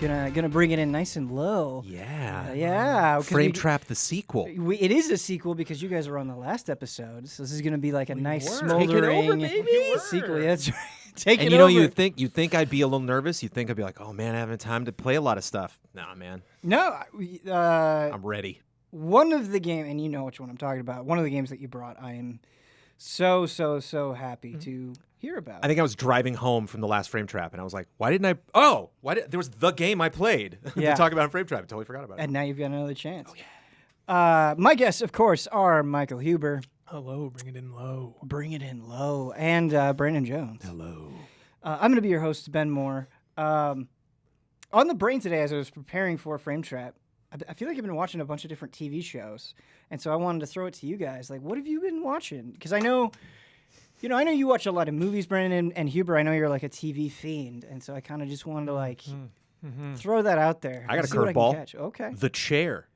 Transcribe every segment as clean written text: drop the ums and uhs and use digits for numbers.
Gonna bring it in nice and low. Yeah. Yeah. Frame Trap the sequel. It is a sequel because you guys were on the last episode, so this is gonna be like a nice Take it smoldering over, baby. sequel. Yeah, that's right. Take And it you know, over. you'd think I'd be a little nervous. You'd think I'd be like, oh man, I haven't time to play a lot of stuff. Nah, man. No, I'm ready. one of the game, and you know which one I'm talking about. One of the games that you brought, I am so happy to hear about. I think I was driving home from the last Frame Trap, and I was like, why didn't I? There was the game I played Yeah. to talk about in Frame Trap. I totally forgot about it. And now you've got another chance. Oh yeah. My guests, of course, are Michael Huber. Hello, bring it in low. Bring it in low, and Brandon Jones. Hello. I'm going to be your host, Ben Moore. On the brain today, as I was preparing for Frame Trap, I feel like I've been watching a bunch of different TV shows, and so I wanted to throw it to you guys. Like, what have you been watching? Because I know you watch a lot of movies, Brandon and Huber. I know you're like a TV fiend, and so I kind of just wanted to throw that out there. I got a See what curveball. can catch. Okay. The Chair.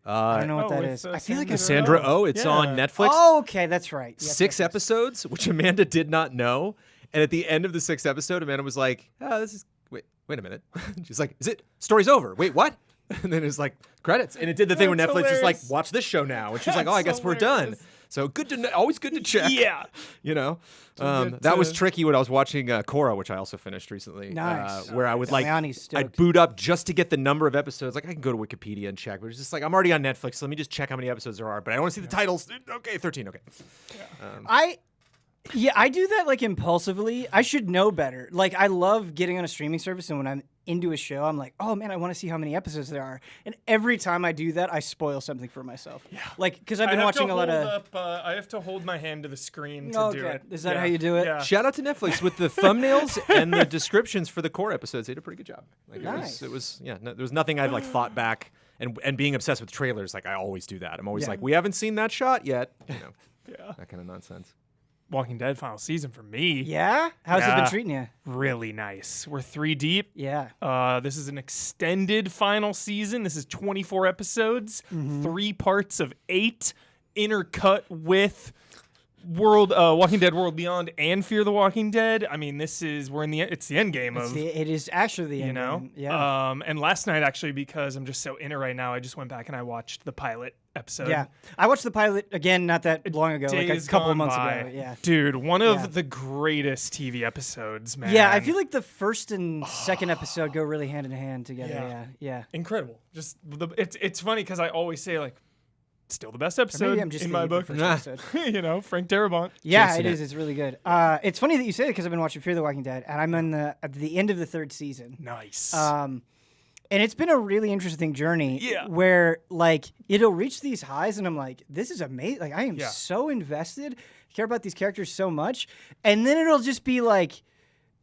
I don't know what that with, is. uh, I feel like Sandra Oh. It's on Netflix. Oh, okay, that's right. Yes, 6 yes. episodes, which Amanda did not know. And at the end of the 6th episode, Amanda was like, this is... Wait a minute. She's like, is it... Story's over. Wait, what? And then it's like, credits. And it did the thing where That's Netflix is like, hilarious. watch this show now. And she's like, oh, I That's guess we're done. hilarious. So good to know. Always good to check. Yeah. You know? get That was to- tricky when I was watching Korra, which I also finished recently. Nice. Where I would like... Yanni's stoked. I'd boot up just to get the number of episodes. Like, I can go to Wikipedia and check. But it's just like, I'm already on Netflix, so let me just check how many episodes there are. But I want to see the titles. Okay, 13. Okay. I do that like impulsively. I should know better. Like, I love getting on a streaming service, and when I'm into a show, I'm like, oh man, I want to see how many episodes there are. And every time I do that, I spoil something for myself. Yeah. Like, because I've been watching a lot of. I have to hold my hand to the screen to Okay. do it. Is that how you do it? Yeah. Shout out to Netflix with the thumbnails and the descriptions for the core episodes. They did a pretty good job. Like, Nice. It was there was nothing I've like thought back and being obsessed with trailers. Like I always do that. I'm always Yeah. like, we haven't seen that shot yet. You know, Yeah. that kind of nonsense. Walking Dead final season for me. Yeah? How's it been Yeah. treating you? Really nice. We're 3 deep. Yeah. This is an extended final season. This is 24 episodes, 3 parts of 8, intercut with Walking Dead World Beyond and Fear the Walking Dead. I mean, it's the end game of, It is actually the you end know. game. Yeah. And last night, actually, because I'm just so in it right now, I just went back and I watched the pilot episode. Yeah. I watched the pilot again not that long ago, like a Days couple of gone months by. ago. Yeah. Dude, one Yeah. of the greatest TV episodes, man. Yeah, I feel like the first and second episode go really hand in hand together. Yeah. Yeah. incredible. Just it's funny because I always say like, still the best Or episode maybe I'm just in my thinking book. the first episode. You know, Frank Darabont. Yeah, Chasing it it. is. It's really good. It's funny that you say it because I've been watching Fear the Walking Dead, and I'm at the end of the 3rd season. Nice. And it's been a really interesting journey. Yeah. Where like it'll reach these highs, and I'm like, this is amazing. Like I am Yeah. so invested. I care about these characters so much, and then it'll just be like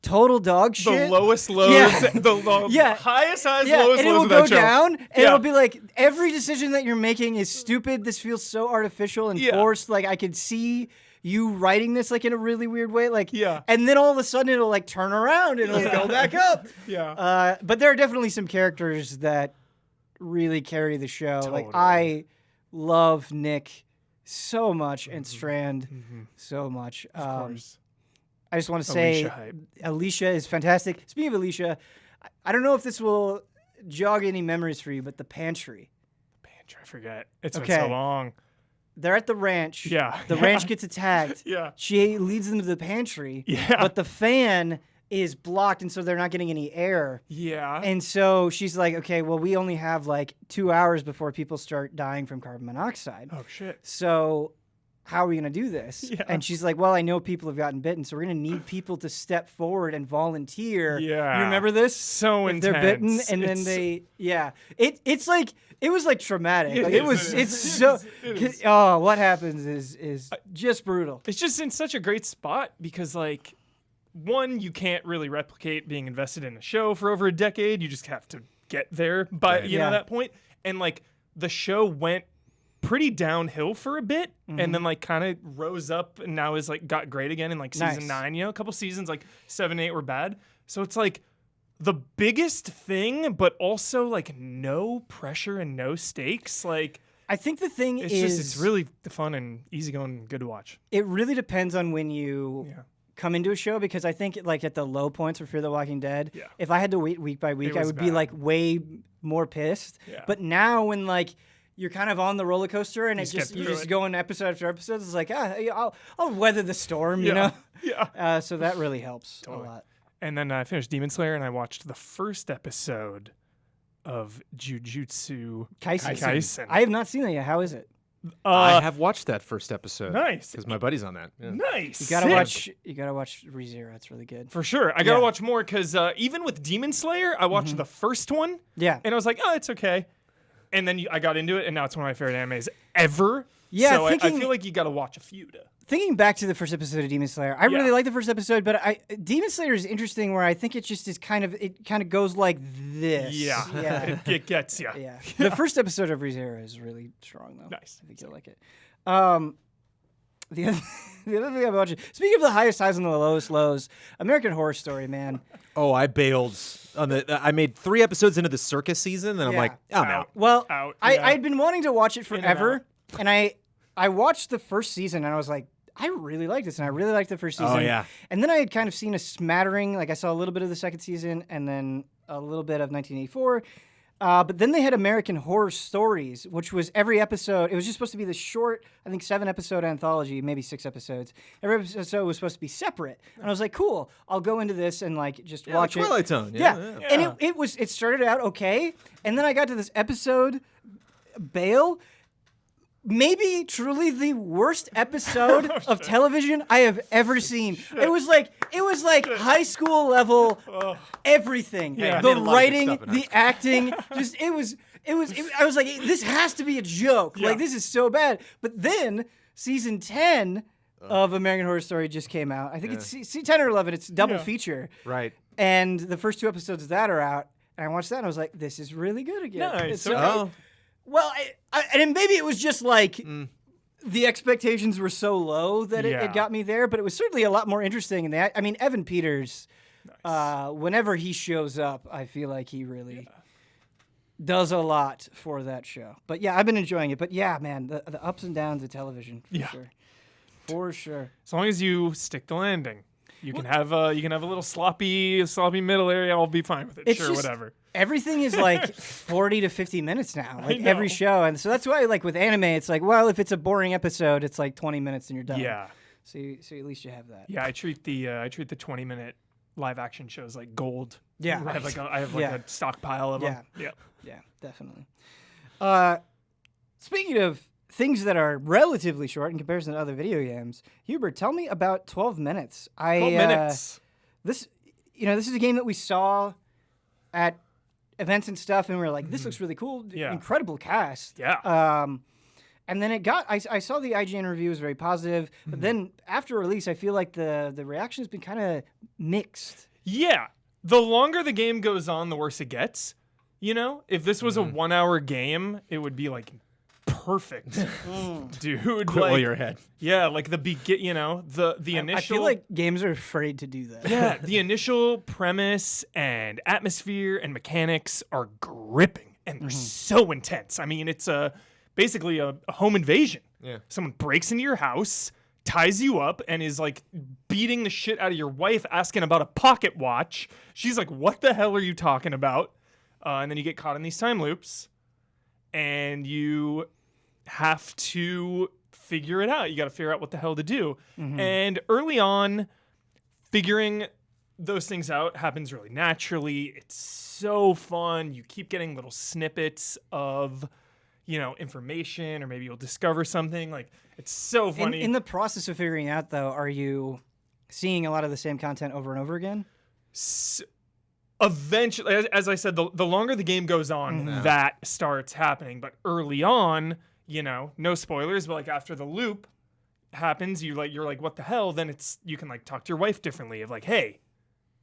total dog the shit. lowest lows, Yeah. the highest highs, Yeah, lowest and it lows will of go that show. down, and Yeah. it'll be like every decision that you're making is stupid. This feels so artificial and Yeah. forced. Like I could see you writing this like in a really weird way. Like, Yeah. and then all of a sudden it'll like turn around and it'll go back up. Yeah. But there are definitely some characters that really carry the show. Like Totally. I love Nick so much and Strand so much. Of course. I just want to say Alicia hype. Alicia is fantastic. Speaking of Alicia, I don't know if this will jog any memories for you, but the pantry. I forget. It's been Okay. so long. They're at the ranch. Yeah. The ranch gets attacked. Yeah. She leads them to the pantry. Yeah. But the fan is blocked, and so they're not getting any air. Yeah. And so she's like, okay, well, we only have like 2 hours before people start dying from carbon monoxide. Oh shit. So how are we going to do this? Yeah. And she's like, well, I know people have gotten bitten, so we're going to need people to step forward and volunteer. Yeah. You remember this? So If they're bitten, intense. and then It's- it's like, it was like traumatic. It Like, is, it's it so, is, it is. oh, what happens is just brutal. It's just in such a great spot because, like, one, you can't really replicate being invested in a show for over a decade. You just have to get there by you Yeah. know that point. And like the show went pretty downhill for a bit, and then like kind of rose up, and now is like got great again in like season Nice. 9. You know, a couple seasons like 7, 8 were bad. So it's like the biggest thing, but also like no pressure and no stakes. Like I think the thing it's is, just it's really fun and easygoing and good to watch. it really depends on when you Yeah. come into a show because I think like at the low points for Fear the Walking Dead, Yeah. if I had to wait week by week, I was would be bad. like way more pissed. Yeah. But now when like you're kind of on the roller coaster and just get you're through just it. going episode after episode, it's like I'll weather the storm, you know. Yeah. So that really helps Totally. a lot. And then I finished Demon Slayer, and I watched the first episode of Jujutsu Kaisen. I have not seen that yet. How is it? I have watched that first episode. Nice. Because my buddy's on that. Yeah. Nice. You gotta Sick. watch ReZero. It's really good. For sure. I gotta Yeah. watch more because even with Demon Slayer, I watched the first one, Yeah. and I was like, oh, it's okay. And then I got into it, and now it's one of my favorite animes ever. Yeah, So I thinking- feel like you gotta watch a few to. Thinking back to the first episode of Demon Slayer, I really Yeah. like the first episode, but Demon Slayer is interesting where I think it just is kind of goes like this. Yeah. Yeah. It gets you. Yeah. The first episode of ReZero is really strong though. Nice. I think you'll like it. The other thing I'm watching, speaking of the highest highs and the lowest lows, American Horror Story, man. Oh, I bailed on the. I made 3 episodes into the circus season, and I'm Yeah. like, I'm out. Well, Out, I yeah. I'd been wanting to watch it and forever, and I watched the first season, and I was like, I really like this, and I really liked the first season. Oh, yeah. And then I had kind of seen a smattering, like I saw a little bit of the second season, and then a little bit of 1984. But then they had American Horror Stories, which was every episode. It was just supposed to be the short, I think 7-episode anthology, maybe 6 episodes. Every episode was supposed to be separate, and I was like, cool. I'll go into this and like just watch it. Twilight Zone. Yeah. Yeah. And it started out okay, and then I got to this episode, Bale. Maybe truly the worst episode of television I have ever seen. It was like high school level everything. Yeah. The They had a lot of good writing, stuff in the it. acting, just I was like, this has to be a joke. Yeah. Like this is so bad. But then season 10 of American Horror Story just came out. I think it's 10 or 11. It's a double Yeah. feature. Right. And the first 2 episodes of that are out. And I watched that and I was like, this is really good again. Nice. It's Okay. Oh. well, and maybe it was just like the expectations were so low that Yeah. it got me there, but it was certainly a lot more interesting. And I mean, Evan Peters, whenever he shows up, I feel like he really does a lot for that show. But yeah, I've been enjoying it. But yeah, man, the ups and downs of television, for sure. As long as you stick the landing, you can have a little sloppy middle area. I'll be fine with it. It's Sure, just- whatever. Everything is like 40 to 50 minutes now, like know. every show. And so that's why, like with anime, it's like, well, if it's a boring episode, it's like 20 minutes and you're done. Yeah. So at least you have that. Yeah, I treat the 20-minute live action shows like gold. Yeah. I have like Yeah. a stockpile of them. Yeah. Yeah, definitely. Speaking of things that are relatively short in comparison to other video games, Hubert, tell me about 12 Minutes. 12 minutes. This is a game that we saw at events and stuff, and we were like, this looks really cool. Yeah. Incredible cast. Yeah. And then I saw the IGN review was very positive, but then after release, I feel like the reaction has been kind of mixed. Yeah. The longer the game goes on, the worse it gets. You know, if this was a 1-hour game, it would be like perfect, dude. Quit while like, you're ahead. yeah, like the initial. I feel like games are afraid to do that. yeah, the initial premise and atmosphere and mechanics are gripping and they're so intense. I mean, it's basically a home invasion. Yeah. Someone breaks into your house, ties you up, and is like beating the shit out of your wife, asking about a pocket watch. She's like, "What the hell are you talking about?" And then you get caught in these time loops, and you have to figure it out. You got to figure out what the hell to do. And early on, figuring those things out happens really naturally. It's so fun. You keep getting little snippets of, information, or maybe you'll discover something. Like, it's so funny. In the process of figuring out, though, are you seeing a lot of the same content over and over again? Eventually, as I said, the longer the game goes on, that starts happening. But early on, no spoilers, but like after the loop happens, you're like, what the hell? Then you can like talk to your wife differently of like, hey,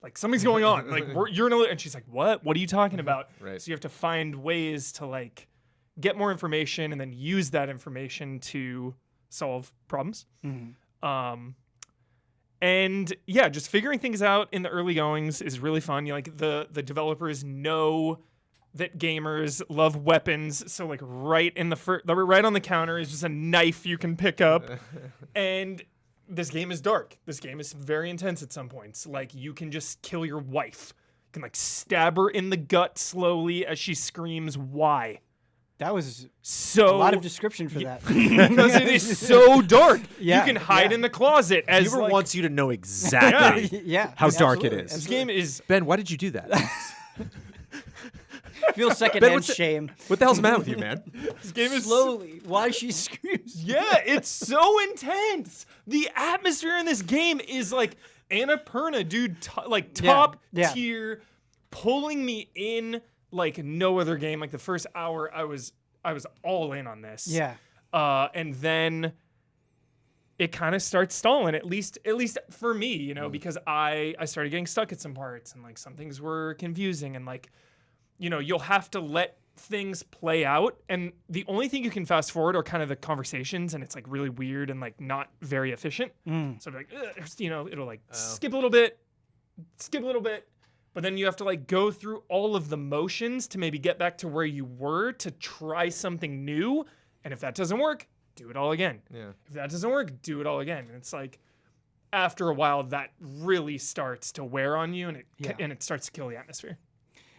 like something's going on. Like you're in a, and she's like, what? What are you talking about? Right. So you have to find ways to like get more information and then use that information to solve problems. And yeah, just figuring things out in the early goings is really fun. The developers know that gamers love weapons, so like right on the counter is just a knife you can pick up, and this game is dark. This game is very intense at some points. Like, you can just kill your wife. You can, like, stab her in the gut slowly as she screams, why? That was So a lot of description for that. because it is so dark. Yeah, You can hide yeah. in the closet as Viewer like, wants you to know exactly Yeah, how dark it absolutely, is. this game is Ben, why did you do that? Feel secondhand what's the- shame. What the hell's the matter with you, man? this game is Slowly, why she screams. Yeah, it's so intense. The atmosphere in this game is like Annapurna, dude, like top yeah. tier, pulling me in like no other game. Like the first hour, I was all in on this. Yeah. And then it kind of starts stalling. At least for me, you know, because I started getting stuck at some parts and like some things were confusing and like, you know, you'll have to let things play out, and the only thing you can fast forward are kind of the conversations, and it's like really weird and like not very efficient. So like, you know, it'll like skip a little bit, but then you have to like go through all of the motions to maybe get back to where you were to try something new, and if that doesn't work, do it all again. Yeah. If that doesn't work, do it all again. And it's like after a while that really starts to wear on you, and it starts to kill the atmosphere.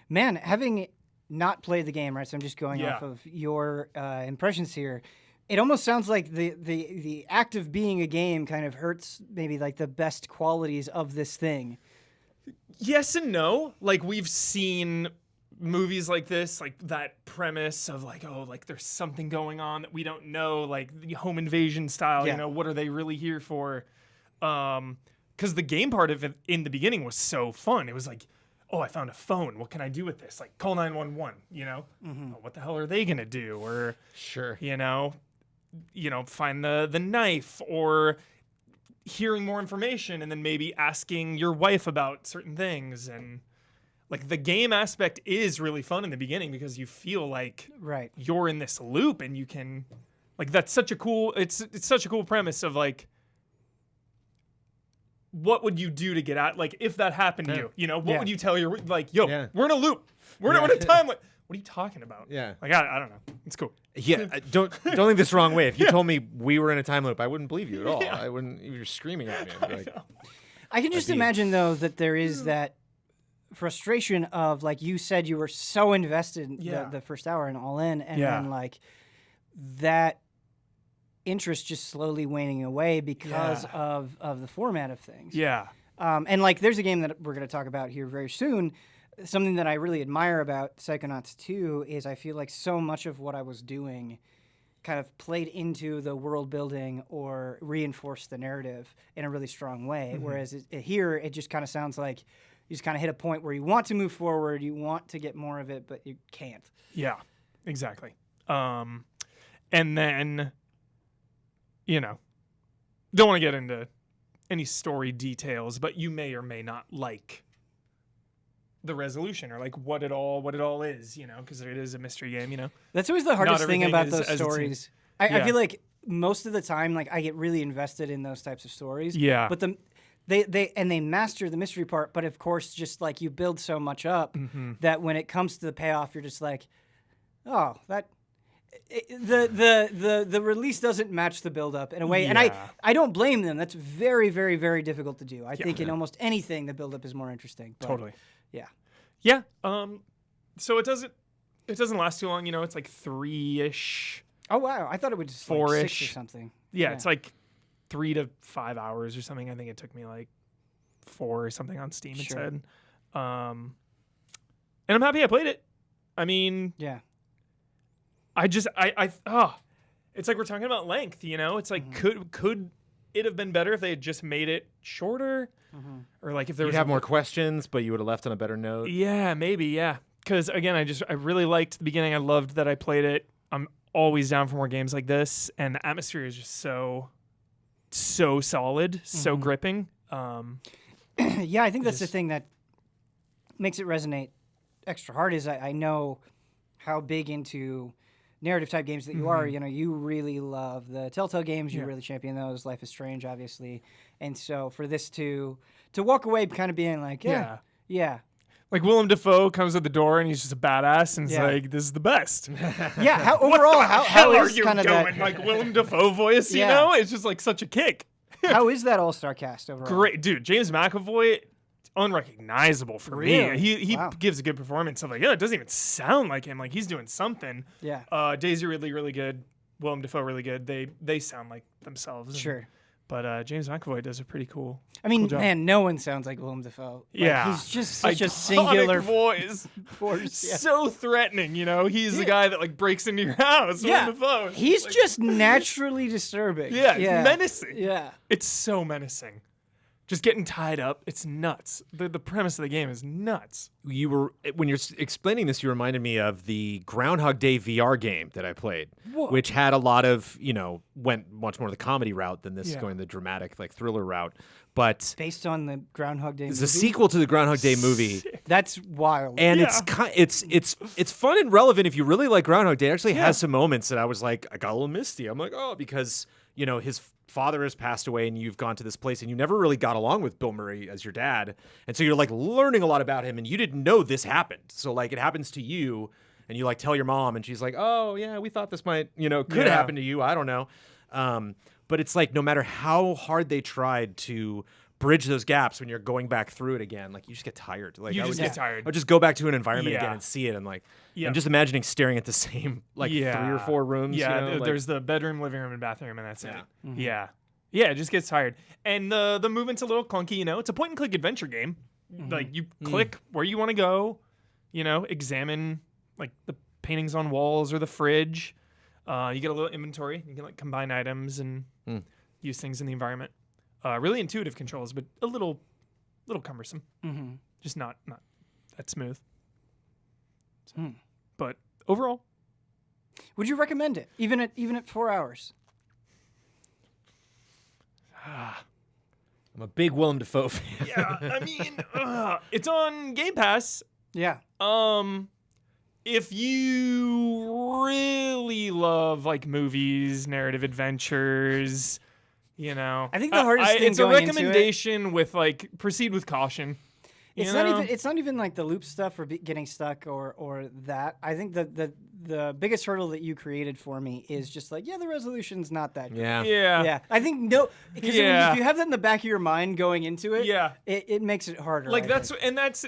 Man, having not played the game, right? So I'm just going Yeah. off of your impressions here. It almost sounds like the act of being a game kind of hurts maybe like the best qualities of this thing. Yes and no. Like, we've seen movies like this, like that premise of like, oh, like there's something going on that we don't know, like the home invasion style, Yeah. you know, what are they really here for? Because the game part of it in the beginning was so fun. It was like, oh, I found a phone. What can I do with this? Like, call 911, you know? Oh, what the hell are they going to do? Or, Sure. you know, find the knife, or hearing more information and then maybe asking your wife about certain things. And like the game aspect is really fun in the beginning because you feel like Right. you're in this loop and you can, like, that's such a cool, it's such a cool premise of like, what would you do to get out? Like, if that happened to you, you know, what Yeah. would you tell your, like, yo, Yeah. we're in a loop. We're in a time. What are you talking about? Yeah. Like, I don't know. It's cool. Yeah, don't think this the wrong way. If you told me we were in a time loop, I wouldn't believe you at all. I wouldn't. You're screaming at me. I'd be like, I can just be- imagine though that there is that frustration of like you said you were so invested the first hour and all in, and then like that interest just slowly waning away because of the format of things. Yeah. And like there's a game that we're going to talk about here very soon. Something that I really admire about Psychonauts 2 is I feel like so much of what I was doing kind of played into the world building or reinforced the narrative in a really strong way. Whereas here, it just kind of sounds like you just kind of hit a point where you want to move forward, you want to get more of it, but you can't. Yeah, exactly. And then, you know, don't want to get into any story details, but you may or may not like the resolution or like what it all is, you know, because it is a mystery game, you know. That's always the hardest thing everything about is those as it stories. seems. I Yeah. feel like most of the time, like I get really invested in those types of stories. Yeah. But they master the mystery part, but of course, just like you build so much up that when it comes to the payoff, you're just like, oh, the release doesn't match the build up in a way. And Yeah. I don't blame them. That's very, very, very difficult to do. I think in almost anything, the build up is more interesting. But, Totally. Yeah. Yeah. So it doesn't last too long, you know, it's like 3-ish. Oh, wow. I thought it would just like 6 or 4-ish. something. Yeah, it's like 3 to 5 hours or something. I think it took me like 4 or something on Steam, it Sure. said. And I'm happy I played it. I mean, Yeah. it's like we're talking about length, you know? It's like, could it have been better if they had just made it shorter? Or like if there you'd was have more questions, but you would have left on a better note. Yeah, maybe, yeah. Because again, I really liked the beginning. I loved that I played it. I'm always down for more games like this, and the atmosphere is just so solid, so gripping. Yeah, I think that's the thing that makes it resonate extra hard is I know how big into narrative type games that you are. You know, you really love the Telltale games. You really champion those. Life is Strange, obviously. And so for this to walk away kind of being like, yeah. Like Willem Dafoe comes at the door and he's just a badass and he's Yeah. like, this is the best. Yeah, how overall, how Hell are is you kind of going? that? Like Willem Dafoe voice, you Yeah. know? It's just like such a kick. How is that all-star cast overall? Great, dude. James McAvoy, unrecognizable for Really? me. He Wow. gives a good performance. I'm like, it doesn't even sound like him. Like he's doing something. Yeah. Daisy Ridley, really good. Willem Dafoe, really good. They sound like themselves. Sure. But James McAvoy does a pretty cool. I mean, cool job. man, no one sounds like Willem Dafoe. Like, Yeah. he's just such a Iconic singular voice. force. Yeah. So threatening, He's the guy that like breaks into your house. Yeah. Willem Dafoe. He's Like, just naturally disturbing. yeah, it's menacing. Yeah. It's so menacing. Just getting tied up. It's nuts. The premise of the game is nuts. You were when you're explaining this, you reminded me of the Groundhog Day VR game that I played, which had a lot of went much more the comedy route than this going the dramatic like thriller route. But Based on the Groundhog Day it's movie. a sequel to the Groundhog Day movie, That's wild. and Yeah. it's fun and relevant if you really like Groundhog Day. It actually has some moments that I was like, I got a little misty. I'm like, oh, because his father has passed away and you've gone to this place and you never really got along with Bill Murray as your dad. And so you're like learning a lot about him and you didn't know this happened. So like it happens to you and you like tell your mom and she's like, oh yeah, we thought this might, could happen to you. I don't know. But it's like, no matter how hard they tried to bridge those gaps when you're going back through it again, like you just get tired. Like You I just would get tired. I would just go back to an environment Yeah. again and see it and like, Yeah. I'm just imagining staring at the same like 3 or 4 rooms. Yeah, like- there's the bedroom, living room, and bathroom, and that's Yeah. it. Yeah. Yeah, it just gets tired. And the movement's a little clunky, It's a point-and-click adventure game. Like, you click where you want to go, examine, like, the paintings on walls or the fridge. You get a little inventory. You can, like, combine items and use things in the environment. Really intuitive controls, but a little cumbersome. Mm-hmm. Just not that smooth. But overall, Would you recommend it, even at 4 hours? I'm a big Willem Dafoe fan. yeah, I mean, it's on Game Pass. Yeah. If you really love like movies, narrative adventures, I think the hardest thing it's a going into it- recommendation with like proceed with caution. It's not even like the loop stuff or getting stuck or that. I think the biggest hurdle that you created for me is just like, the resolution's not that good. Yeah. Yeah. I think because Yeah. if you have that in the back of your mind going into it, Yeah. it makes it harder. Like I think. that's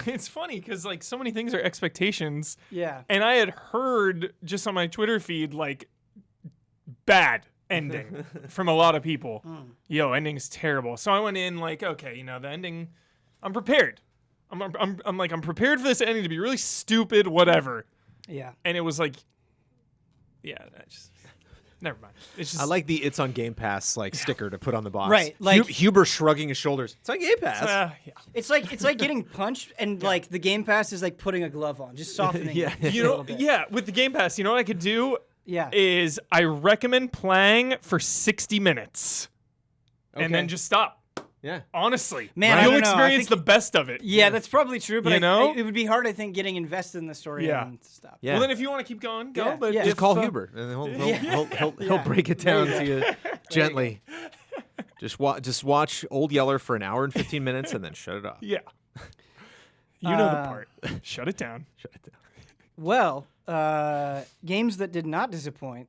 it's funny because like so many things are expectations. Yeah. And I had heard just on my Twitter feed like bad ending from a lot of people. Yo, ending's terrible. So I went in like, okay, the ending, I'm prepared. I'm like, I'm prepared for this ending to be really stupid, whatever. Yeah. And it was like, that just never mind. It's just I like the "It's on Game Pass" like sticker to put on the box. Right, like- Huber shrugging his shoulders. It's on Game Pass. yeah. It's like getting punched and like the Game Pass is like putting a glove on, just softening Yeah. it You a know, little bit. yeah. With the Game Pass, you know what I could do Yeah. is I recommend playing for 60 minutes and then Okay. just stop. Yeah. Honestly, Man, I you'll don't know. I experience think- the best of it. Yeah, that's probably true, but You know? it would be hard, I think, getting invested in the story Yeah. and stuff. Yeah. Well, then if you want to keep going, go. Yeah, But yeah. Just if, call Huber, and he'll break it down to you gently. Just watch Old Yeller for an hour and 15 minutes, and then shut it off. Yeah. You know the part. Shut it down. Shut it down. Well, games that did not disappoint.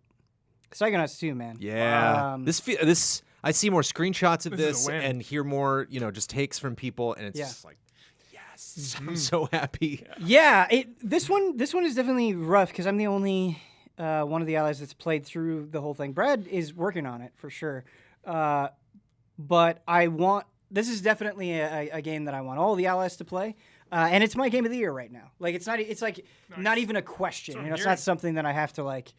Psychonauts 2, man. Yeah. This I see more screenshots of This is a this win. and hear more, just takes from people, and it's Yeah. just like, yes, I'm so happy. Yeah, this one is definitely rough because I'm the only one of the allies that's played through the whole thing. Brad is working on it for sure, but this is definitely a game that I want all the allies to play, and it's my game of the year right now. Like it's not even a question. what I'm It's hearing. not something that I have to like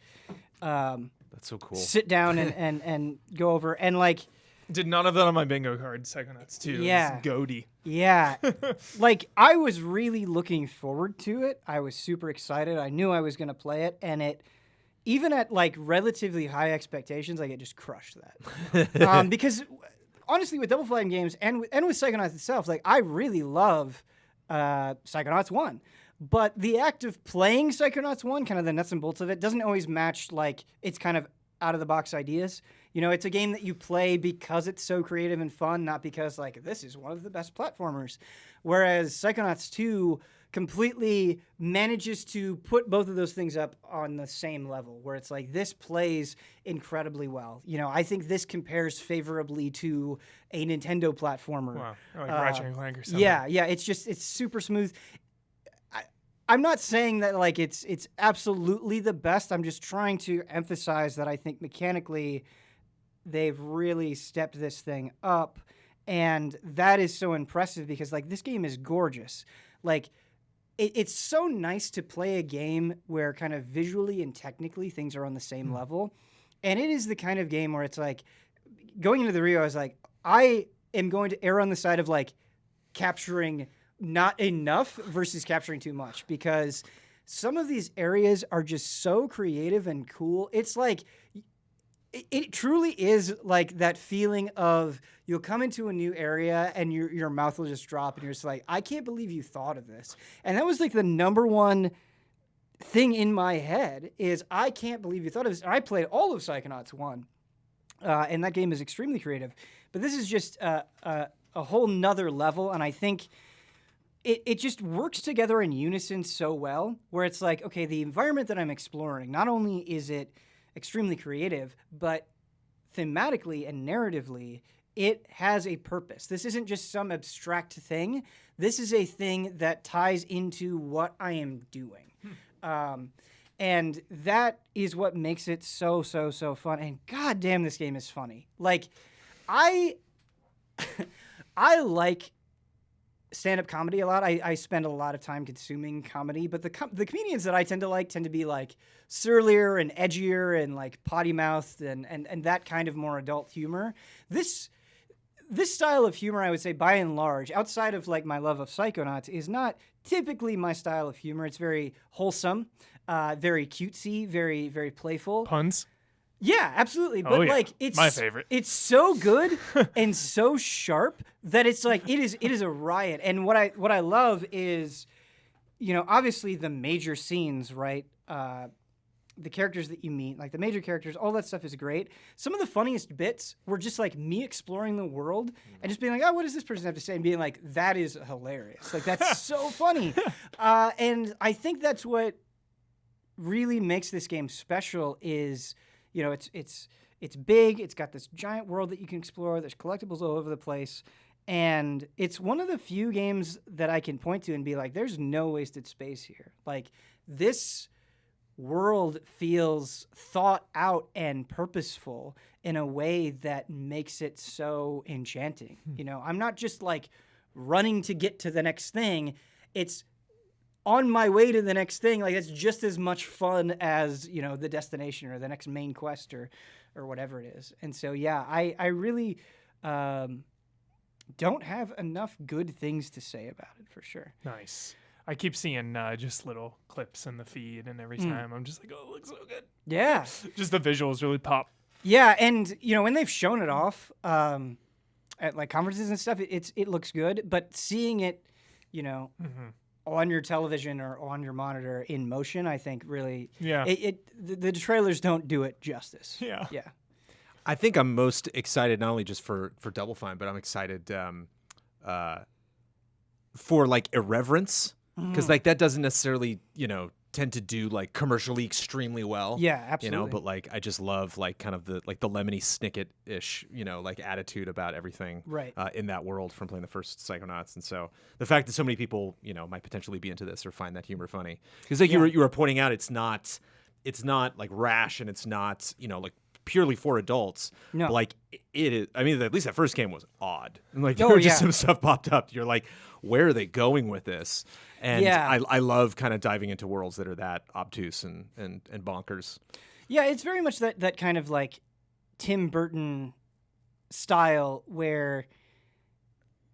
That's so cool. sit down and go over and like. Did none of that on my bingo card. Psychonauts 2. Yeah. It's goaty. Yeah. Like, I was really looking forward to it. I was super excited. I knew I was going to play it. And it, even at, like, relatively high expectations, like, it just crushed that. Because, honestly, with Double Fine games and with Psychonauts itself, like, I really love Psychonauts 1. But the act of playing Psychonauts 1, kind of the nuts and bolts of it, doesn't always match, like, its kind of out-of-the-box ideas. It's a game that you play because it's so creative and fun, not because, like, this is one of the best platformers. Whereas Psychonauts 2 completely manages to put both of those things up on the same level, where it's like this plays incredibly well. You know, I think this compares favorably to a Nintendo platformer. Wow, or like Ratchet and Clank or something. Yeah, it's super smooth. I'm not saying that like it's absolutely the best. I'm just trying to emphasize that I think mechanically they've really stepped this thing up, and that is so impressive because like this game is gorgeous. Like it's so nice to play a game where kind of visually and technically things are on the same level, and it is the kind of game where it's like going into the Rio, I was like, I am going to err on the side of like capturing not enough versus capturing too much, because some of these areas are just so creative and cool. It's like it truly is like that feeling of you'll come into a new area and your mouth will just drop and you're just like, I can't believe you thought of this. And that was like the number one thing in my head is I can't believe you thought of this. And I played all of Psychonauts 1, and that game is extremely creative. But this is just a whole nother level, and I think it just works together in unison so well, where it's like, okay, the environment that I'm exploring, not only is it extremely creative, but thematically and narratively, it has a purpose. This isn't just some abstract thing. This is a thing that ties into what I am doing. And that is what makes it so fun. And goddamn, this game is funny. Like, I like stand-up comedy a lot. I spend a lot of time consuming comedy, but the comedians that I tend to be like surlier and edgier and like potty-mouthed and that kind of more adult humor. This style of humor, I would say, by and large, outside of like my love of Psychonauts, is not typically my style of humor. It's very wholesome, very cutesy, very, very playful. Puns? Yeah, absolutely. But like, it's my favorite. It's so good and so sharp that it's like it is a riot. And what I love is, you know, obviously the major scenes, right? The characters that you meet, like the major characters, all that stuff is great. Some of the funniest bits were just like me exploring the world and just being like, oh, what does this person have to say? And being like, that is hilarious. Like, that's so funny. And I think that's what really makes this game special is, you know, it's big. It's got this giant world that you can explore. There's collectibles all over the place. And it's one of the few games that I can point to and be like, there's no wasted space here. Like, this world feels thought out and purposeful in a way that makes it so enchanting. You know, I'm not just like running to get to the next thing. It's on my way to the next thing. Like, it's just as much fun as, you know, the destination or the next main quest or whatever it is. And so, yeah, I really don't have enough good things to say about it, for sure. Nice. I keep seeing just little clips in the feed, and every time I'm just like, oh, it looks so good. Yeah. Just the visuals really pop. Yeah, and, you know, when they've shown it off at, like, conferences and stuff, it looks good. But seeing it, you know, on your television or on your monitor in motion, I think really, the trailers don't do it justice. Yeah. Yeah. I think I'm most excited not only just for Double Fine, but I'm excited for like irreverence, because like that doesn't necessarily, you know, tend to do like commercially extremely well. Yeah, absolutely. You know, but like I just love like kind of the Lemony Snicket-ish, you know, like attitude about everything right. In that world from playing the first Psychonauts. And so the fact that so many people, you know, might potentially be into this or find that humor funny, because like you were pointing out, it's not like rash, and it's not, you know, like purely for adults. No. But like it is. I mean, at least that first game was odd. And like there were just some stuff popped up. You're like, where are they going with this? And I love kind of diving into worlds that are that obtuse and bonkers. Yeah, it's very much that kind of like Tim Burton style where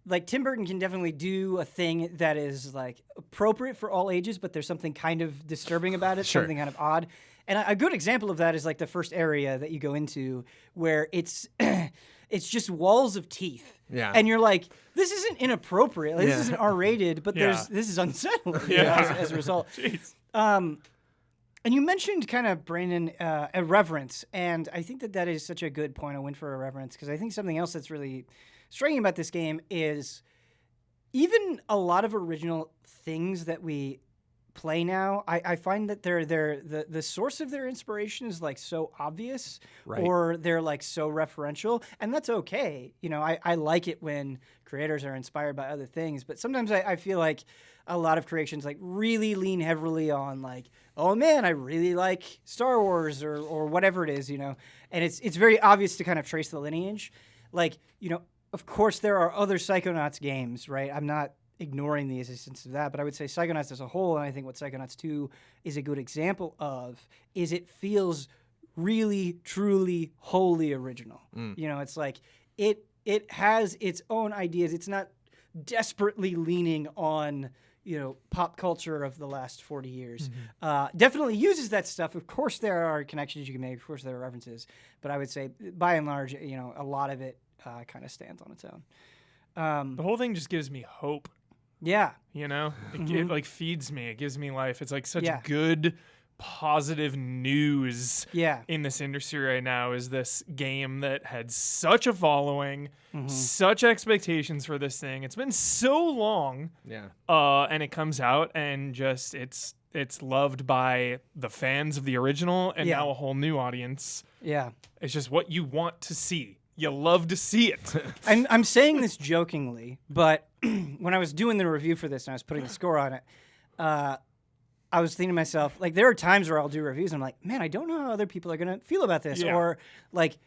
like Tim Burton can definitely do a thing that is like appropriate for all ages, but there's something kind of disturbing about it, something kind of odd. And a good example of that is like the first area that you go into where it's it's just walls of teeth. Yeah. And you're like, this isn't inappropriate. Like, this isn't R-rated, but this is unsettling as a result. Jeez. And you mentioned kind of, Brandon, irreverence. And I think that is such a good point, a win for irreverence, because I think something else that's really striking about this game is even a lot of original things that we play now, I find that the source of their inspiration is like so obvious, Right. or they're like so referential, and that's okay. You know, I like it when creators are inspired by other things, but sometimes I feel like a lot of creations like really lean heavily on like, oh man, I really like Star Wars or whatever it is, you know, and it's very obvious to kind of trace the lineage. Like, you know, of course there are other Psychonauts games, right? I'm not ignoring the existence of that, but I would say Psychonauts as a whole, and I think what Psychonauts 2 is a good example of, is it feels really, truly, wholly original. You know, it's like it has its own ideas. It's not desperately leaning on, you know, pop culture of the last 40 years. Definitely uses that stuff. Of course, there are connections you can make. Of course, there are references. But I would say, by and large, you know, a lot of it kind of stands on its own. The whole thing just gives me hope. Yeah. You know, it like feeds me. It gives me life. It's like such Yeah. good, positive news Yeah. in this industry right now. Is this game that had such a following, such expectations for this thing. It's been so long, Yeah. and it comes out and just it's loved by the fans of the original and Yeah. now a whole new audience. Yeah. It's just what you want to see. You love to see it. I'm saying this jokingly, but when I was doing the review for this and I was putting the score on it, I was thinking to myself, like, there are times where I'll do reviews and I'm like, man, I don't know how other people are going to feel about this. Yeah. Or, like,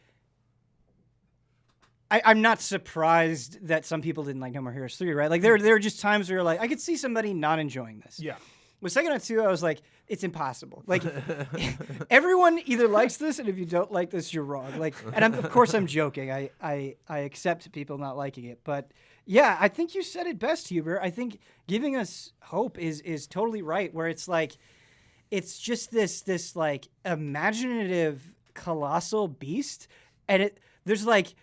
I'm not surprised that some people didn't like No More Heroes 3, right? Like, there are just times where you're like, I could see somebody not enjoying this. Yeah. With Psychonauts 2, I was like, it's impossible. Like, everyone either likes this, and if you don't like this, you're wrong. Like, and of course I'm joking. I accept people not liking it, but yeah, I think you said it best, Hubert. I think giving us hope is totally right. Where it's like, it's just this like imaginative colossal beast, and there's like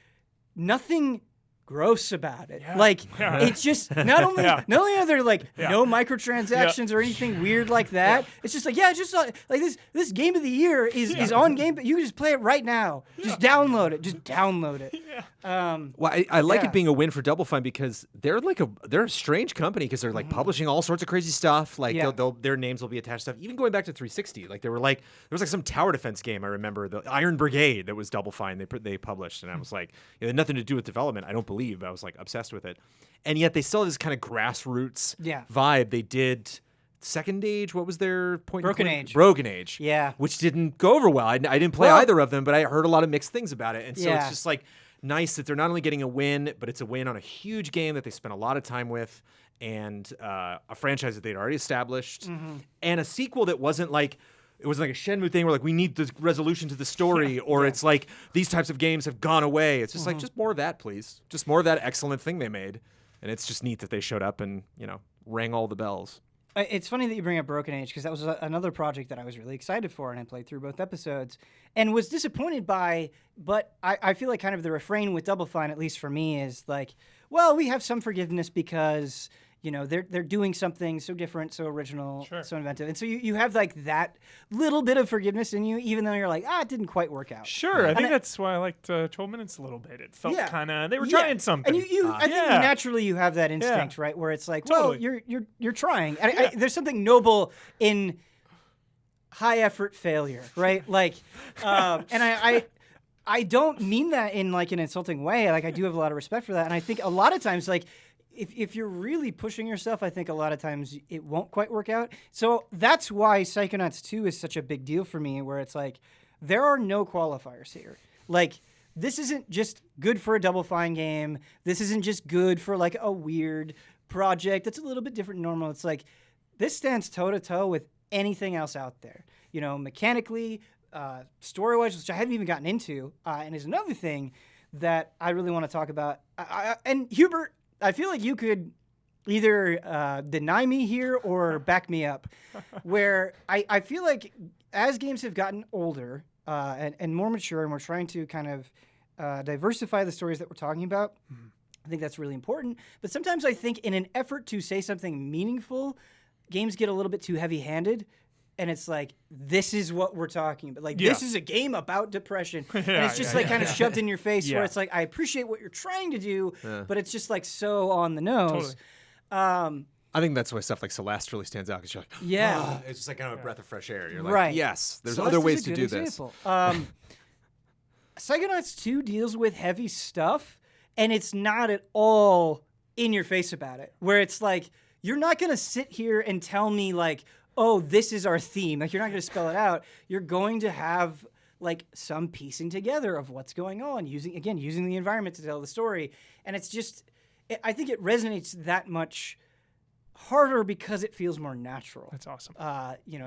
nothing gross about it. Yeah. Like, Yeah. it's just not only are there like Yeah. no microtransactions or anything weird like that. It's just like, yeah, just like this game of the year is on Game, but you can just play it right now. Just download it. Just download it. Well, I like Yeah. it being a win for Double Fine because they're a strange company because they're like publishing all sorts of crazy stuff. Like Yeah. their names will be attached to stuff. Even going back to 360, like there was like some tower defense game I remember, the Iron Brigade, that was Double Fine. They published, and I was like, it had nothing to do with development. I don't believe. I was like obsessed with it, and yet they still have this kind of grassroots vibe. They did Second Age. What was their point? Broken Age. Broken Age. Yeah. Which didn't go over well. I didn't play either of them, but I heard a lot of mixed things about it, and so Yeah. it's just like nice that they're not only getting a win, but it's a win on a huge game that they spent a lot of time with, and a franchise that they'd already established, and a sequel that wasn't like. It wasn't like a Shenmue thing where like we need the resolution to the story, or it's like these types of games have gone away. It's just like just more of that, please. Just more of that excellent thing they made, and it's just neat that they showed up and rang all the bells. It's funny that you bring up Broken Age because that was another project that I was really excited for, and I played through both episodes and was disappointed by. But I feel like kind of the refrain with Double Fine, at least for me, is like, well, we have some forgiveness because they're doing something so different, so original, so inventive, and so you have like that little bit of forgiveness in you, even though you're like, it didn't quite work out. Sure, I think that's why I liked 12 Minutes a little bit. It felt kind of they were trying something, and I think naturally you have that instinct, right, where it's like, well, you're trying. And there's something noble in high effort failure, right? Like, and I don't mean that in like an insulting way. Like, I do have a lot of respect for that, and I think a lot of times, like, if you're really pushing yourself, I think a lot of times it won't quite work out. So that's why Psychonauts 2 is such a big deal for me, where it's like, there are no qualifiers here. Like, this isn't just good for a Double Fine game. This isn't just good for like a weird project that's a little bit different than normal. It's like, this stands toe-to-toe with anything else out there. Mechanically, story-wise, which I haven't even gotten into, and is another thing that I really want to talk about. And Hubert, I feel like you could either deny me here or back me up, where I feel like as games have gotten older and more mature, and we're trying to kind of diversify the stories that we're talking about, I think that's really important. But sometimes I think in an effort to say something meaningful, games get a little bit too heavy-handed. And it's like, this is what we're talking about. Like, this is a game about depression. And it's just kind of shoved in your face where it's like, I appreciate what you're trying to do, but it's just like so on the nose. I think that's why stuff like Celeste really stands out because you're like, Yeah. it's just like kind of a breath of fresh air. You're Right. like, yes, there's Celeste other is ways a to good do example. Psychonauts 2 deals with heavy stuff, and it's not at all in your face about it. Where it's like, you're not going to sit here and tell me, like, oh, this is our theme. Like, you're not going to spell it out. You're going to have, like, some piecing together of what's going on, using the environment to tell the story. And it's just, I think it resonates that much harder because it feels more natural. That's awesome.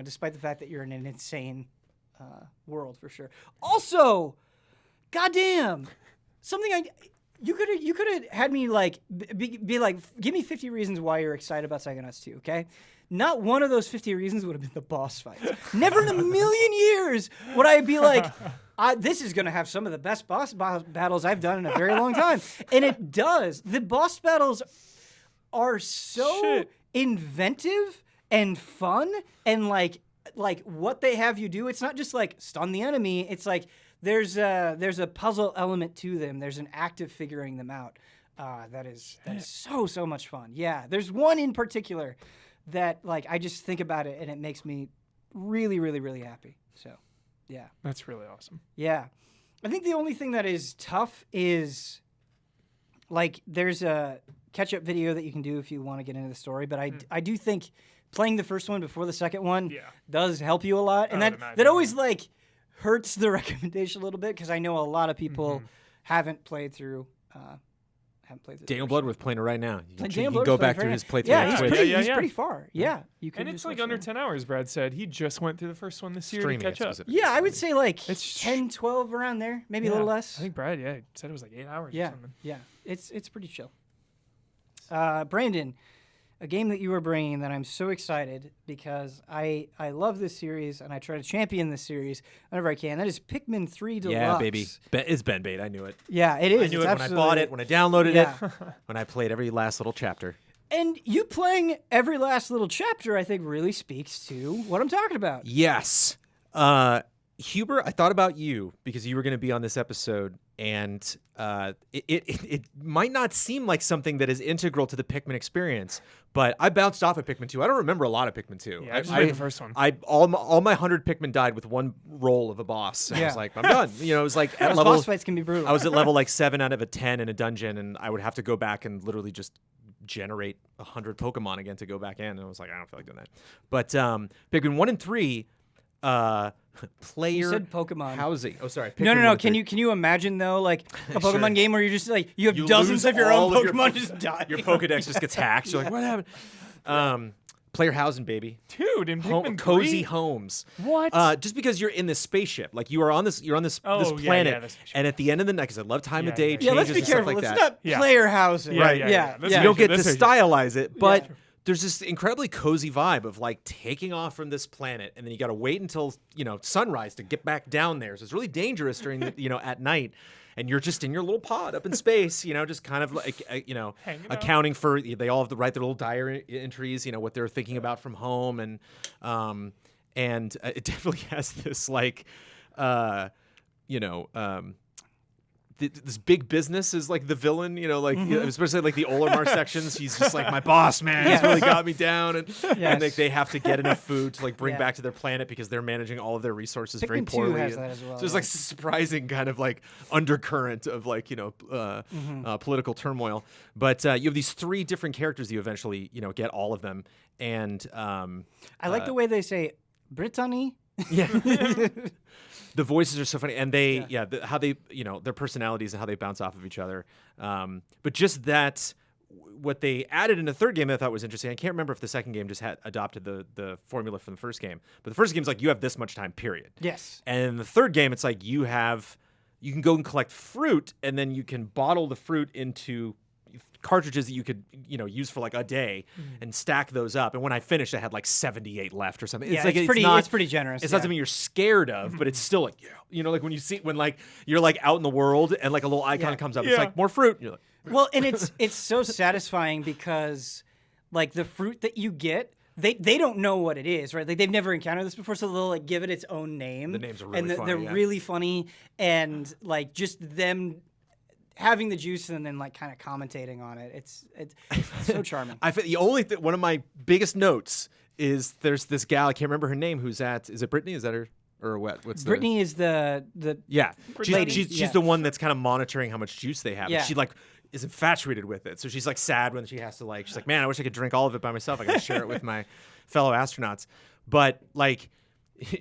Despite the fact that you're in an insane world for sure. Also, goddamn, something you could have had me like be like, give me 50 reasons why you're excited about Psychonauts 2, okay? Not one of those 50 reasons would have been the boss fights. Never in a million years would I be like, this is going to have some of the best boss battles I've done in a very long time. And it does. The boss battles are so inventive and fun, and like what they have you do. It's not just like stun the enemy. It's like there's a puzzle element to them. There's an act of figuring them out. That is so much fun. Yeah, there's one in particular that like I just think about it and it makes me really, really, really happy. So, yeah. That's really awesome. Yeah. I think the only thing that is tough is like there's a catch-up video that you can do if you want to get into the story, but I do think playing the first one before the second one does help you a lot. And that always like hurts the recommendation a little bit because I know a lot of people haven't played through Daniel Bloodworth playing it right now. You Daniel can go back through his playthrough. Yeah, on he's Twitch. pretty far. Yeah, you can. And it's like under 10 hours, Brad said. He just went through the first one this year Streaming to catch up. Yeah, I would say like It's 10, 12 around there, maybe a little less. I think Brad, said it was like 8 hours or something. Yeah, it's pretty chill. Brandon, a game that you were bringing that I'm so excited because I love this series and I try to champion this series whenever I can. That is Pikmin 3 Deluxe. Yeah, baby. It's Ben Bait. I knew it. Yeah, it is. I knew It's it when I bought it, when I downloaded it, when I played every last little chapter. And you playing every last little chapter, I think, really speaks to what I'm talking about. Yes. Huber, I thought about you because you were going to be on this episode, and it might not seem like something that is integral to the Pikmin experience, but I bounced off of Pikmin 2. I don't remember a lot of Pikmin 2. Yeah, I just played the first one. All my 100 Pikmin died with one roll of a boss. And I was like, I'm done. It was like at Those level. boss fights can be brutal. I was at level like 7 out of a 10 in a dungeon, and I would have to go back and literally just generate 100 Pokemon again to go back in, and I was like, I don't feel like doing that. But Pikmin 1 and 3. Player You said Pokemon housing. Oh, sorry. No. Pikmin 1 Can and 3. you imagine though, like a Pokemon Sure. game where you're just like you have You dozens lose of your own all of your Pokemon just die. Your Pokedex just gets hacked. You're like, what happened? Player housing, baby. Dude, in Pikmin 3? Cozy homes. What? Just because you're in this spaceship, like you're on this this Oh, planet, the spaceship. and at the end of the night, because I love time of day Yeah, Yeah, let's changes be and stuff careful. like It's that. not player housing. Yeah, Right? yeah, Yeah. yeah. That's yeah. You don't get to That's stylize it, but Yeah. there's this incredibly cozy vibe of like taking off from this planet, and then you got to wait until sunrise to get back down there. So it's really dangerous during the at night, and you're just in your little pod up in space, just kind of like Hanging out. accounting for. They all have to write their little diary entries, what they're thinking about from home, and it definitely has this like, this big business is like the villain, especially like the Olimar sections. He's just like my boss, man. He's really got me down, and they have to get enough food to like bring back to their planet because they're managing all of their resources very Pikmin 2 poorly. has And that as well, so there's like surprising kind of like undercurrent of like political turmoil. But you have these 3 different characters. You eventually get all of them, and I like the way they say Brittany. yeah. The voices are so funny, and they, how they, their personalities and how they bounce off of each other. But just that, what they added in the third game that I thought was interesting. I can't remember if the second game just had adopted the formula from the first game, but the first game is like you have this much time, period. Yes. And in the third game, it's like you can go and collect fruit, and then you can bottle the fruit into cartridges that you could use for like a day and stack those up. And when I finished, I had like 78 left or something. Yeah, it's pretty generous. It's not something you're scared of, but it's still like like when like you're like out in the world and like a little icon comes up, it's like more fruit. And you're like, Well, and it's so satisfying because like the fruit that you get, they don't know what it is, right? Like they've never encountered this before, so they'll like give it its own name. The names are really and funny, they're yeah. really funny, and like just them. having the juice and then like kind of commentating on it. It's so charming. I feel the only one of my biggest notes is there's this gal, I can't remember her name, who's at, is it Brittany? Is that her? Or what? What's Brittany is the yeah. lady. She's the one that's kind of monitoring how much juice they have. Yeah. And she like is infatuated with it. So she's like sad when she has to like, she's like, man, I wish I could drink all of it by myself. I gotta share it with my fellow astronauts. But like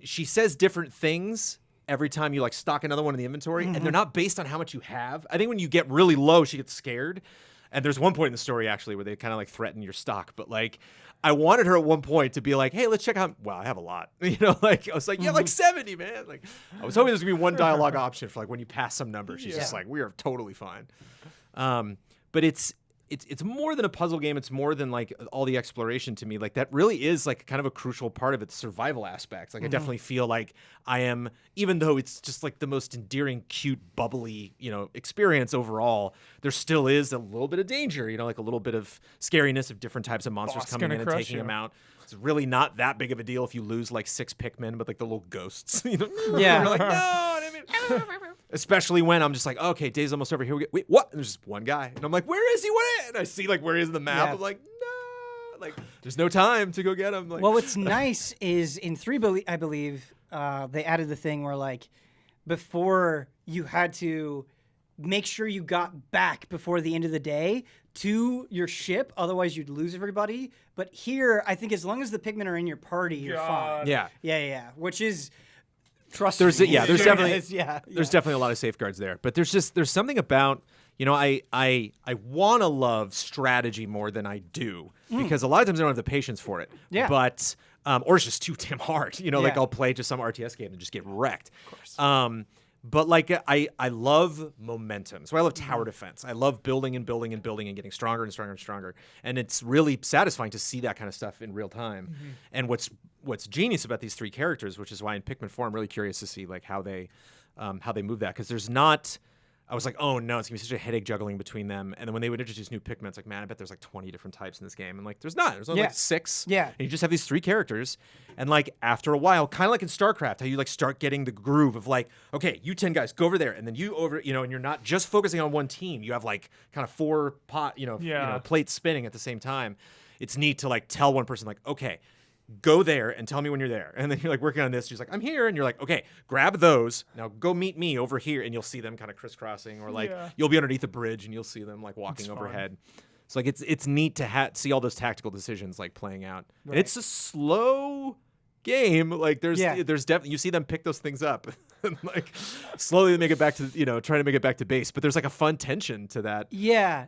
she says different things every time you like stock another one in the inventory, and they're not based on how much you have. I think when you get really low, she gets scared. And there's one point in the story actually where they kind of like threaten your stock, but like I wanted her at one point to be like, hey, let's check out. Well, I have a lot, like I was like, yeah, like 70, man. Like I was hoping there's gonna be one dialogue option for like when you pass some number. She's just like, we are totally fine. But it's more than a puzzle game. It's more than like all the exploration to me. Like that really is like kind of a crucial part of its survival aspects. Like I definitely feel like I am, even though it's just like the most endearing, cute, bubbly, experience overall, there still is a little bit of danger, like a little bit of scariness of different types of monsters coming in and taking them out. It's really not that big of a deal if you lose like 6 Pikmin, but like the little ghosts, Yeah. You're like, no, I mean, especially when I'm just like, okay, day's almost over. Here we go. Wait, what? And there's just one guy, and I'm like, where is he? What? And I see like where he is in the map. Yeah. I'm like, no, like there's no time to go get him. Like, well, what's nice is in 3, I believe, they added the thing where like before you had to make sure you got back before the end of the day to your ship, otherwise you'd lose everybody. But here, I think as long as the Pikmin are in your party, you're fine. Yeah. Which is trust. There's me. there's definitely there's definitely a lot of safeguards there. But there's something about I want to love strategy more than I do because a lot of times I don't have the patience for it. Yeah. But or it's just too damn hard. Like I'll play just some RTS game and just get wrecked. Of course. But like I love momentum. So I love tower defense. I love building and building and building and getting stronger and stronger and stronger. And it's really satisfying to see that kind of stuff in real time. And what's genius about these 3 characters, which is why in Pikmin 4 I'm really curious to see like how they move that, because there's not. I was like, oh no, it's gonna be such a headache juggling between them. And then when they would introduce new Pikmin, it's like, man, I bet there's like 20 different types in this game. And like, there's not. There's only like 6. Yeah. And you just have these 3 characters. And like after a while, kind of like in StarCraft, how you like start getting the groove of like, okay, you 10 guys go over there, and then you over, and you're not just focusing on one team. You have like kind of 4 plates spinning at the same time. It's neat to like tell one person like, okay, go there and tell me when you're there. And then you're like working on this. She's like, I'm here. And you're like, okay, grab those. Now go meet me over here. And you'll see them kind of crisscrossing, or like you'll be underneath a bridge and you'll see them like walking overhead. So like it's neat to see all those tactical decisions like playing out. Right. And it's a slow game. Like there's definitely, you see them pick those things up and like slowly make it back to, trying to make it back to base. But there's like a fun tension to that. Yeah.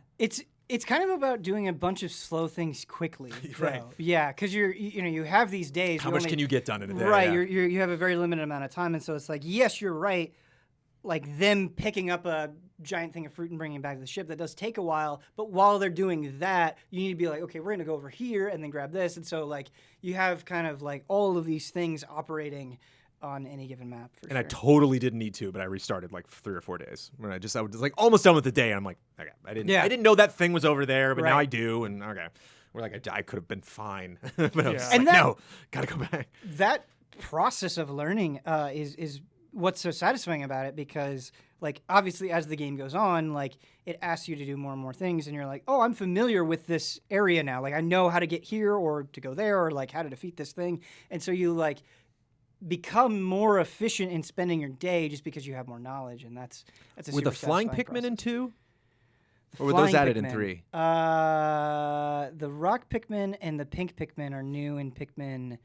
It's kind of about doing a bunch of slow things quickly, right? Yeah, because you have these days. How much can you get done in a day? Right, you have a very limited amount of time, and so it's like, yes, you're right. Like them picking up a giant thing of fruit and bringing it back to the ship, that does take a while. But while they're doing that, you need to be like, okay, we're gonna go over here and then grab this, and so like you have kind of like all of these things operating on any given map. I totally didn't need to, but I restarted like 3 or 4 days when I was like almost done with the day. And I'm like, okay, I didn't know that thing was over there, but now I do. And okay, we're like, I could have been fine, but I was just like, no, gotta go back. That process of learning is what's so satisfying about it, because like obviously as the game goes on, like it asks you to do more and more things, and you're like, oh, I'm familiar with this area now. Like I know how to get here or to go there, or like how to defeat this thing, and so you like become more efficient in spending your day just because you have more knowledge, and that's a were super the flying Pikmin process. in 2, or were those added in 3? The rock Pikmin and the pink Pikmin are new in Pikmin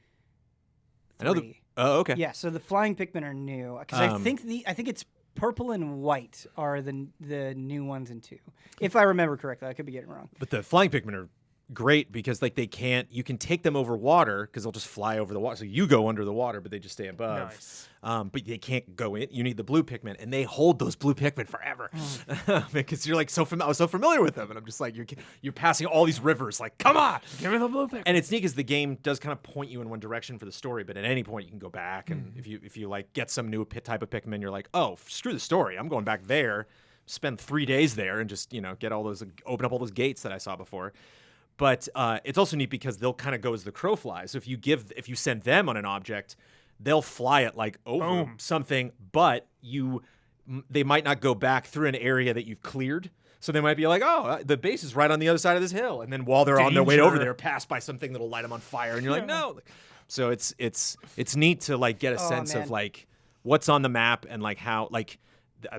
3. I know okay. Yeah, so the flying Pikmin are new, because I think it's purple and white are the new ones in 2, if I remember correctly. I could be getting it wrong. But the flying Pikmin are great because like you can take them over water because they'll just fly over the water. So you go under the water, but they just stay above. Nice. But they can't go in. You need the blue Pikmin, and they hold those blue Pikmin forever because you're like I was so familiar with them, and I'm just like you're passing all these rivers. Like, come on, give me the blue Pikmin. And it's neat because the game does kind of point you in one direction for the story, but at any point you can go back, and if you like get some new type of Pikmin, you're like, oh, screw the story, I'm going back there, spend 3 days there, and just get all those, open up all those gates that I saw before. But it's also neat because they'll kind of go as the crow flies. So if you send them on an object, they'll fly it like over something, but they might not go back through an area that you've cleared. So they might be like, oh, the base is right on the other side of this hill. And then while they're on their way over there, pass by something that'll light them on fire. And you're like, no. So it's neat to like get a sense of like what's on the map and like how like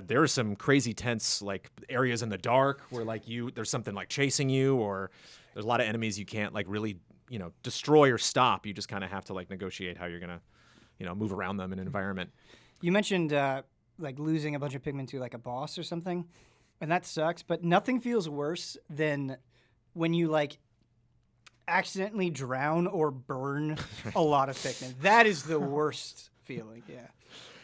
there are some crazy tense like areas in the dark where like there's something like chasing you, or there's a lot of enemies you can't like really, destroy or stop. You just kind of have to like negotiate how you're going to, move around them in an environment. You mentioned like losing a bunch of Pikmin to like a boss or something, and that sucks, but nothing feels worse than when you like accidentally drown or burn a lot of Pikmin. That is the worst feeling, yeah.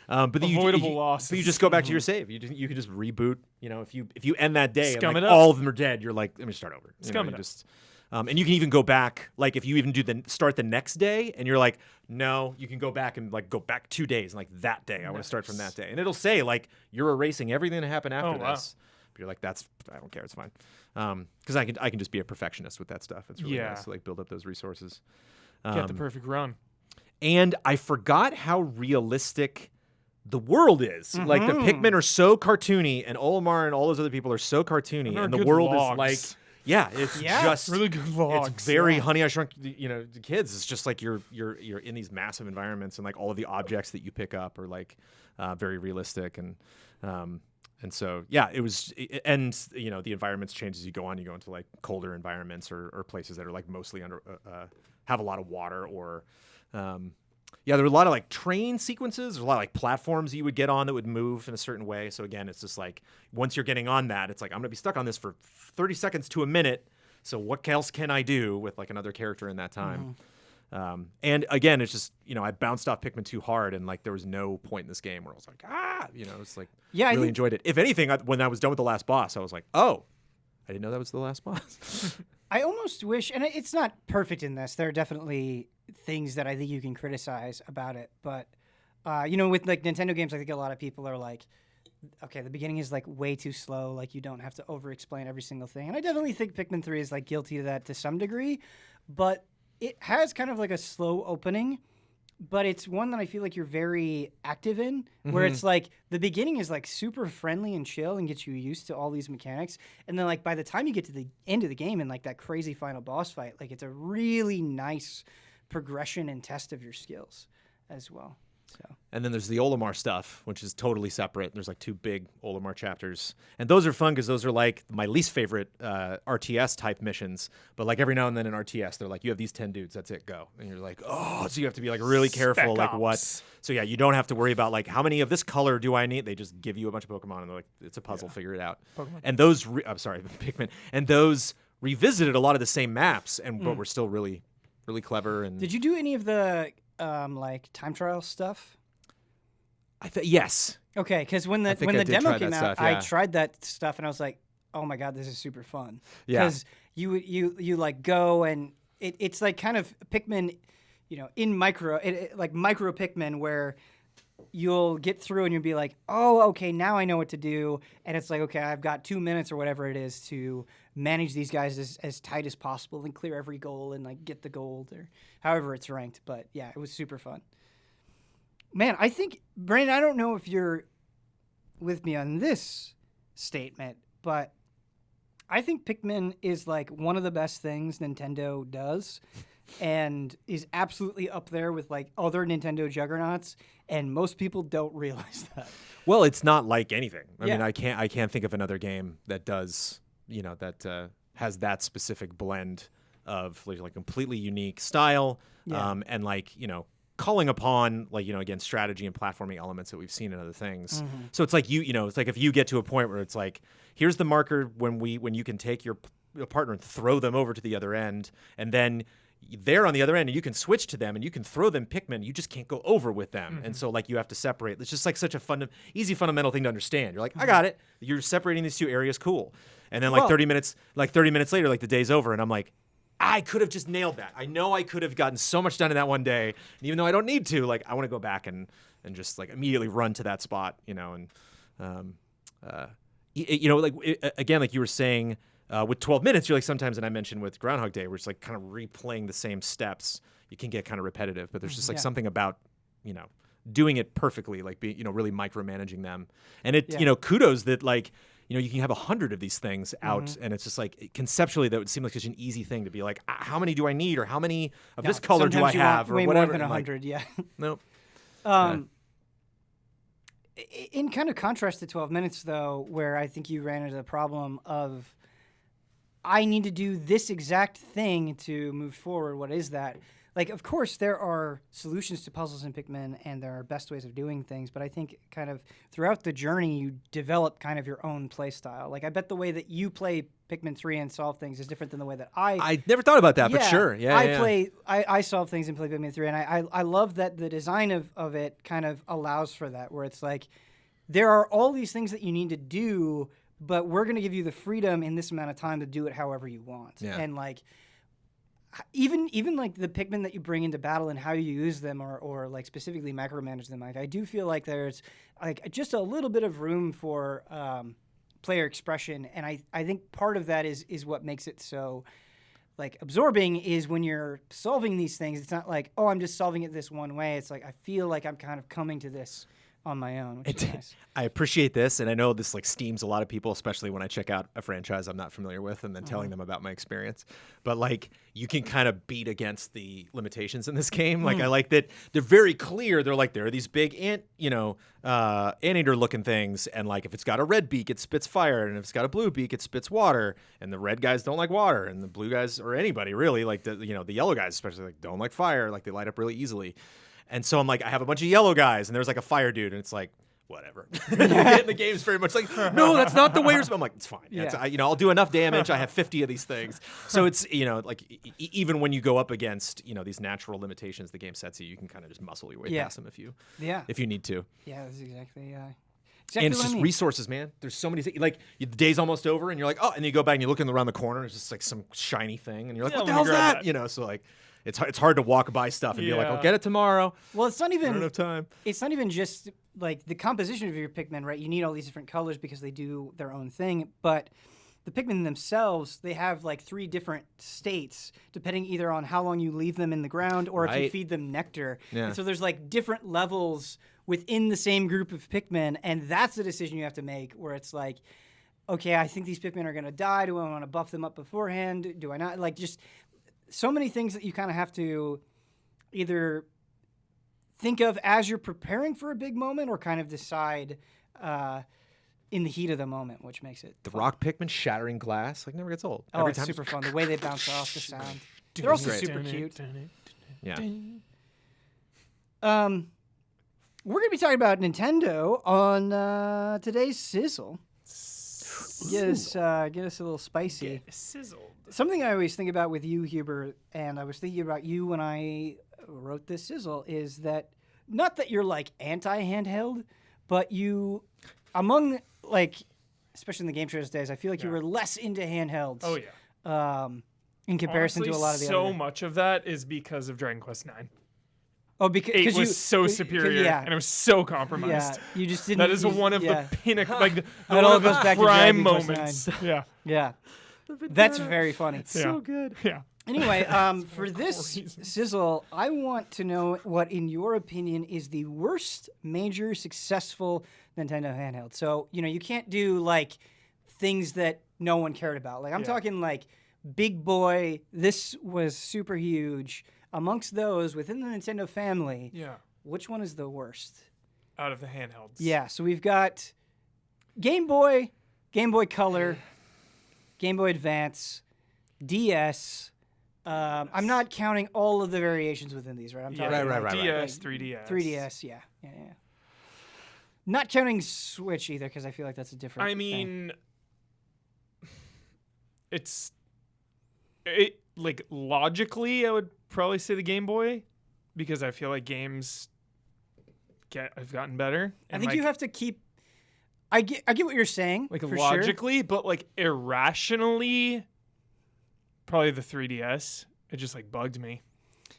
But avoidable loss. But you just go back to your save. You can just reboot. If you end that day and like, it up. all of them are dead, you're like, let me start over. Scum it up. And you can even go back, like if you even start the next day, and you're like, no, you can go back and like go back 2 days, and like that day, I want to start from that day, and it'll say like you're erasing everything that happened after this. But you're like, I don't care, it's fine, because I can just be a perfectionist with that stuff. It's really nice to like build up those resources. Get the perfect run. And I forgot how realistic the world is. Like the Pikmin are so cartoony, and Olimar and all those other people are so cartoony, and the world is like. Yeah, it's just really good vlogs. It's very Honey I Shrunk the Kids. It's just like you're in these massive environments, and like all of the objects that you pick up are like very realistic, and so it was. And the environments change as you go on. You go into like colder environments or places that are like mostly under have a lot of water or. There were a lot of like train sequences. There's a lot of like platforms you would get on that would move in a certain way. So again, it's just like once you're getting on that, it's like I'm gonna be stuck on this for 30 seconds to a minute. So what else can I do with like another character in that time? And again, it's just I bounced off Pikmin too hard, and like there was no point in this game where I was like it's like I really enjoyed it. If anything, when I was done with the last boss, I was like, oh, I didn't know that was the last boss. I almost wish, and it's not perfect in this. There are definitely things that I think you can criticize about it, but with like Nintendo games, I think a lot of people are like, okay, the beginning is like way too slow. Like you don't have to over-explain every single thing, and I definitely think Pikmin 3 is like guilty of that to some degree, but it has kind of like a slow opening. But it's one that I feel like you're very active in, where it's like the beginning is like super friendly and chill and gets you used to all these mechanics. And then like by the time you get to the end of the game and like that crazy final boss fight, like it's a really nice progression and test of your skills as well. So. And then there's the Olimar stuff, which is totally separate. There's like 2 big Olimar chapters. And those are fun because those are like my least favorite RTS type missions. But like every now and then in RTS, they're like, you have these 10 dudes, that's it, go. And you're like, oh, so you have to be like really careful, like what. So yeah, you don't have to worry about like how many of this color do I need? They just give you a bunch of Pokemon and they're like, it's a puzzle, figure it out. Pokemon. And those, Pikmin. And those revisited a lot of the same maps, but were still really, really clever. And did you do any of the like time trial stuff? Yes. Okay, because when the demo came out, I tried that stuff and I was like, oh my god, this is super fun. Yeah. Because you like go and it's like kind of Pikmin, in micro Pikmin where you'll get through and you'll be like, oh, okay, now I know what to do. And it's like, okay, I've got 2 minutes or whatever it is to manage these guys as tight as possible and clear every goal and like get the gold or however it's ranked. But yeah, it was super fun. Man, I think, Brandon, I don't know if you're with me on this statement, but I think Pikmin is like one of the best things Nintendo does and is absolutely up there with like other Nintendo juggernauts, and most people don't realize that. Well, it's not like anything. I mean, I can't think of another game that does, that has that specific blend of like completely unique style and like, calling upon like again strategy and platforming elements that we've seen in other things. So it's like it's like if you get to a point where it's like here's the marker when you can take your partner and throw them over to the other end, and then they're on the other end and you can switch to them and you can throw them Pikmin, you just can't go over with them. And so like you have to separate. It's just like such a easy fundamental thing to understand. You're like, I got it. You're separating these 2 areas, cool. And then like 30 minutes later, like the day's over and I'm like, I could have just nailed that. I know I could have gotten so much done in that one day. And even though I don't need to, like I want to go back and just like immediately run to that spot, and again, like you were saying with 12 minutes, you're like sometimes, and I mentioned with Groundhog Day, where it's like kind of replaying the same steps. You can get kind of repetitive, but there's just like something about, doing it perfectly, like really micromanaging them. And it, Yeah. kudos that like, you can have 100 of these things out, and it's just like conceptually that would seem like such an easy thing to be like, how many do I need, or how many of this color do I Sometimes you have, want or way whatever. more than And, like, 100, yeah. nope. In kind of contrast to 12 minutes, though, where I think you ran into the problem of, I need to do this exact thing to move forward. What is that? Like, of course, there are solutions to puzzles in Pikmin, and there are best ways of doing things, but I think kind of throughout the journey, you develop kind of your own play style. Like, I bet the way that you play Pikmin 3 and solve things is different than the way that I never thought about that, but sure. Yeah, I solve things and play Pikmin 3, and I love that the design of it kind of allows for that, where it's like, there are all these things that you need to do, but we're going to give you the freedom in this amount of time to do it however you want. Yeah. And like, even like the Pikmin that you bring into battle and how you use them, or like specifically micromanage them, like I do feel like there's like just a little bit of room for player expression, and I think part of that is what makes it so like absorbing, is when you're solving these things, it's not like, oh, I'm just solving it this one way. It's like, I feel like I'm kind of coming to this on my own, which is nice. I appreciate this, and I know this like steams a lot of people, especially when I check out a franchise I'm not familiar with and then telling them about my experience. But like, you can kind of beat against the limitations in this game. Like, I like that they're very clear. They're like, there are these big anteater looking things, and like, if it's got a red beak, it spits fire, and if it's got a blue beak, it spits water. And the red guys don't like water, and the blue guys, or anybody really, like the yellow guys especially, like, don't like fire. Like, they light up really easily. And so I'm like, I have a bunch of yellow guys, and there's like a fire dude, and it's like, whatever. The game's very much like, no, that's not the way you're supposed. I'm like, it's fine. Yeah. I'll do enough damage. I have 50 of these things. So it's, like even when you go up against, these natural limitations the game sets you can kind of just muscle your way past them if you need to. Yeah, that's exactly, And it's just resources, man. There's so many things. Like, the day's almost over, and you're like, oh, and you go back and you look around the corner, and it's just like some shiny thing, and you're like, what the hell's that? So like, it's hard to walk by stuff and be like, I'll get it tomorrow. Well, it's not even I don't have time. It's not even just like the composition of your Pikmin, right? You need all these different colors because they do their own thing, but the Pikmin themselves, they have like 3 different states depending either on how long you leave them in the ground or if you feed them nectar. Yeah. And so there's like different levels within the same group of Pikmin, and that's the decision you have to make, where it's like, okay, I think these Pikmin are going to die. Do I want to buff them up beforehand? Do I not? Like, just so many things that you kind of have to either think of as you're preparing for a big moment, or kind of decide in the heat of the moment, which makes it The fun. rock Pikmin shattering glass, like, never gets old. Oh, Every it's time super fun. The way they bounce off the sound. They're It's also great. super cute. Yeah. We're going to be talking about Nintendo on today's Sizzle. Get us a little spicy. Sizzled. Something I always think about with you, Huber, and I was thinking about you when I wrote this Sizzle, is that not that you're like anti-handheld, but you, among like, especially in the Game Shows days, I feel like you were less into handhelds. Oh yeah. In comparison Honestly, to a lot of the so other. much of that is because of Dragon Quest IX. Oh, because 8 was you, so superior, yeah, and it was so compromised. yeah. You just didn't. That is you, one of yeah. the pinnacle, like the It one all of the goes back to prime Dragon Quest moments. IX. Yeah, Yeah, that's very funny. so good. yeah. Anyway, for this reasons. Sizzle, I want to know what, in your opinion, is the worst major successful Nintendo handheld. So, you can't do, like, things that no one cared about. Like, I'm talking, like, big boy, this was super huge. Amongst those, within the Nintendo family, Yeah. which one is the worst? Out of the handhelds. Yeah, so we've got Game Boy, Game Boy Color, Game Boy Advance, DS. I'm not counting all of the variations within these, right? I'm talking Right. DS, 3DS. 3DS, yeah. Not counting Switch either, because I feel like that's a different I thing. mean, like logically, I would probably say the Game Boy, because I feel like games have gotten better. I and, think like, you have to keep... I get what you're saying, like for sure. logically, but like irrationally, probably the 3DS. It just like bugged me.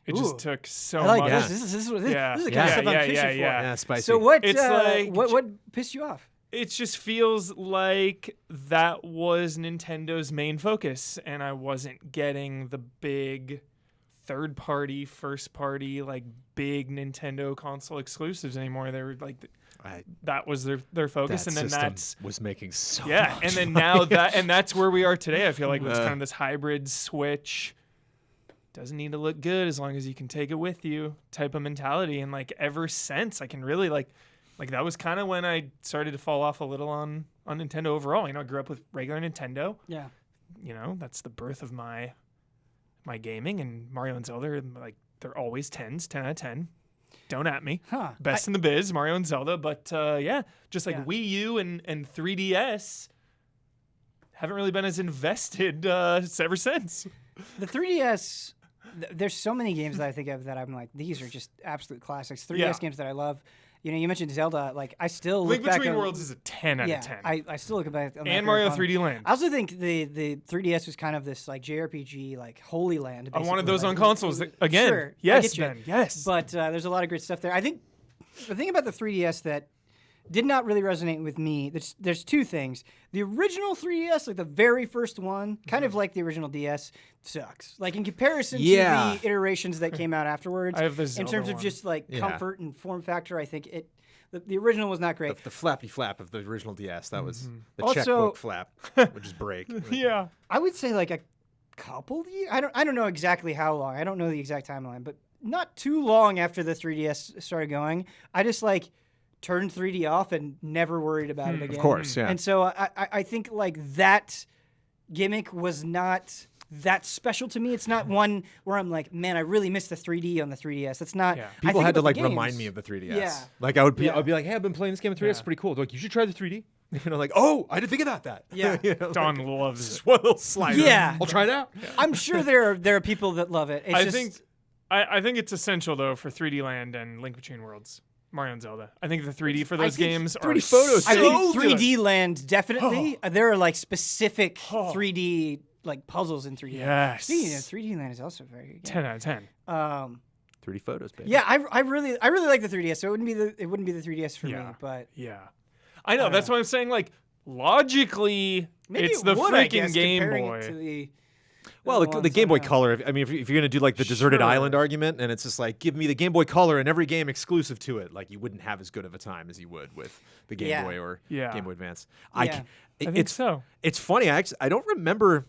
It Ooh. just took so I like much. Yeah. this. This is the Yeah. kind of Yeah, stuff I'm yeah, fishing yeah, for. yeah. Yeah, spicy. So what, It's like- what pissed you off? It just feels like that was Nintendo's main focus, and I wasn't getting the big third party, first party, like big Nintendo console exclusives anymore. They were like that was their focus, That and then system that's was making so yeah, much and then money. that's where we are today. I feel like it's kind of this hybrid Switch. Doesn't need to look good as long as you can take it with you type of mentality. And like ever since, I can really like that was kind of when I started to fall off a little on Nintendo overall. You know, I grew up with regular Nintendo. Yeah. You know, that's the birth of my gaming, and Mario and Zelda are like they're always 10s, 10 out of 10. Don't at me. Huh. Best in the biz, Mario and Zelda. But yeah, just like Wii U and 3DS haven't really been as invested ever since. The 3DS, there's so many games that I think of that I'm like, these are just absolute classics. 3DS games that I love. You know, you mentioned Zelda. Like, I still look Link back Between on, Worlds is a 10 out of 10. I still look back on that And very Mario fondly. 3D Land. I also think the 3DS was kind of this like JRPG, like Holy Land. I wanted basically. those Like, on consoles again. Sure, I Yes, get you. Ben. Yes. But there's a lot of great stuff there. I think the thing about the 3DS that did not really resonate with me, there's two things. The original 3DS, like the very first one, kind of like the original DS, sucks. Like in comparison to the iterations that came out afterwards, I have the in Zelda terms of one. just like comfort and form factor, I think the original was not great. The flappy flap of the original DS. That was the Also- checkbook flap, which is break. yeah. I would say like a couple years. I don't know exactly how long. I don't know the exact timeline, but not too long after the 3DS started going, I just like turned 3D off and never worried about it again. Of course, yeah. And so I think like that gimmick was not that special to me. It's not one where I'm like, man, I really miss the 3D on the 3DS. That's not. Yeah. I People think had to about like the remind games. me of the 3DS. Yeah. Like I'd be Yeah. like, hey, I've been playing this game in 3DS. Yeah. It's pretty cool. They're like, you should try the 3D. You know, like, oh, I didn't think about that. Yeah. You know, Don like, loves just it. one little slider. Yeah. I'll try it out. I'm sure there are people that love it. It's I just, think it's essential though for 3D Land and Link Between Worlds. Mario and Zelda. I think the 3D for those think games 3D are photos, I so think good. 3D Land definitely. There are like specific 3D like puzzles in 3D. Yes. Speaking of 3D Land is also very good. 10 out of 10. 3D photos, baby. Yeah, I really like the 3DS. So it wouldn't be the 3DS for me, but Yeah. I know. That's why I'm saying, like, logically, maybe it's it the would, I freaking guess, Game comparing Boy. it to the Well, other the ones, Game I Boy don't know. Color. I mean, if you're gonna do like the deserted Sure. island argument, and it's just like, give me the Game Boy Color in every game exclusive to it, like you wouldn't have as good of a time as you would with the Game Yeah. Boy or Yeah. Game Boy Advance. Yeah. I think It's so. It's funny. I don't remember.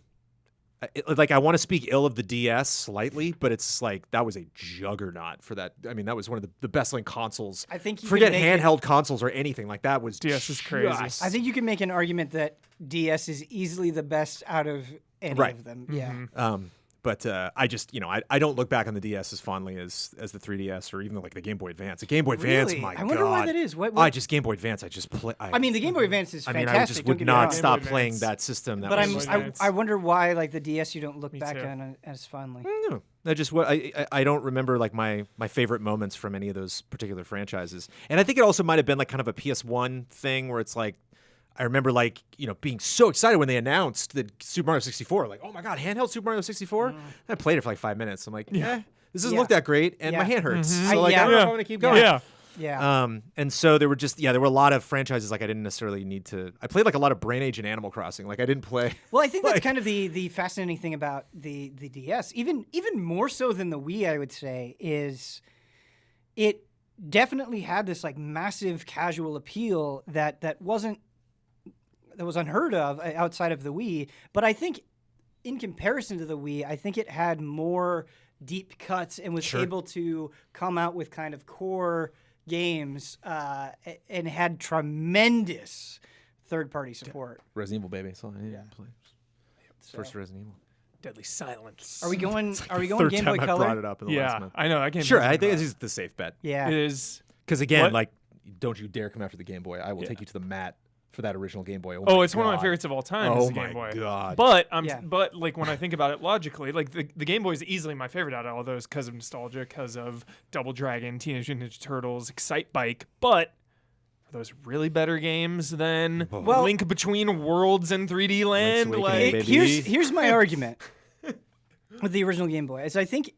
Like I want to speak ill of the DS slightly, but it's like that was a juggernaut for that. I mean, that was one of the best-selling consoles. I think you forget can make it- handheld consoles or anything like that. Was DS is crazy. just- I think you can make an argument that DS is easily the best out of any Right. of them. Yeah. But I just, I don't look back on the DS as fondly as the 3DS or even like the Game Boy Advance. The Game Boy Advance, Really? my I God. wonder why that is. What- Game Boy Advance, I just play. I mean, the Game Boy Advance is I fantastic. mean, I just don't would get me wrong. not stop Game Boy playing Advance. that system. That But was I wonder why like the DS you don't look back too. on as fondly. No, I don't remember like my favorite moments from any of those particular franchises, and I think it also might have been like kind of a PS1 thing where it's like I remember like being so excited when they announced that Super Mario 64, like oh my god, handheld Super Mario 64. I played it for like 5 minutes. I'm like, this doesn't look that great, and my Yeah. hand hurts. Mhm. So like I don't know if I want to keep going. Yeah. Yeah. And so there were there were a lot of franchises like I didn't necessarily need to. I played like a lot of Brain Age and Animal Crossing. Like I didn't play. Well, I think that's like- kind of the fascinating thing about the DS, even more so than the Wii, I would say, is it definitely had this like massive casual appeal that was unheard of outside of the Wii. But I think in comparison to the Wii, I think it had more deep cuts and was able to come out with kind of core games and had tremendous third-party support. Resident Evil, baby. That's all I needed to play. First Resident Evil. Deadly Silence. Are we going Third Game Boy time I Color? brought it up in the last Yeah. month. I know. That game. Sure, has I been think rough. this is the safe bet. Yeah. It is. Because again, What? like, don't you dare come after the Game Boy. I will take you to the mat for that original Game Boy. Oh, my it's one of my God. favorites of all time. Oh is the my Game Boy. God. But Yeah. but like when I think about it logically, like the Game Boy is easily my favorite out of all those because of nostalgia, because of Double Dragon, Teenage Mutant Ninja Turtles, Excite Bike. But are those really better games than Well- Link Between Worlds and 3D Land? Awakening, Like, baby. Here's my argument with the original Game Boy. Is I think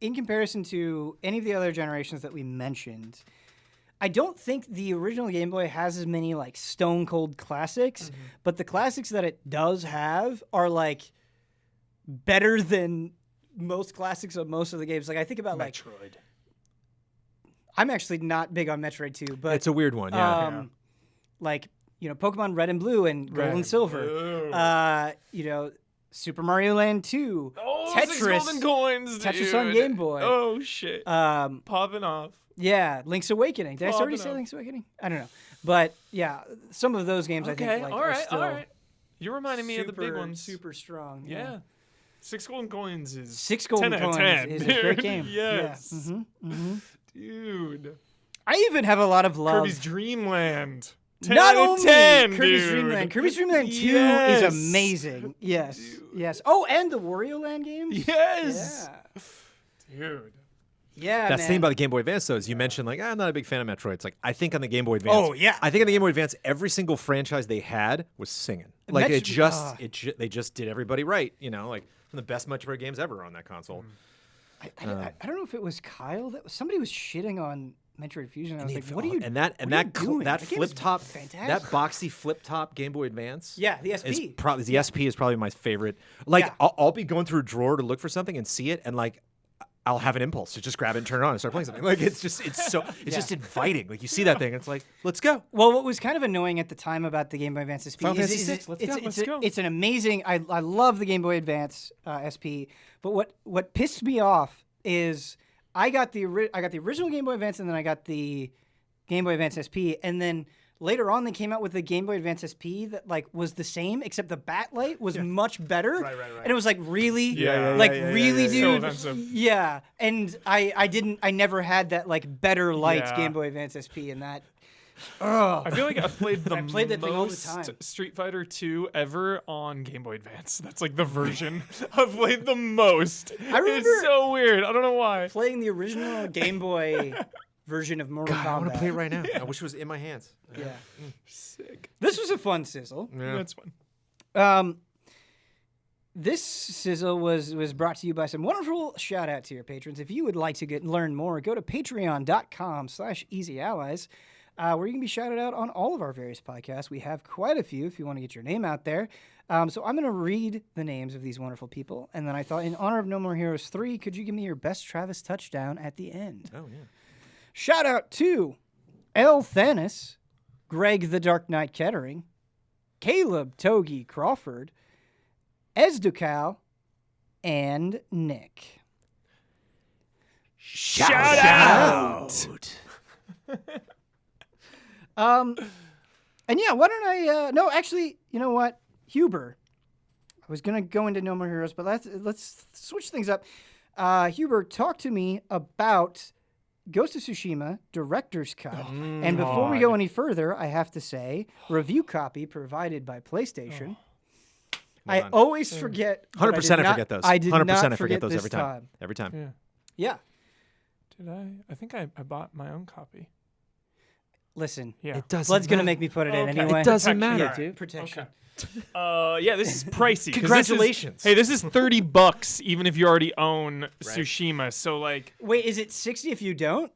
in comparison to any of the other generations that we mentioned, I don't think the original Game Boy has as many like stone cold classics, but the classics that it does have are like better than most classics of most of the games. Like I think about Metroid. I'm actually not big on Metroid 2, but It's a weird one. Yeah. like Pokemon Red and Blue and Gold and Silver. Super Mario Land 2, Tetris, 6 golden coins, dude. Tetris on Game Boy. Oh shit. Popping off. Yeah, Link's Awakening. Did I already say Popping Link's Awakening? I don't know, but yeah, some of those games I think like all are right, still all right. You're reminding me of the big ones. Super strong. Yeah. 6 golden coins is 6 golden 10 out of coins 10, is dude. a great game. Yes. Yeah. Dude. I even have a lot of love. Kirby's Dream Land. 10 Not out of only 10, Kirby's dude. Dream Land. Kirby's Dream Land 2 Yes. is amazing. Yes. Yes. Oh, and the Wario Land games? Yes. Yeah. Dude. Yeah, That's man. the thing about the Game Boy Advance, though, is you mentioned like I'm not a big fan of Metroid. It's like I think on the Game Boy Advance. Oh, yeah. I think on the Game Boy Advance, every single franchise they had was singing. Like they just did everybody right. You know, like some of the best Metroid games ever on that console. I don't know if it was Kyle that somebody was shitting on Metroid Fusion. I was like, what are you? And that doing? that That game flip is top, fantastic. that boxy flip top Game Boy Advance. Yeah, the SP. Is probably the SP is probably my favorite. Like Yeah. I'll be going through a drawer to look for something and see it, and like I'll have an impulse to just grab it and turn it on and start playing something. Like it's just just inviting. Like you see that thing, and it's like let's go. Well, what was kind of annoying at the time about the Game Boy Advance SP Final is Fantasy it's, VI, let's it's, go, it's, let's go. it's an amazing. I love the Game Boy Advance SP, but what pissed me off is I got the original Game Boy Advance and then I got the Game Boy Advance SP, and then later on they came out with the Game Boy Advance SP that like was the same except the backlight was much better. Right. And it was like really, So dude. offensive. Yeah, and I never had that like better light Yeah. Game Boy Advance SP, and that. I feel like I've played the I played that thing all the most time. Street Fighter 2 ever on Game Boy Advance. That's like the version I've played the most. remember- It's so weird. I don't know why. Playing the original Game Boy version of Mortal God, Kombat. I want to play it right now. I wish it was in my hands. Yeah, Sick. this was a fun sizzle. Yeah. That's fun. This sizzle was brought to you by some wonderful shout out to your patrons. If you would like to learn more, go to patreon.com/easyallies, where you can be shouted out on all of our various podcasts. We have quite a few if you want to get your name out there. So I'm going to read the names of these wonderful people, and then I thought, in honor of No More Heroes 3, could you give me your best Travis touchdown at the end? Oh yeah. Shout out to Elthanas, Greg TheDarkKnight Kettering, Caleb Togi Crawford, Esdoccal, and Nick. Shout out! And yeah, why don't I? No, actually, you know what, Huber. I was gonna go into No More Heroes, but let's switch things up. Huber, talk to me about Ghost of Tsushima Director's Cut. And before we go any further, I have to say, review copy provided by PlayStation. I done. always forget. but 100% I not- forget those. I did 100% not I forget those this every time. Every time. Yeah. Yeah. Did I? I think I bought my own copy. Listen, Yeah. It doesn't Blood's gonna matter. make me put it in Okay. anyway. It doesn't Protection. matter, Alright. dude. Protection. Yeah, this is pricey. 'cause Congratulations. This is $30 even if you already own Tsushima. So like, Wait, is it 60 if you don't?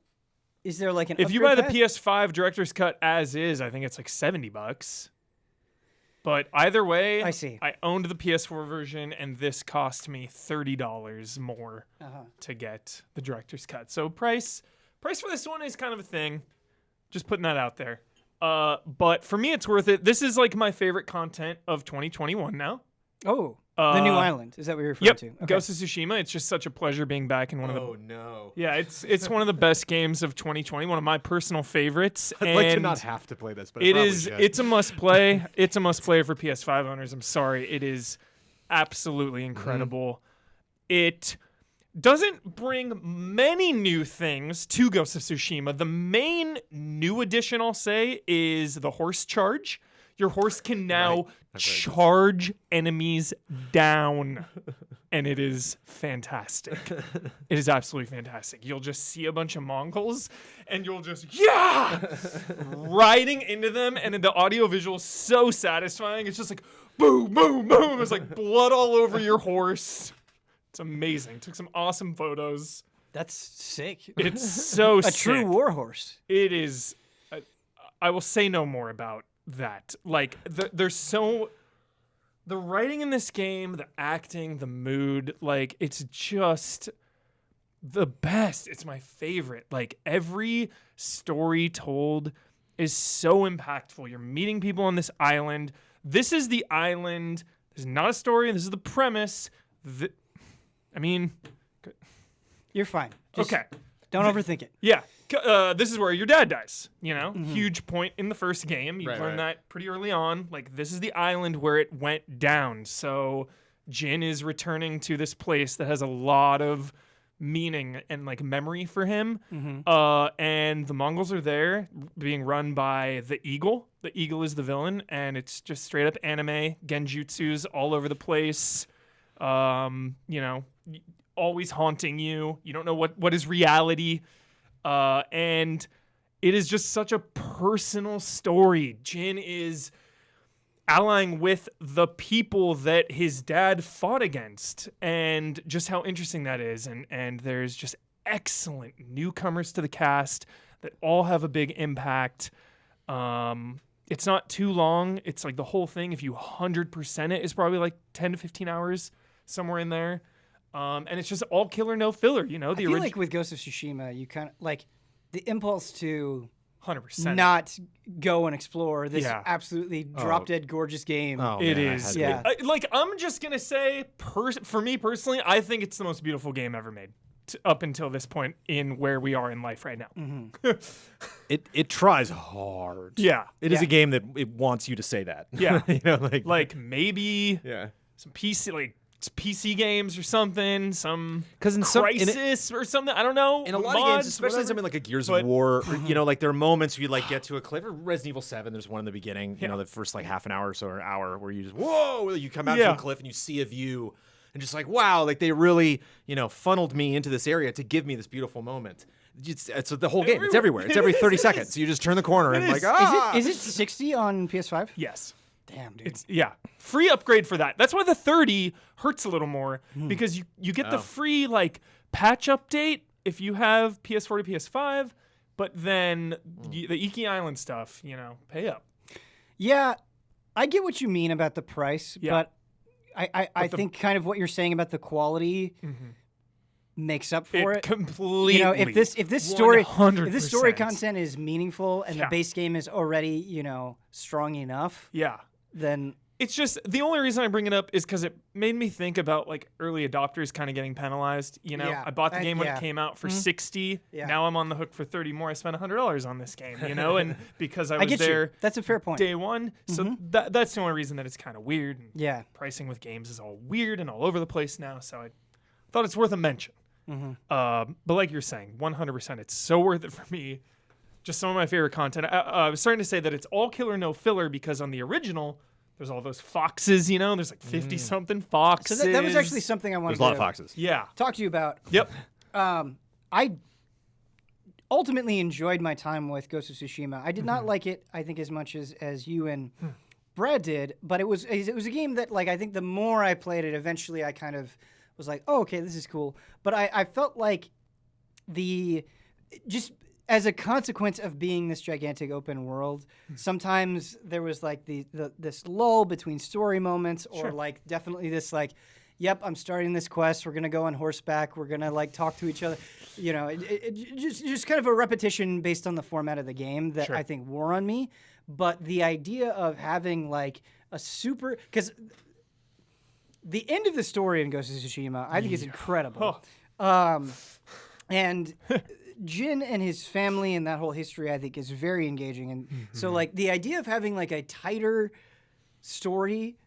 Is there like an if you buy the upgrade pass? PS5 Director's Cut as is, I think it's like $70. But either way, I see. I owned the PS4 version, and this cost me $30 more Uh-huh. to get the Director's Cut. So price for this one is kind of a thing. Just putting that out there. But for me, it's worth it. This is like my favorite content of 2021 now. Oh, the new island. Is that what you're referring Yep, to? Okay. Ghost of Tsushima. It's just such a pleasure being back in one of the. Oh no. Yeah, it's one of the best games of 2020. One of my personal favorites. I'd like to and not have to play this, but it probably is. should. It's a must play. It's a must play for PS5 owners. I'm sorry. It is absolutely incredible. It doesn't bring many new things to Ghost of Tsushima. The main new addition, I'll say, is the horse charge. Your horse can now charge enemies down, and it is fantastic. It is absolutely fantastic. You'll just see a bunch of Mongols, and you'll just, riding into them, and the audio visual is so satisfying. It's just like, boom, boom, boom. There's like blood all over your horse. It's amazing. Took some awesome photos. That's sick. It's so a sick. true warhorse. It is. I will say no more about that. Like, there's so The writing in this game, the acting, the mood, like, it's just the best. It's my favorite. Like, every story told is so impactful. You're meeting people on this island. This is the island. This is not a story. This is the premise. You're fine. Just Okay. Don't overthink it. Yeah. This is where your dad dies, you know? Huge point in the first game. You learn that pretty early on. Like, this is the island where it went down. So Jin is returning to this place that has a lot of meaning and, like, memory for him. And the Mongols are there being run by the Eagle. The Eagle is the villain, and it's just straight up anime, genjutsus all over the place. You know, always haunting you. You don't know what is reality. And it is just such a personal story. Jin is allying with the people that his dad fought against, and just how interesting that is. And there's just excellent newcomers to the cast that all have a big impact. It's not too long. It's like the whole thing, if you 100% it, is probably like 10 to 15 hours, somewhere in there. And it's just all killer, no filler, you know? I feel like with Ghost of Tsushima, you kind of, like, the impulse to 100%. not go and explore this absolutely drop-dead gorgeous game. Oh, It man, is. Yeah. I'm just going to say, for me personally, I think it's the most beautiful game ever made up until this point in where we are in life right now. It tries hard. Yeah. It is a game that it wants you to say that. Yeah. You know, Like maybe yeah. some PC games or something, some 'Cause in Crisis or something. I don't know. In a lot mods, of games, especially whatever. something like a Gears But- of War, or, you know, like there are moments where you like get to a cliff. Or Resident Evil 7, there's one in the beginning, you know, the first like half an hour or so, or an hour, where you just, whoa, you come out to a cliff and you see a view and just like, wow, like they really, you know, funneled me into this area to give me this beautiful moment. It's the whole game. It's everywhere. It's every 30 seconds. You just turn the corner and like, Is it 60 on PS5? Yes. Damn, dude. It's free upgrade for that. That's why the 30 hurts a little more because you get the free like patch update if you have PS4 to PS5, but then the Iki Island stuff, you know, pay up. Yeah, I get what you mean about the price, but I think kind of what you're saying about the quality makes up for it. Completely. You know, if this story 100%. content is meaningful and the base game is already, you know, strong enough, then it's just the only reason I bring it up is because it made me think about like early adopters kind of getting penalized. You know, I bought the game when it came out for $60. Now I'm on the hook for $30 more. I spent $100 on this game, you know, and because I was there, that's a fair point. Day one. So that's the only reason that it's kind of weird. And pricing with games is all weird and all over the place now. So I thought it's worth a mention. But like you're saying, 100%, it's so worth it for me. Just some of my favorite content. I was starting to say that it's all killer, no filler because on the original, there's all those foxes, you know? There's like 50-something foxes. So that was actually something I wanted there's a lot of foxes. talk to you about. Yep. I ultimately enjoyed my time with Ghost of Tsushima. I did not like it, I think, as much as you and Brad did, but it was a game that, like, I think the more I played it, eventually I kind of was like, oh, okay, this is cool. But I felt like just as a consequence of being this gigantic open world, sometimes there was like this lull between story moments, or like definitely this like, yep, I'm starting this quest. We're gonna go on horseback. We're gonna like talk to each other. You know, it just kind of a repetition based on the format of the game that I think wore on me. But the idea of having like a super, because the end of the story in Ghost of Tsushima, I think is incredible. And Jin and his family and that whole history, I think, is very engaging. And so, like, the idea of having like a tighter story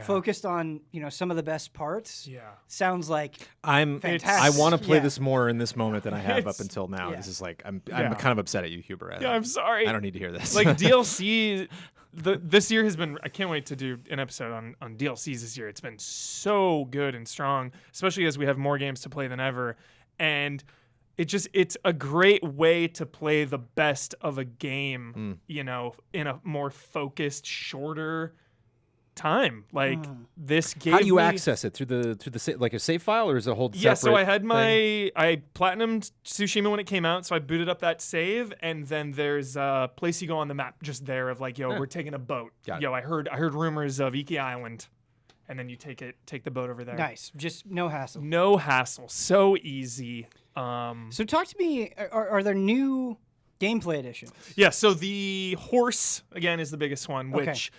focused on, you know, some of the best parts sounds like fantastic. I want to play this more in this moment than I have up until now. This is like, I'm kind of upset at you, Huber. I'm sorry. I don't need to hear this. Like DLC, this year has been, I can't wait to do an episode on DLCs this year. It's been so good and strong, especially as we have more games to play than ever. And it's a great way to play the best of a game, you know, in a more focused, shorter time. Like this game. How do you access it through the like a save file, or is it a whole separate? Yeah, so I had I platinumed Tsushima when it came out, so I booted up that save, and then there's a place you go on the map just there of like, yo, we're taking a boat. I heard rumors of Iki Island, and then you take the boat over there. Nice. Just no hassle. No hassle. So easy. So talk to me. Are there new gameplay additions? Yeah. So the horse again is the biggest one, Okay. which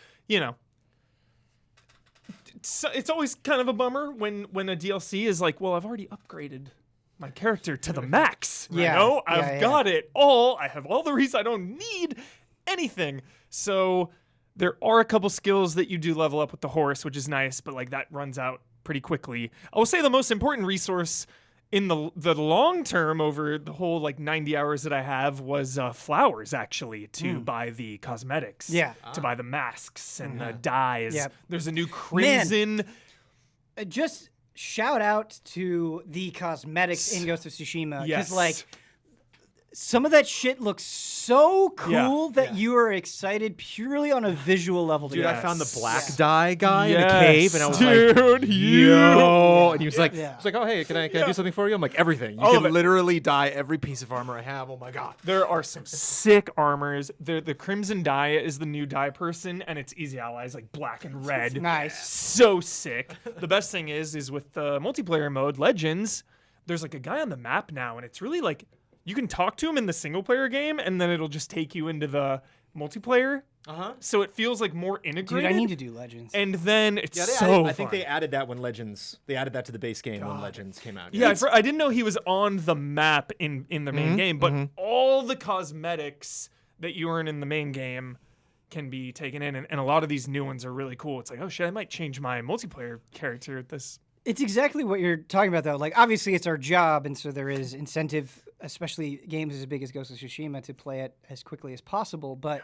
it's always kind of a bummer when a DLC is like, well, I've already upgraded my character to the max. Yeah. I've got it all. I have all the reasons. I don't need anything. So there are a couple skills that you do level up with the horse, which is nice, but like that runs out pretty quickly. I will say the most important resource in the long term over the whole like 90 hours that I have was flowers actually to buy the cosmetics. Yeah. To buy the masks and the dyes. Yep. There's a new crimson. Just shout out to the cosmetics in Ghost of Tsushima. Yes. Like, some of that shit looks so cool Yeah. that you are excited purely on a visual level. Dude, I found the Yes. black dye guy in the Yes, cave, and I was dude, like, you- yo. And he was like, Yeah. oh, hey, can I do something for you? I'm like, everything. You All of can it. literally dye every piece of armor I have. Oh my god. There are some sick armors. The Crimson Dye is the new dye person, and it's easy allies like black and red. Nice. So sick. The best thing is with the multiplayer mode, Legends, there's like a guy on the map now, and it's really like you can talk to him in the single player game, and then it'll just take you into the multiplayer. So it feels like more integrated. Dude, I need to do Legends. And then it's Yeah, so I think fun. they added that when Legends. They added that to the base game when Legends came out. Yeah, I didn't know he was on the map in the Mm-hmm, main game, but all the cosmetics that you earn in the main game can be taken in, and a lot of these new ones are really cool. It's like, oh shit, I might change my multiplayer character at this. It's exactly what you're talking about, though. Like, obviously, it's our job, and so there is incentive, especially games as big as Ghost of Tsushima, to play it as quickly as possible. But,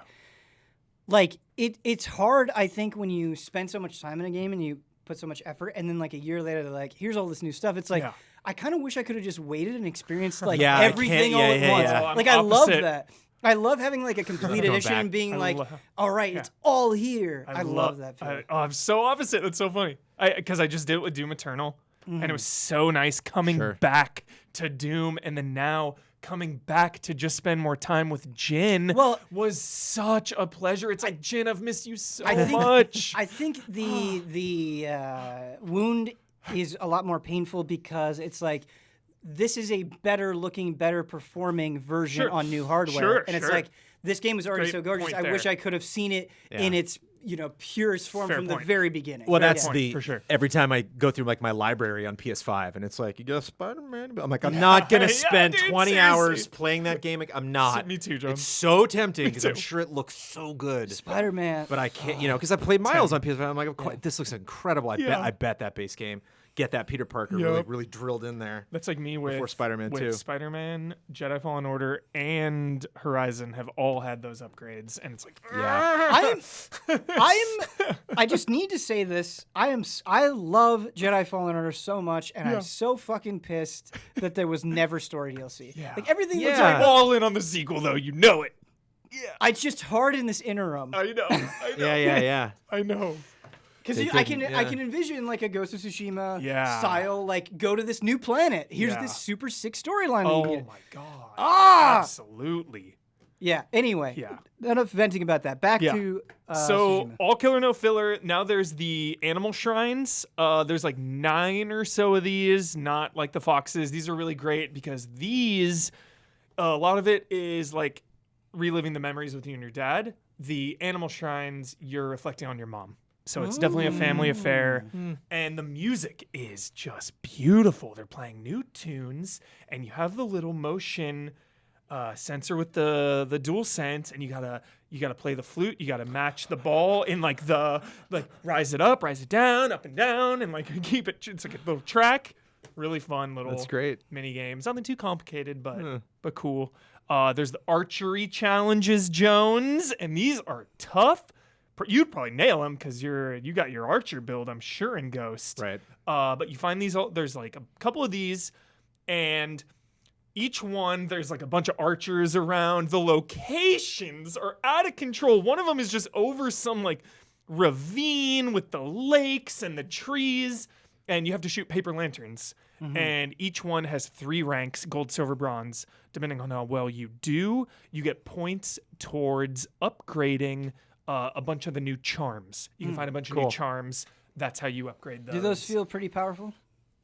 like, it's hard, I think, when you spend so much time in a game and you put so much effort, and then, like, a year later, they're like, here's all this new stuff. It's like, Yeah. I kind of wish I could have just waited and experienced, like, Yeah, I everything can't- all yeah, at yeah, once. yeah. Oh, I'm Like, I love opposite. that. I love having, like, a complete Going edition back. and being I like, lo- all right, it's all here. I love that feeling. I'm so opposite. That's so funny. Because I just did it with Doom Eternal, and it was so nice coming Sure. back to Doom, and then now coming back to just spend more time with Jin Well- was such a pleasure. It's like, Jin, I've missed you so I think- much. I think the wound is a lot more painful because it's like this is a better looking, better performing version Sure. on new hardware, Sure, and it's sure. like this game was already Great so gorgeous. point I wish there. I could have seen it Yeah. in its purest form Fair from point. the very beginning. Well, Fair that's point, the for sure. every time I go through like my library on PS5 and it's like you got Spider-Man. I'm like, I'm not gonna Yeah, spend dude, 20 seriously. hours playing that game. Like, I'm not. Me too, John. It's so tempting because I'm too. sure it looks so good. Spider-Man. But I can't, because I played Miles on PS5. I'm like, of course, this looks incredible. Yeah. I bet that base game, get that Peter Parker Yup. really drilled in there. That's like me with Spider-Man with 2. Spider-Man, Jedi Fallen Order, and Horizon have all had those upgrades, and it's like, Yeah. I just need to say this. I love Jedi Fallen Order so much, and I'm so fucking pissed that there was never story DLC. Yeah. Like everything looks Yeah. like all in on the sequel, though. You know it. it's just hard in this interim. I know. I know. Yeah. I know. Because They I can didn't, I yeah. can envision like a Ghost of Tsushima Yeah. style, like go to this new planet. Here's Yeah. this super sick storyline. that you Oh can get. my god. Ah! Absolutely. Yeah. Anyway. Yeah. Enough venting about that. Back Yeah. to So Tsushima. all killer no filler. Now there's the animal shrines. There's like 9 or so of these, not like the foxes. These are really great because these, a lot of it is like reliving the memories with you and your dad. The animal shrines, you're reflecting on your mom. So it's definitely a family affair. And the music is just beautiful. They're playing new tunes, and you have the little motion sensor with the dual sense, and you gotta play the flute. You gotta match the ball in like rise it up, rise it down, up and down, and like keep it. It's like a little track. Really fun little That's great. mini games. Nothing too complicated, but cool. There's the archery challenges, Jones, and these are tough. You'd probably nail them because you got your archer build, I'm sure, in Ghost. Right. But you find these. There's like a couple of these, and each one there's like a bunch of archers around. The locations are out of control. One of them is just over some like ravine with the lakes and the trees, and you have to shoot paper lanterns. And each one has 3 ranks: gold, silver, bronze. Depending on how well you do, you get points towards upgrading a bunch of the new charms. You can find a bunch of new charms That's how you upgrade those. Do those feel pretty powerful?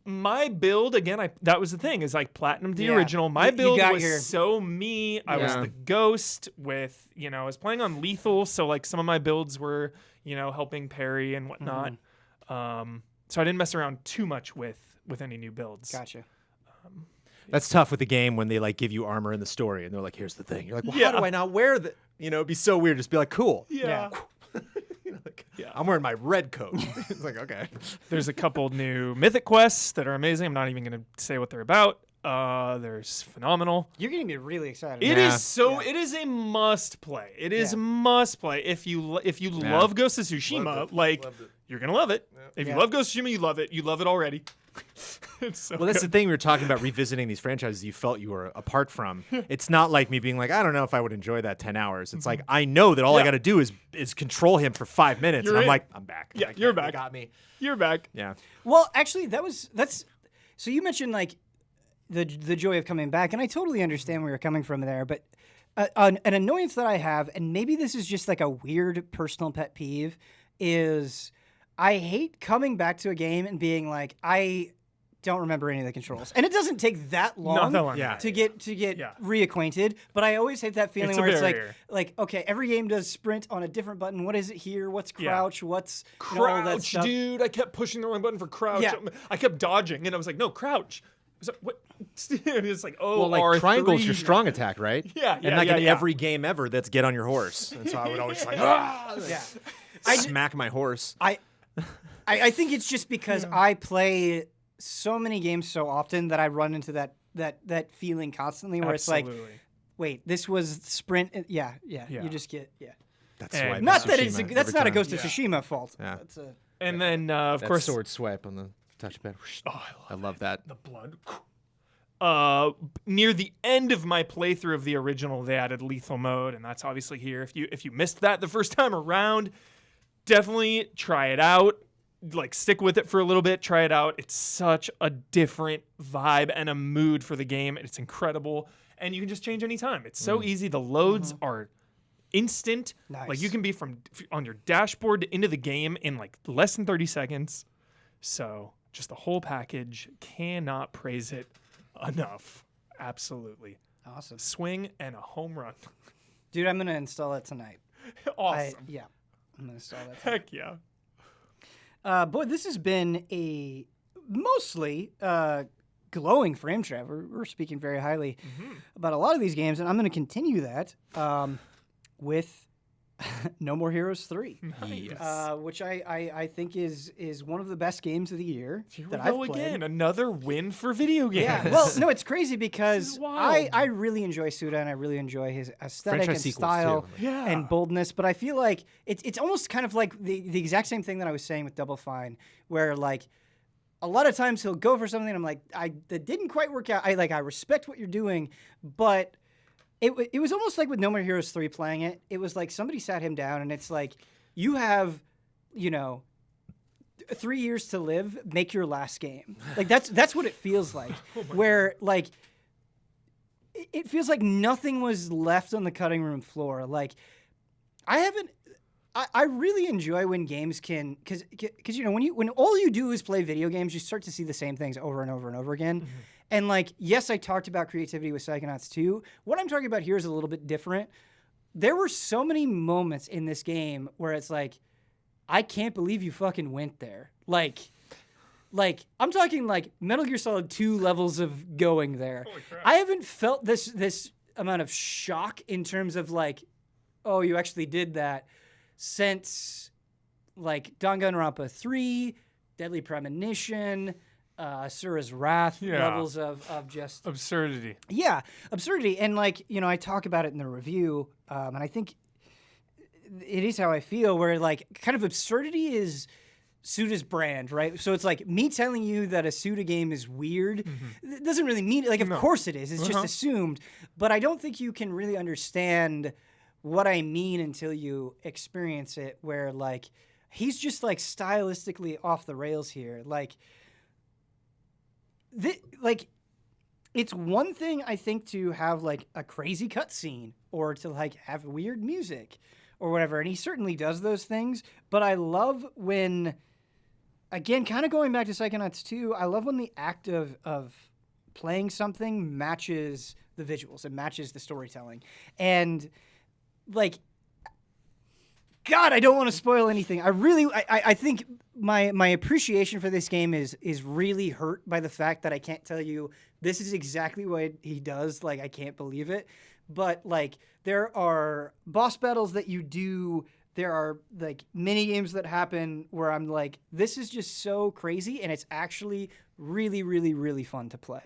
My build, again, that was the thing, is like platinum the Yeah. original. My You build got was your- so me. I was Yeah. the ghost with, I was playing on lethal, so like some of my builds were, helping parry and whatnot. So I didn't mess around too much with any new builds. Gotcha. That's tough with the game when they like give you armor in the story and they're like, here's the thing. You're like, well, Yeah. how do I not wear the? It'd be so weird. Just be like, cool. Yeah. Yeah. I'm wearing my red coat. It's like, okay. There's a couple new mythic quests that are amazing. I'm not even going to say what they're about. There's phenomenal. You're getting me really excited. It Yeah. is so. It is a must play. It is Yeah. must play. If you love Ghost of Tsushima, you're gonna love it. If Yeah. you love Ghost of Tsushima, you love it. You love it already. It's so Well, that's the good. thing we were talking about revisiting these franchises you felt you were apart from. It's not like me being like, I don't know if I would enjoy that 10 hours. It's like, I know that all I Yeah. got to do is control him for 5 minutes. You're and I'm in. like, I'm back. Yeah, Like, you're they back. got me. You're back. Yeah. Well, actually, that's. So you mentioned like the joy of coming back, and I totally understand where you're coming from there. But an annoyance that I have, and maybe this is just like a weird personal pet peeve, is I hate coming back to a game and being like, I don't remember any of the controls, and it doesn't take that long. Not that long. Yeah. To get Yeah. reacquainted, but I always hate that feeling It's a where it's barrier. like okay, every game does sprint on a different button. What is it here? What's Yeah. crouch? What's all that Crouch, stuff. dude. I kept pushing the wrong button for crouch. Yeah. I kept dodging, and I was like, no, crouch. I was like, what? And it's like, oh, Well, like R3. triangle's your strong attack, right? Yeah, And like yeah, in yeah. every game ever, that's get on your horse. And so I would always like, ah! Yeah. Smack my horse. I think it's just because I play so many games so often that I run into that feeling constantly where it's like, Absolutely. wait, this was sprint. Yeah. Yeah. You just get That's And why I not pick that it's Tsushima that's every not a time. Ghost of Tsushima fault. Yeah. That's a, And then, of That course, sword swipe on the touchpad. Oh, I love that. the blood. Near the end of my playthrough of the original, they added lethal mode, and that's obviously here. If you missed that the first time around, definitely try it out. Like, stick with it for a little bit. Try it out. It's such a different vibe and a mood for the game. It's incredible, and you can just change anytime. It's so easy. The loads are instant. Nice. Like, you can be from on your dashboard into the game in like less than 30 seconds. So just the whole package, cannot praise it enough. Absolutely. awesome. Swing and a home run. Dude, I'm going to install it tonight. Awesome. I'm going to install that tonight. Heck yeah. Boy, this has been a mostly glowing frame trap. We're speaking very highly about a lot of these games, and I'm going to continue that with No More Heroes 3, Nice. which I think is one of the best games of the year Here we that go I've played. again. Another win for video games. Yeah, well, no, it's crazy because is wild. I really enjoy Suda and I really enjoy his aesthetic Franchise and sequels, style too. Yeah. and boldness. But I feel like it's almost kind of like the exact same thing that I was saying with Double Fine, where like a lot of times he'll go for something and I'm like, that didn't quite work out. I respect what you're doing, but it was almost like with No More Heroes 3 playing it. It was like somebody sat him down and it's like, you have, 3 years to live, make your last game. Like that's what it feels like. Where like it feels like nothing was left on the cutting room floor. Like I really enjoy when games can because when all you do is play video games, you start to see the same things over and over and over again. And like, yes, I talked about creativity with Psychonauts 2. What I'm talking about here is a little bit different. There were so many moments in this game where it's like, I can't believe you fucking went there. Like I'm talking like Metal Gear Solid 2 levels of going there. Holy crap. I haven't felt this amount of shock in terms of like, oh, you actually did that since like Danganronpa 3, Deadly Premonition, Asura's Wrath levels of just Absurdity. yeah, absurdity. And like, I talk about it in the review, and I think it is how I feel, where like kind of absurdity is Suda's brand, right? So it's like me telling you that a Suda game is weird. It doesn't really mean like, of course it is. It's just assumed. But I don't think you can really understand what I mean until you experience it, where like he's just like stylistically off the rails here. Like it's one thing I think to have like a crazy cutscene or to like have weird music or whatever, and he certainly does those things. But I love when again, kind of going back to Psychonauts 2, I love when the act of playing something matches the visuals, it matches the storytelling. And like, God, I don't want to spoil anything. I think my appreciation for this game is really hurt by the fact that I can't tell you this is exactly what he does. Like, I can't believe it. But like, there are boss battles that you do. There are like mini games that happen where I'm like, this is just so crazy, and it's actually really, really, really fun to play.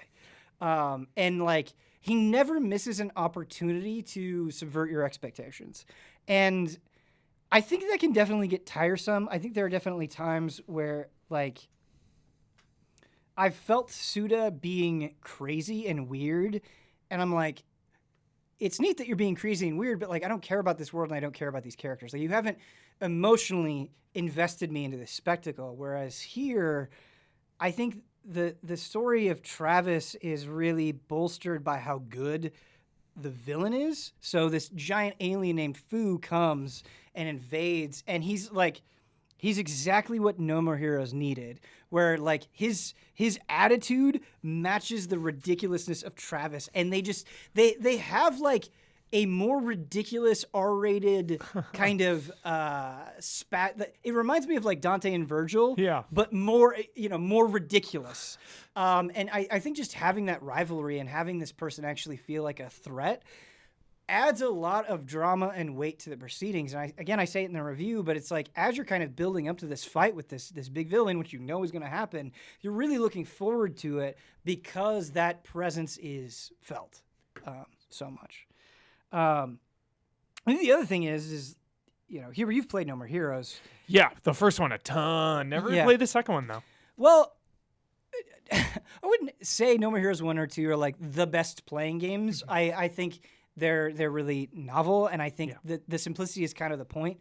And like, he never misses an opportunity to subvert your expectations. And I think that can definitely get tiresome. I think there are definitely times where like I've felt Suda being crazy and weird, and I'm like, it's neat that you're being crazy and weird, but like, I don't care about this world and I don't care about these characters. Like, you haven't emotionally invested me into this spectacle. Whereas here, I think the story of Travis is really bolstered by how good the villain is. So this giant alien named Fu comes and invades, and he's exactly what No More Heroes needed, where like his attitude matches the ridiculousness of Travis, and they have like a more ridiculous R-rated kind of spat. It reminds me of like Dante and Virgil, but more ridiculous. And I think just having that rivalry and having this person actually feel like a threat adds a lot of drama and weight to the proceedings. And I say it in the review, but it's like, as you're kind of building up to this fight with this big villain, which you know is going to happen, you're really looking forward to it because that presence is felt so much. I think the other thing is here you've played No More Heroes. Yeah, the first one a ton. Never played the second one though. Well, I wouldn't say No More Heroes 1 or 2 are like the best playing games. I think they're really novel, and I think that the simplicity is kind of the point.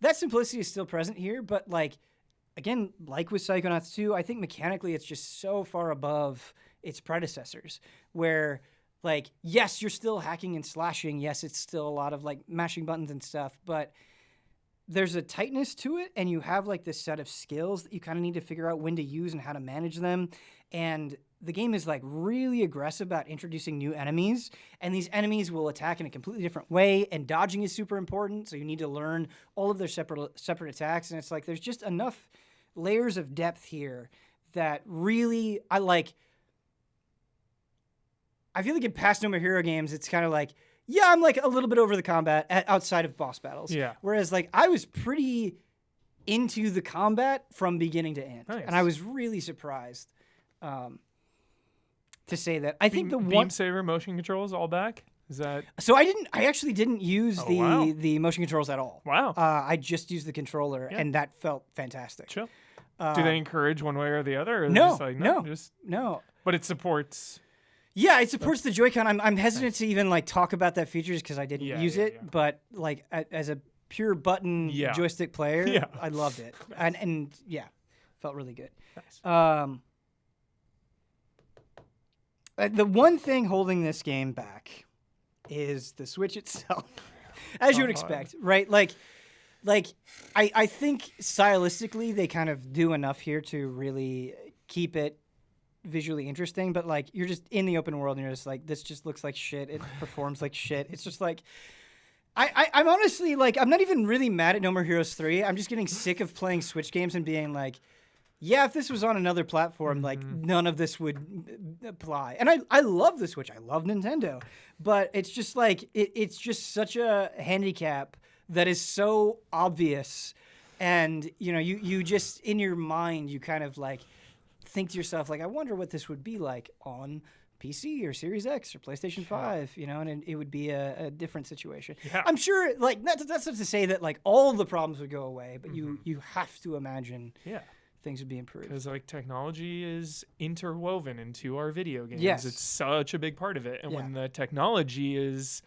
That simplicity is still present here, but like, again, like with Psychonauts 2, I think mechanically it's just so far above its predecessors, where like, yes, you're still hacking and slashing. Yes, it's still a lot of like mashing buttons and stuff, but there's a tightness to it, and you have like this set of skills that you kind of need to figure out when to use and how to manage them. And the game is like really aggressive about introducing new enemies, and these enemies will attack in a completely different way, and dodging is super important. So you need to learn all of their separate attacks. And it's like, there's just enough layers of depth here that really I like. I feel like in past No More Hero games, it's kind of like, yeah, I'm like a little bit over the combat outside of boss battles. Yeah. Whereas like I was pretty into the combat from beginning to end. Nice. And I was really surprised to say that. I think Beam Saber motion controls all back? Is that... So I actually didn't use the motion controls at all. Wow. I just used the controller, and that felt fantastic. Chill. Do they encourage one way or the other? Or No, just like, no. But it supports... Yeah, it supports the Joy-Con. I'm hesitant to even like talk about that feature just because I didn't use it. Yeah. But like as a pure button joystick player, I loved it, and felt really good. Nice. The one thing holding this game back is the Switch itself, as you would expect, right? Like I think stylistically they kind of do enough here to really keep it visually interesting, but like you're just in the open world and you're just like, this just looks like shit. It performs like shit. It's just like, I'm honestly like, I'm not even really mad at No More Heroes 3. I'm just getting sick of playing Switch games and being like, yeah, if this was on another platform, like none of this would apply. And I love the Switch. I love Nintendo, but it's just like, it's just such a handicap that is so obvious. And you just in your mind, you kind of like, think to yourself, like, I wonder what this would be like on PC or Series X or PlayStation 5, and it would be a different situation. Yeah. I'm sure, like, that's not to say that, like, all the problems would go away, but you have to imagine things would be improved. Because, like, technology is interwoven into our video games. Yes. It's such a big part of it. And when the technology is,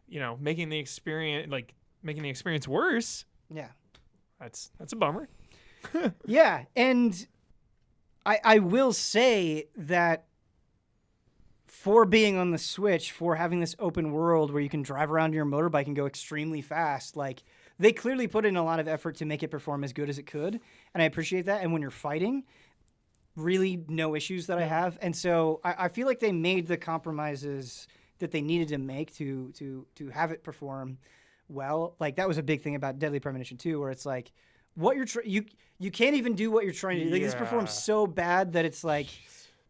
making the experience worse, that's a bummer. Yeah, and I will say that for being on the Switch, for having this open world where you can drive around your motorbike and go extremely fast, like, they clearly put in a lot of effort to make it perform as good as it could, and I appreciate that. And when you're fighting, really no issues that I have. And so I feel like they made the compromises that they needed to make to have it perform well. Like, that was a big thing about Deadly Premonition 2, where it's like, what you're you can't even do what you're trying to do. Like, this performs so bad that it's like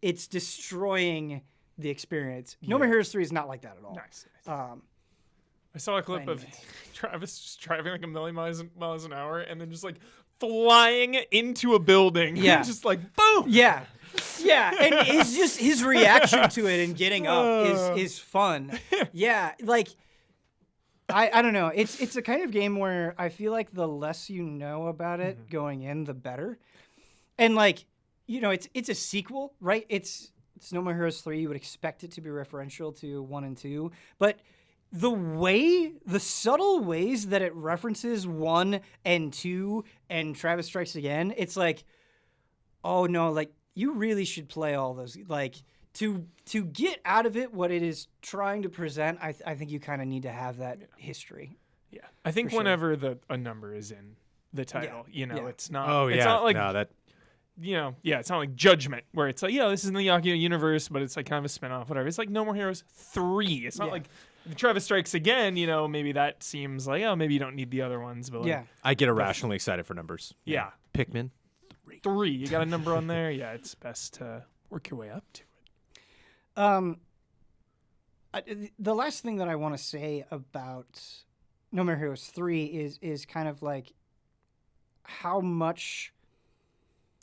it's destroying the experience. No More Heroes 3 is not like that at all. Nice. I saw a clip of Travis just driving like a million miles an hour and then just like flying into a building. Yeah. Just like boom. Yeah. Yeah. And it's just his reaction to it and getting up is fun. Yeah. Like, I don't know. It's a kind of game where I feel like the less you know about it going in, the better. And like, you know, it's a sequel, right? It's No More Heroes 3. You would expect it to be referential to 1 and 2. But the subtle ways that it references 1 and 2 and Travis Strikes Again, it's like, oh no, like, you really should play all those. Like, to get out of it what it is trying to present, I think you kind of need to have that history. Yeah. I think whenever a number is in the title, you know, it's not. Oh, it's yeah. not like, no, that. You know, it's not like Judgment, where it's like, this is in the Yakuza universe, but it's like kind of a spinoff, whatever. It's like No More Heroes 3. It's not like Travis Strikes Again, you know, maybe that seems like, maybe you don't need the other ones. But like, I get irrationally excited for numbers. Yeah. Pikmin 3. You got a number on there? Yeah, it's best to work your way up to it. The last thing that I want to say about No More Heroes 3 is kind of like how much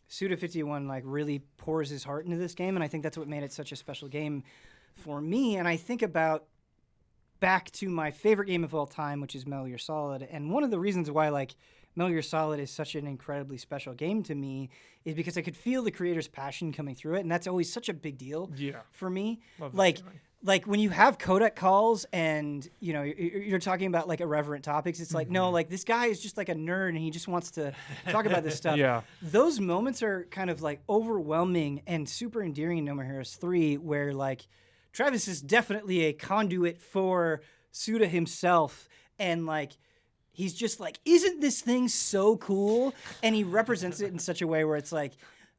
Suda51 like really pours his heart into this game, and I think that's what made it such a special game for me. And I think about back to my favorite game of all time, which is Metal Gear Solid, and one of the reasons why like Metal Gear Solid is such an incredibly special game to me is because I could feel the creator's passion coming through it, and that's always such a big deal for me. Love Like when you have codec calls and, you know, you're talking about like irreverent topics, it's like, no, like this guy is just like a nerd and he just wants to talk about this stuff. Yeah. Those moments are kind of like overwhelming and super endearing in No More Heroes 3, where like Travis is definitely a conduit for Suda himself, and like he's just like, isn't this thing so cool? And he represents it in such a way where it's like,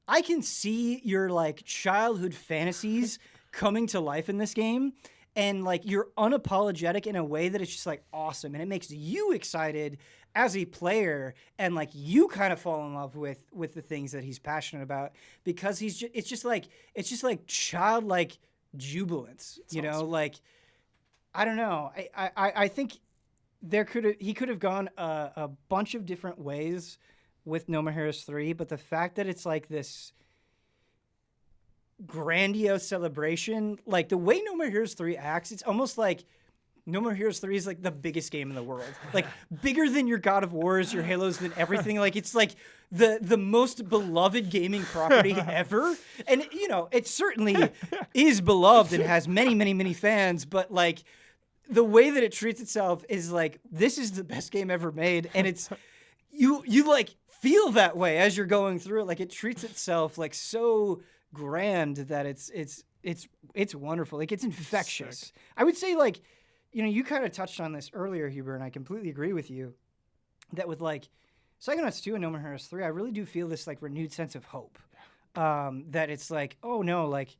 I can see your like childhood fantasies coming to life in this game, and like you're unapologetic in a way that it's just like awesome, and it makes you excited as a player, and like you kind of fall in love with the things that he's passionate about, because it's just like childlike jubilance. That's you know, awesome. Like I don't know, I think he could have gone a bunch of different ways with No More Heroes 3, but the fact that it's like this grandiose celebration, like the way No More Heroes 3 acts, it's almost like No More Heroes 3 is like the biggest game in the world, like bigger than your God of Wars, your Halos, than everything. Like it's like the most beloved gaming property ever, and you know it certainly is beloved and has many fans, but like the way that it treats itself is like, this is the best game ever made, and it's you like feel that way as you're going through it. Like it treats itself like so grand that it's wonderful. Like it's infectious. Sick. I would say, like, you know, you kind of touched on this earlier, Huber, and I completely agree with you that with like Psychonauts 2 and No More Heroes 3, I really do feel this like renewed sense of hope. That it's like, oh no, like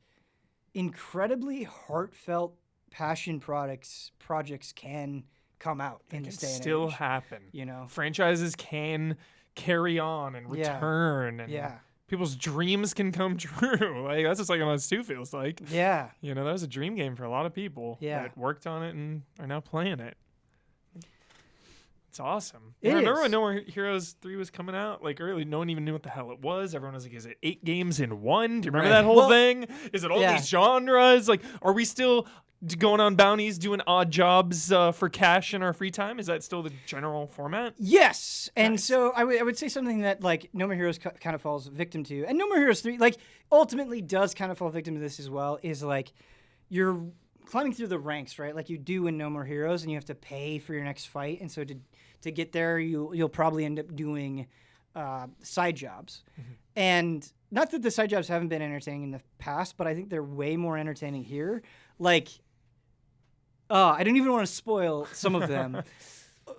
incredibly heartfelt passion projects can come out in this day and age. Still happen. You know, franchises can carry on and return. And people's dreams can come true. Like that's what Psychonauts 2 feels like. Yeah. You know, that was a dream game for a lot of people that worked on it and are now playing it. It's awesome. I remember when No More Heroes 3 was coming out, like early, no one even knew what the hell it was. Everyone was like, is it 8 games in 1? Do you remember that whole thing? Is it all these genres? Like, are we still going on bounties, doing odd jobs for cash in our free time? Is that still the general format? Yes. And so I would say something that like No More Heroes kind of falls victim to, and No More Heroes 3 like ultimately does kind of fall victim to this as well, is like you're climbing through the ranks, right? Like you do in No More Heroes, and you have to pay for your next fight, and so to get there, you'll probably end up doing side jobs. Mm-hmm. And not that the side jobs haven't been entertaining in the past, but I think they're way more entertaining here. Like, I don't even want to spoil some of them.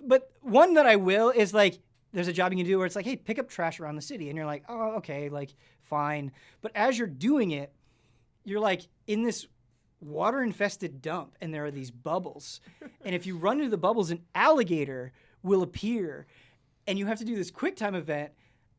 but one that I will is like, there's a job you can do where it's like, hey, pick up trash around the city. And you're like, oh, okay, like, fine. But as you're doing it, you're like in this water-infested dump, and there are these bubbles. And if you run into the bubbles, an alligator will appear, and you have to do this quick time event.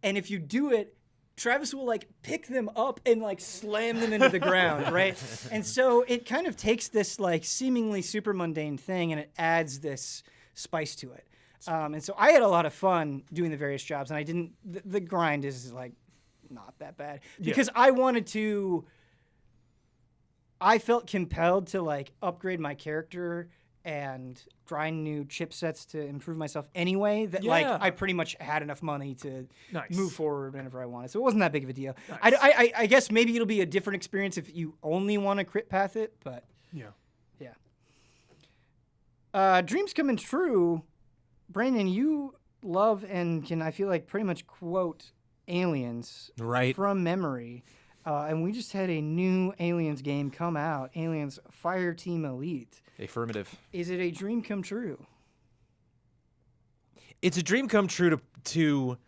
And if you do it, Travis will like pick them up and like slam them into the ground, right? And so it kind of takes this like seemingly super mundane thing and it adds this spice to it. And so I had a lot of fun doing the various jobs, and I didn't. The grind is like not that bad because I felt compelled to like upgrade my character and grind new chipsets to improve myself anyway, that like I pretty much had enough money to move forward whenever I wanted. So it wasn't that big of a deal. Nice. I guess maybe it'll be a different experience if you only want to crit path it, but yeah. Dreams coming true. Brandon, you love and can, I feel like, pretty much quote Aliens from memory. And we just had a new Aliens game come out, Aliens Fireteam Elite. Affirmative. Is it a dream come true? It's a dream come true to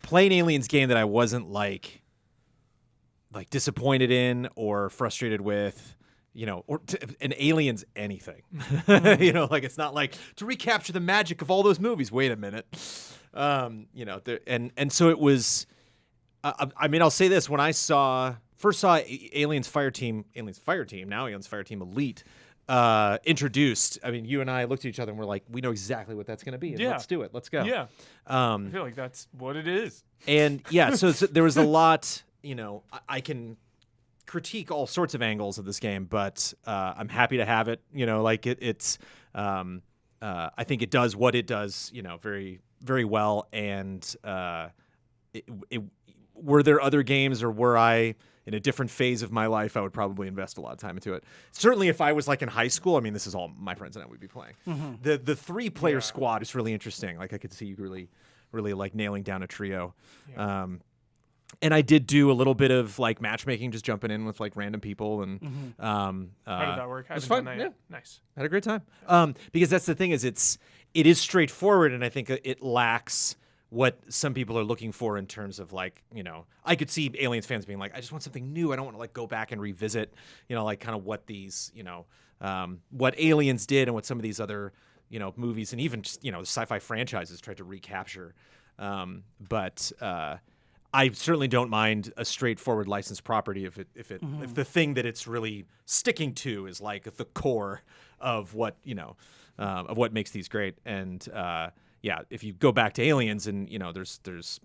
play an Aliens game that I wasn't like disappointed in or frustrated with, or an Aliens anything. Like it's not like to recapture the magic of all those movies. Wait a minute. And so it was. I mean, I'll say this: when I first saw Aliens Fireteam, now Aliens Fireteam Elite, introduced, I mean, you and I looked at each other and we're like, we know exactly what that's going to be. And let's do it. Let's go. Yeah. I feel like that's what it is. And yeah, so there was a lot. I can critique all sorts of angles of this game, but I'm happy to have it. It's. I think it does what it does. Very, very well. And were there other games, or were I in a different phase of my life, I would probably invest a lot of time into it. Certainly if I was like in high school, I mean, this is all my friends and I would be playing. Mm-hmm. The 3-player squad is really interesting. Like I could see you really, really like nailing down a trio. Yeah. And I did do a little bit of like matchmaking, just jumping in with like random people. And how did that work? It was fun. Yeah. Nice. I had a great time. Because that's the thing is it is straightforward, and I think it lacks what some people are looking for in terms of like, I could see Aliens fans being like, I just want something new. I don't want to like go back and revisit, like kind of what these, what Aliens did and what some of these other, movies and even just, sci-fi franchises tried to recapture. But I certainly don't mind a straightforward licensed property if the thing that it's really sticking to is like the core of what, of what makes these great. And, yeah, if you go back to Aliens and, there's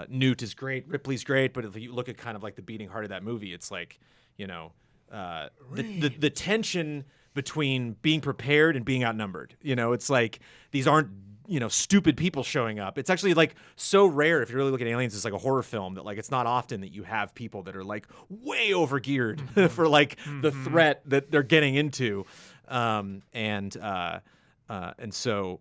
Newt is great, Ripley's great, but if you look at kind of like the beating heart of that movie, it's like, the tension between being prepared and being outnumbered. It's like these aren't, stupid people showing up. It's actually like so rare if you really look at Aliens as like a horror film that like it's not often that you have people that are like way overgeared for like the threat that they're getting into. And so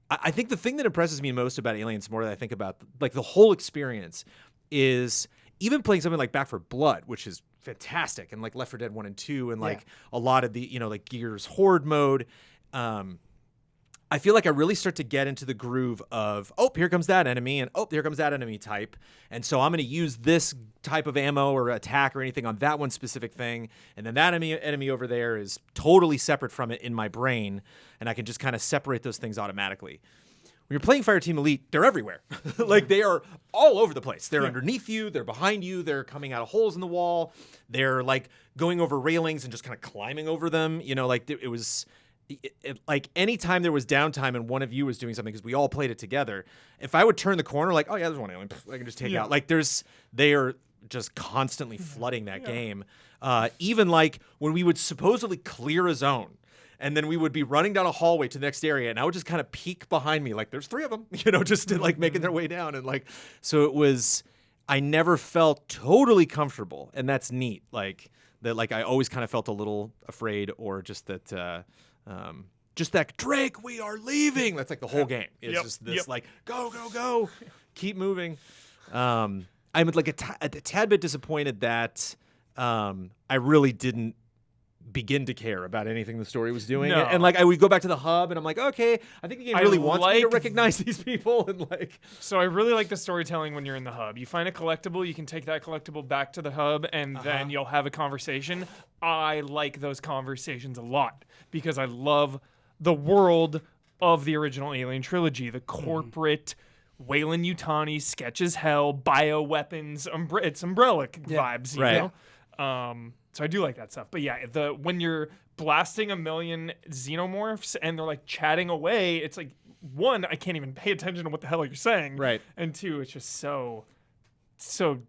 I think the thing that impresses me most about Aliens, more than I think about like the whole experience, is even playing something like Back 4 Blood, which is fantastic, and like Left 4 Dead 1 and 2, and like a lot of the like Gears Horde mode. I feel like I really start to get into the groove of, oh, here comes that enemy, and oh, here comes that enemy type. And so I'm going to use this type of ammo or attack or anything on that one specific thing. And then that enemy over there is totally separate from it in my brain. And I can just kind of separate those things automatically. When you're playing Fireteam Elite, they're everywhere. Like they are all over the place. They're underneath you. They're behind you. They're coming out of holes in the wall. They're like going over railings and just kind of climbing over them. Like it was... like anytime there was downtime and one of you was doing something, because we all played it together, if I would turn the corner like, oh yeah, there's one alien, I can just take out. Like they are just constantly flooding that game. Even like when we would supposedly clear a zone and then we would be running down a hallway to the next area, and I would just kind of peek behind me like there's 3 of them, just to, like making their way down. And like, so it was, I never felt totally comfortable, and that's neat. Like that, like I always kind of felt a little afraid, or just that, just that, Drake, we are leaving. That's like the whole game. It's just this like, go, keep moving. I'm like a tad bit disappointed that I really didn't begin to care about anything the story was doing. No. And like I would go back to the hub and I'm like, okay, I think the game really wants me to recognize these people and like. So I really like the storytelling when you're in the hub. You find a collectible, you can take that collectible back to the hub, and then you'll have a conversation. I like those conversations a lot because I love the world of the original Alien trilogy, the corporate Weyland-Yutani, sketch as hell, bioweapons, it's Umbrella vibes, you know? So I do like that stuff. But yeah, when you're blasting a million xenomorphs and they're like chatting away, it's like, one, I can't even pay attention to what the hell you're saying. Right. And two, it's just so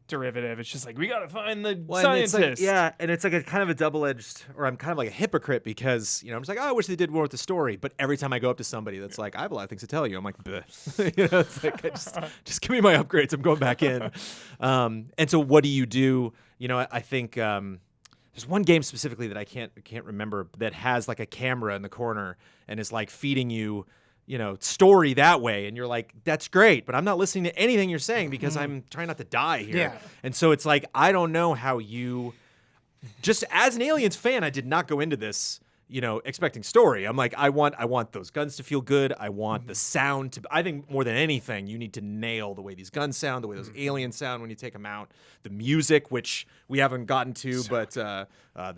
derivative. It's just like, we got to find the And scientist. it's like, and it's like a kind of a double-edged, or I'm kind of like a hypocrite because, I'm just like, oh, I wish they did more with the story. But every time I go up to somebody that's like, I have a lot of things to tell you, I'm like, bleh. It's like, just give me my upgrades. I'm going back in. And so what do you do? I think there's one game specifically that I can't remember that has like a camera in the corner and is like feeding you, story that way. And you're like, that's great, but I'm not listening to anything you're saying because I'm trying not to die here. Yeah. And so it's like, I don't know how you, just as an Aliens fan, I did not go into this, expecting story. I'm like, I want those guns to feel good. I want the sound to, I think more than anything, you need to nail the way these guns sound, the way those aliens sound when you take them out. The music, which we haven't gotten to, but the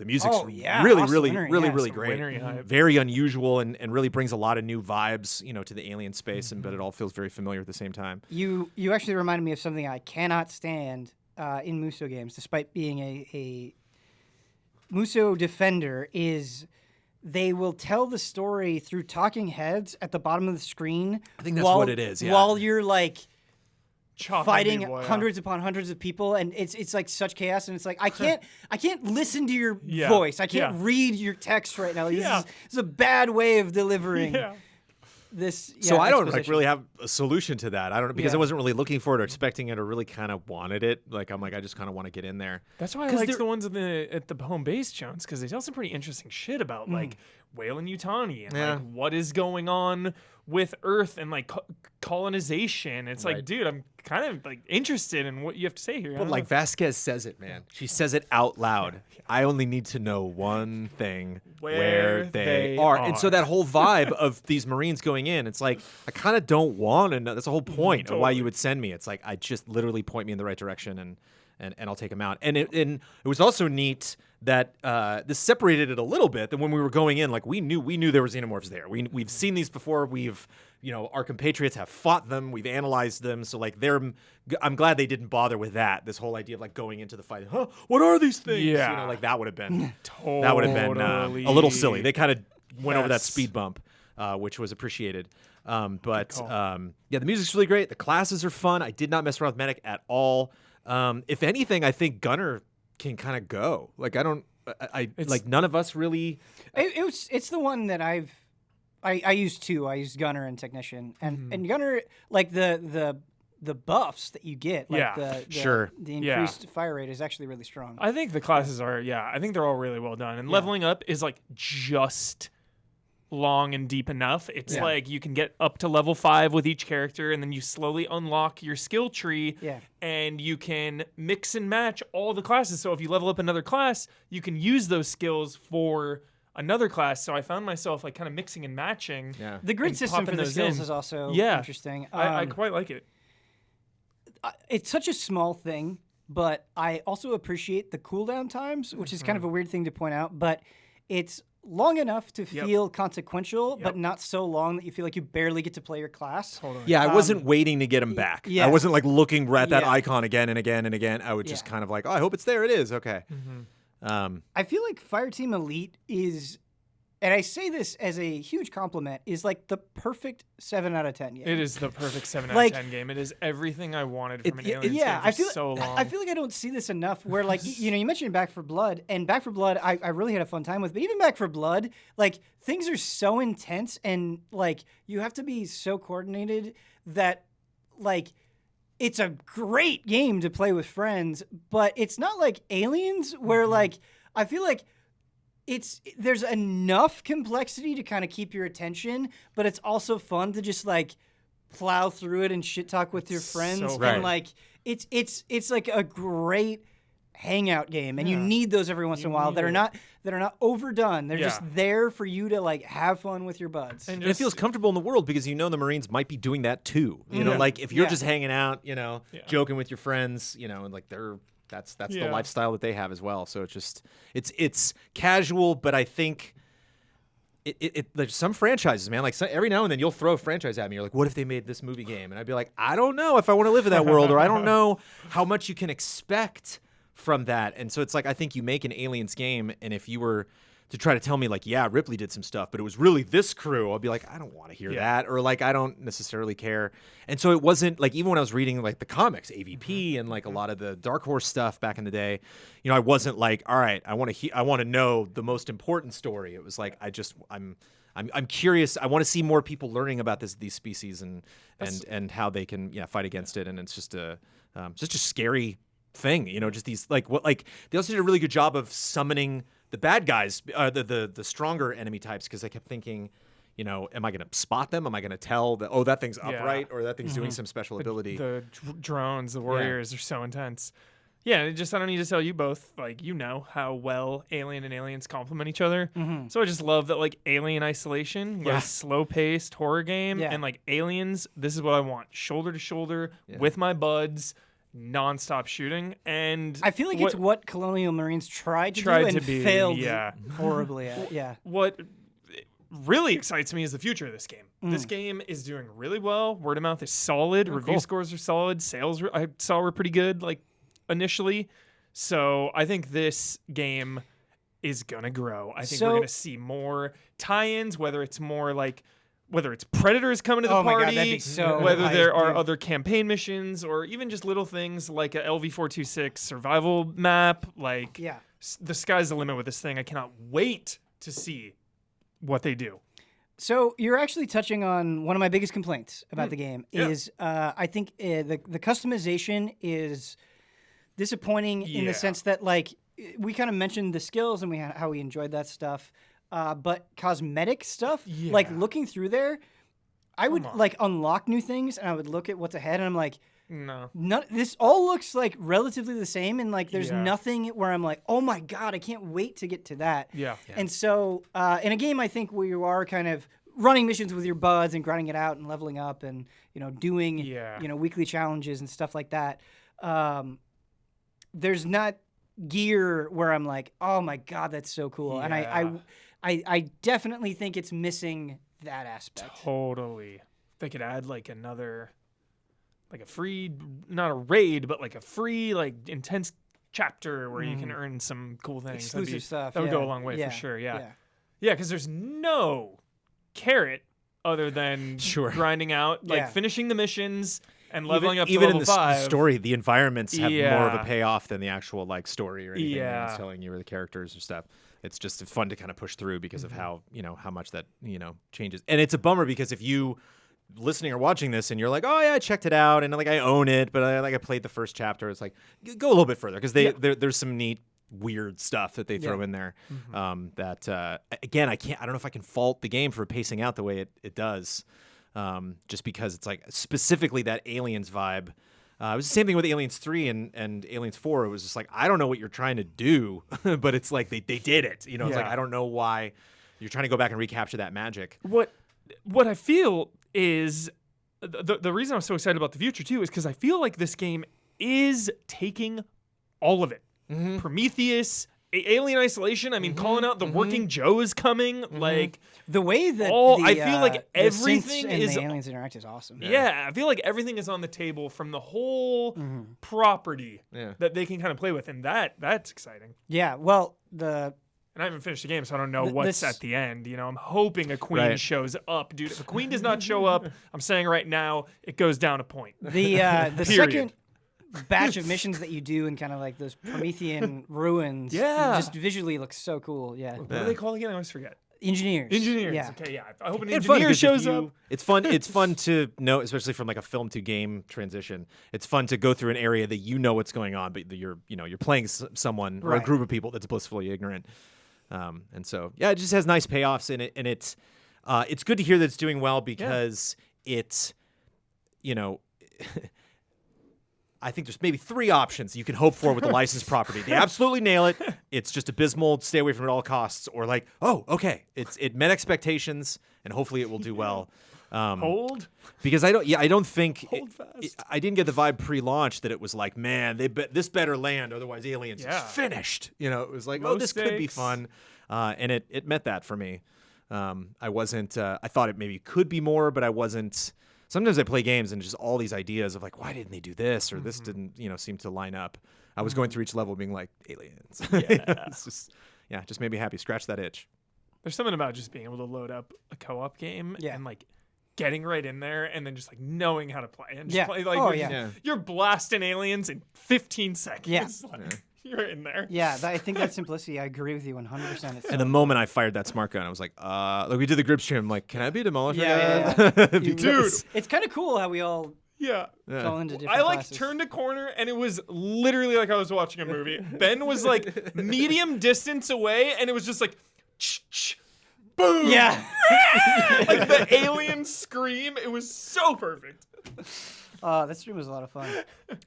music's really great. Very unusual and really brings a lot of new vibes, to the alien space, but it all feels very familiar at the same time. You actually reminded me of something I cannot stand in Muso games, despite being a Muso defender, is they will tell the story through talking heads at the bottom of the screen. I think that's what it is, yeah. While you're like fighting people, hundreds upon hundreds of people, and it's like such chaos, and it's like I can't listen to your voice. I can't read your text right now. This is a bad way of delivering this. So I don't really have a solution to that. I don't know because I wasn't really looking for it or expecting it or really kind of wanted it. Like I'm like I just kind of want to get in there. That's why I like the ones at the home base, Jones, because they tell some pretty interesting shit about like Weyland-Yutani and like what is going on with Earth and like colonization. It's like, dude, I'm kind of like interested in what you have to say here. But like Vasquez says it, man. She says it out loud. I only need to know one thing: where they are. And so that whole vibe of these Marines going in, it's like I kind of don't want to know. That's the whole point of why you would send me. It's like I just literally point me in the right direction and I'll take them out. And it was also neat that this separated it a little bit. That when we were going in, like we knew there were xenomorphs there. We've seen these before. We've our compatriots have fought them. We've analyzed them. So like I'm glad they didn't bother with that. This whole idea of like going into the fight. Huh? What are these things? Yeah. Like that would have been totally. That would have been a little silly. They kind of went over that speed bump, which was appreciated. But the music's really great. The classes are fun. I did not mess around with Medic at all. If anything, I think Gunner can kind of go. Like like none of us really. It's the one that I used two. I used Gunner and Technician, and Gunner, like the buffs that you get, like the increased fire rate is actually really strong. I think the classes are I think they're all really well done, and leveling up is like just long and deep enough. It's like you can get up to level 5 with each character, and then you slowly unlock your skill tree, and you can mix and match all the classes. So if you level up another class, you can use those skills for another class. So I found myself like kind of mixing and matching. Yeah. The grid system for the skills is also interesting. I quite like it. It's such a small thing, but I also appreciate the cooldown times, which is kind of a weird thing to point out, but it's long enough to feel consequential, but not so long that you feel like you barely get to play your class. Totally. Yeah, I wasn't waiting to get him back. I wasn't like looking at that icon again and again and again. I would just kind of like, oh, I hope it's there. It is. Okay. I feel like Fireteam Elite is, and I say this as a huge compliment, is like the perfect 7 out of 10 game. It is the perfect 7 out of 10 game. It is everything I wanted from an Alien game for so long. I feel like I don't see this enough where like, you mentioned Back 4 Blood, and Back 4 Blood I really had a fun time with, but even Back 4 Blood, like things are so intense and like you have to be so coordinated that like it's a great game to play with friends, but it's not like Aliens where like I feel like there's enough complexity to kind of keep your attention, but it's also fun to just like plow through it and shit talk with your friends. So and like it's like a great hangout game, and you need those every once in a while that are not overdone. They're just there for you to like have fun with your buds. And it feels comfortable in the world because you know the Marines might be doing that too. You know, like if you're just hanging out, you know, joking with your friends, you know, and like that's the lifestyle that they have as well. So it's casual, but I think it like some franchises, man, like every now and then you'll throw a franchise at me. You're like, what if they made this movie game? And I'd be like, I don't know if I want to live in that world, or I don't know how much you can expect from that. And so it's like, I think you make an Aliens game, and if you were to try to tell me like, yeah, Ripley did some stuff, but it was really this crew, I'll be like, I don't want to hear that, or like, I don't necessarily care. And so it wasn't like, even when I was reading like the comics, AVP and like a lot of the Dark Horse stuff back in the day, you know, I wasn't like, all right, I want to know the most important story. It was like, I'm curious. I want to see more people learning about these species and how they can fight against it. And it's just a scary thing, you know, just these they also did a really good job of summoning the bad guys, the stronger enemy types, because I kept thinking, you know, am I going to spot them? Am I going to tell that, oh, that thing's upright, or that thing's doing some special ability? The drones, the warriors are so intense. Yeah, I don't need to tell you both, like, you know how well Alien and Aliens complement each other. So I just love that, like, Alien Isolation was a slow-paced horror game, and, like, Aliens, this is what I want. Shoulder to shoulder with my buds, non-stop shooting. And I feel like it's what Colonial Marines tried to do and failed horribly at. What really excites me is the future of this game. This game is doing really well. Word of mouth is solid. Review scores are solid. Sales I saw were pretty good, like, initially. So I think this game is gonna grow. I think we're gonna see more tie-ins, whether it's Predators coming to the party, God, that'd be so whether hype, there are dude. other campaign missions, or even just little things like a LV-426 survival map. Like, the sky's the limit with this thing. I cannot wait to see what they do. So you're actually touching on one of my biggest complaints about the game is I think the customization is disappointing in the sense that, like, we kind of mentioned the skills and how we enjoyed that stuff. But cosmetic stuff, like looking through there, I would like unlock new things, and I would look at what's ahead, and I'm like, this all looks like relatively the same, and like there's nothing where I'm like, oh my god, I can't wait to get to that. And so in a game, I think where you are kind of running missions with your buds and grinding it out and leveling up, and doing weekly challenges and stuff like that. There's not gear where I'm like, oh my god, that's so cool, and I definitely think it's missing that aspect. Totally. They could add like another, like a free, not a raid, but like a free, like intense chapter where you can earn some cool things. Exclusive stuff. That would go a long way for sure. Yeah, because there's no carrot other than grinding out, like finishing the missions and leveling up to level 5. Even in the story, the environments have more of a payoff than the actual like story or anything it's telling you, or the characters or stuff. It's just fun to kind of push through because of how much that changes. And it's a bummer because if you listening or watching this and you're like, oh yeah, I checked it out and like I own it, but I played the first chapter, it's like go a little bit further because there's some neat weird stuff that they throw in there. That again, I don't know if I can fault the game for pacing out the way it does. Just because it's like specifically that Aliens vibe. It was the same thing with Aliens 3 and Aliens 4. It was just like, I don't know what you're trying to do, but it's like they did it. It's like, I don't know why you're trying to go back and recapture that magic. What I feel is the reason I'm so excited about the future too is because I feel like this game is taking all of it. Prometheus, Alien Isolation. I mean, calling out the Working Joe is coming. Like the way that I feel like everything and is the aliens interact is awesome. Yeah, I feel like everything is on the table from the whole property that they can kind of play with, and that's exciting. Yeah, well, and I haven't finished the game, so I don't know what's at the end. I'm hoping a queen shows up, dude. If a queen does not show up, I'm saying right now it goes down a point. The second batch of missions that you do in kind of like those Promethean ruins, just visually looks so cool. What are they called again? I always forget. Engineers. Yeah. Okay, yeah. I hope an engineer shows up. It's fun. It's fun to know, especially from like a film to game transition. It's fun to go through an area that you know what's going on, but you're playing someone or a group of people that's blissfully ignorant. And so it just has nice payoffs in it, and it's good to hear that it's doing well because it's I think there's maybe 3 options you can hope for with the licensed property. They absolutely nail it. It's just abysmal. Stay away from it at all costs. Or like, oh, okay, it met expectations, and hopefully it will do well. Hold. Because I don't think Hold fast. I didn't get the vibe pre-launch that it was like, man, this better land, otherwise Aliens Yeah. is finished. It was like, Low this could be stakes. fun, and it met that for me. I wasn't. I thought it maybe could be more, but I wasn't. Sometimes I play games and just all these ideas of like, why didn't they do this or this didn't seem to line up. I was going through each level being like, aliens. Yeah. It's just made me happy. Scratch that itch. There's something about just being able to load up a co-op game and like getting right in there and then just like knowing how to play and just play like you're blasting aliens in 15 seconds. Yeah. Like, you're in there. Yeah, I think that simplicity, I agree with you 100%. It's And the moment I fired that smart gun, I was like, we did the group stream. I'm like, can I be a demolisher? Yeah. Dude. It's kind of cool how we all fell into different I like classes. turned a corner and it was literally like I was watching a movie. Ben was like medium distance away and it was just like boom. Yeah. Like the alien scream. It was so perfect. That stream was a lot of fun.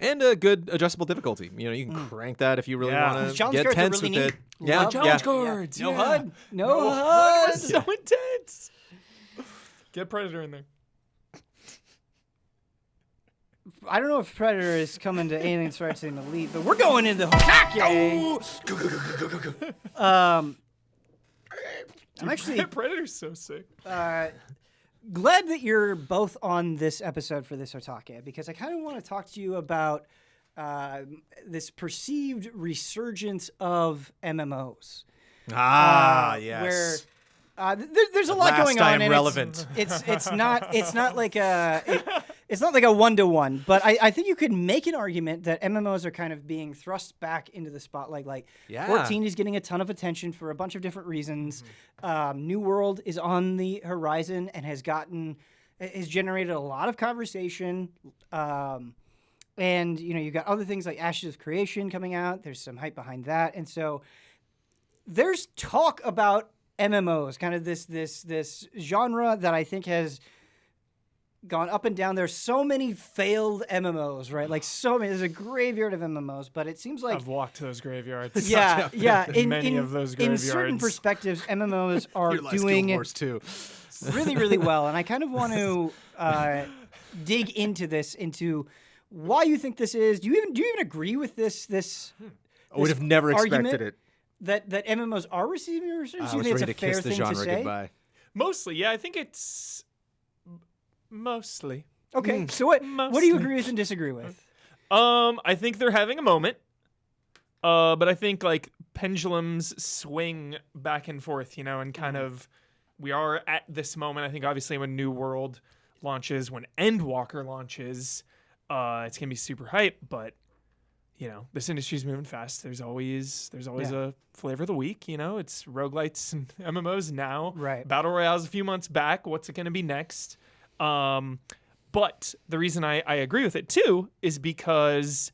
And a good adjustable difficulty. You can crank that if you really want to Challenge get cards are tense really with neat. it. Yeah, Love cards. No yeah. HUD. No HUD. was so intense. Get Predator in there. I don't know if Predator is coming to Alien Strikes in Elite, but we're going into HOTTAKE. I'm actually Predator's so sick. glad that you're both on this episode for this HOTTAKE, because I kind of want to talk to you about this perceived resurgence of MMOs. Yes. Where there's a lot going I on. am relevant. It's not like a it's not like a 1-to-1, but I think you could make an argument that MMOs are kind of being thrust back into the spotlight. Like 14 is getting a ton of attention for a bunch of different reasons. New World is on the horizon and has generated a lot of conversation. And you've got other things like Ashes of Creation coming out. There's some hype behind that, and so there's talk about MMOs, kind of this genre that I think has gone up and down. There's so many failed MMOs, right? Like so many. There's a graveyard of MMOs, but it seems like I've walked those graveyards. yeah. In many of those In certain graveyards. perspectives, MMOs are Your last doing Guild Wars too. really, really well, and I kind of want to dig into this, into why you think this is. Do you even agree with this? I would have never argument expected it. That MMOs are receiving a resurgence? I Do you was think it's ready a to fair kiss the thing to genre say? goodbye. Mostly, yeah. I think it's mostly. Okay, so what do you Mostly. agree with and disagree with? I think they're having a moment. But I think like pendulums swing back and forth, and kind of we are at this moment. I think obviously when New World launches, when Endwalker launches, it's gonna be super hype. But this industry's moving fast. There's always a flavor of the week. It's roguelites and MMOs now. Right. Battle Royale's a few months back. What's it gonna be next? But the reason I agree with it too is because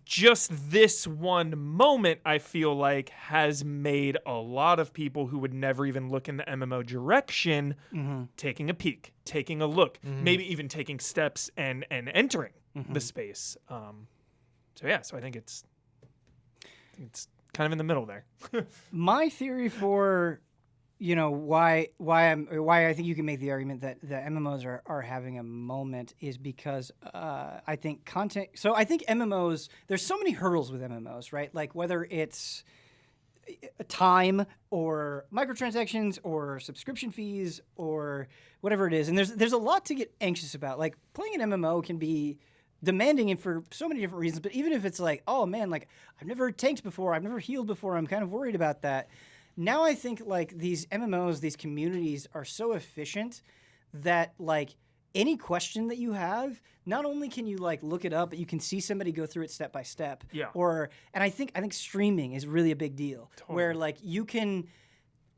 just this one moment, I feel like, has made a lot of people who would never even look in the MMO direction taking a peek, taking a look, maybe even taking steps and entering the space. So I think it's kind of in the middle there. My theory for why I think you can make the argument that the MMOs are having a moment is because I think content. So I think MMOs. There's so many hurdles with MMOs, right? Like whether it's time or microtransactions or subscription fees or whatever it is, and there's a lot to get anxious about. Like playing an MMO can be demanding and for so many different reasons. But even if it's like, oh man, like I've never tanked before, I've never healed before, I'm kind of worried about that. Now I think like these MMOs, these communities are so efficient that like any question that you have, not only can you like look it up, but you can see somebody go through it step by step. Yeah. And I think streaming is really a big deal. Totally. Where like you can,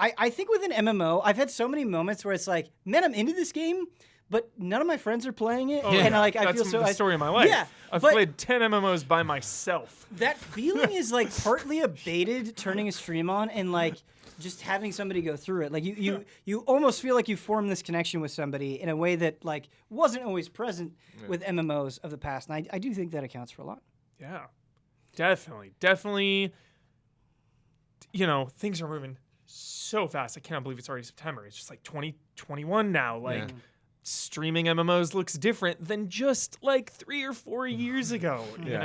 I think with an MMO, I've had so many moments where it's like, man, I'm into this game, but none of my friends are playing it, Oh, and yeah. like I That's feel so. the story of my life. Yeah, I've but played 10 MMOs by myself. that feeling is like partly abated turning a stream on and like just having somebody go through it. Like you almost feel like you form this connection with somebody in a way that like wasn't always present with MMOs of the past, and I do think that accounts for a lot. Yeah, definitely. You know, things are moving so fast. I cannot believe it's already September. It's just like 2021 now. Like, streaming MMOs looks different than just like 3 or 4 years ago. You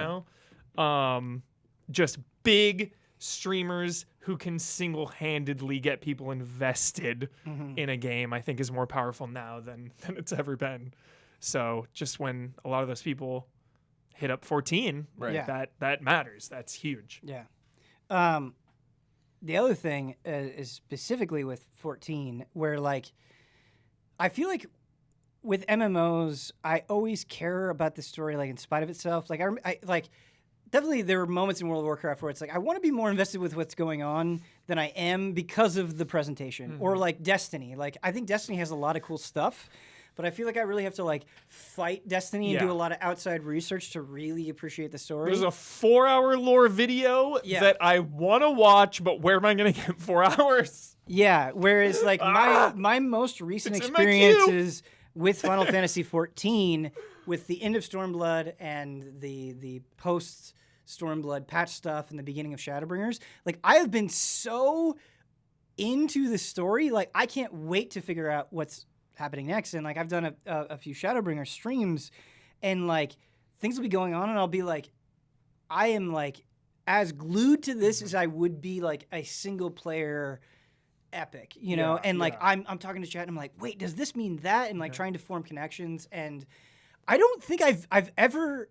know, just big streamers who can single-handedly get people invested in a game, I think is more powerful now than it's ever been. So just when a lot of those people hit up 14, that matters. That's huge. Yeah. The other thing is specifically with 14, where like I feel like with MMOs, I always care about the story, like in spite of itself. Like I like. Definitely, there were moments in World of Warcraft where it's like I want to be more invested with what's going on than I am because of the presentation, or like Destiny. Like I think Destiny has a lot of cool stuff, but I feel like I really have to like fight Destiny and do a lot of outside research to really appreciate the story. There's a 4-hour lore video that I want to watch, but where am I going to get 4 hours? Yeah, whereas like my most recent experiences with Final Fantasy XIV, with the end of Stormblood and the post Stormblood patch stuff and the beginning of Shadowbringers, like I have been so into the story, like I can't wait to figure out what's happening next. And like I've done a few Shadowbringer streams, and like things will be going on, and I'll be like, I am like as glued to this as I would be like a single player epic, you know. And like I'm talking to chat, and I'm like, wait, does this mean that? And like trying to form connections. And I don't think I've ever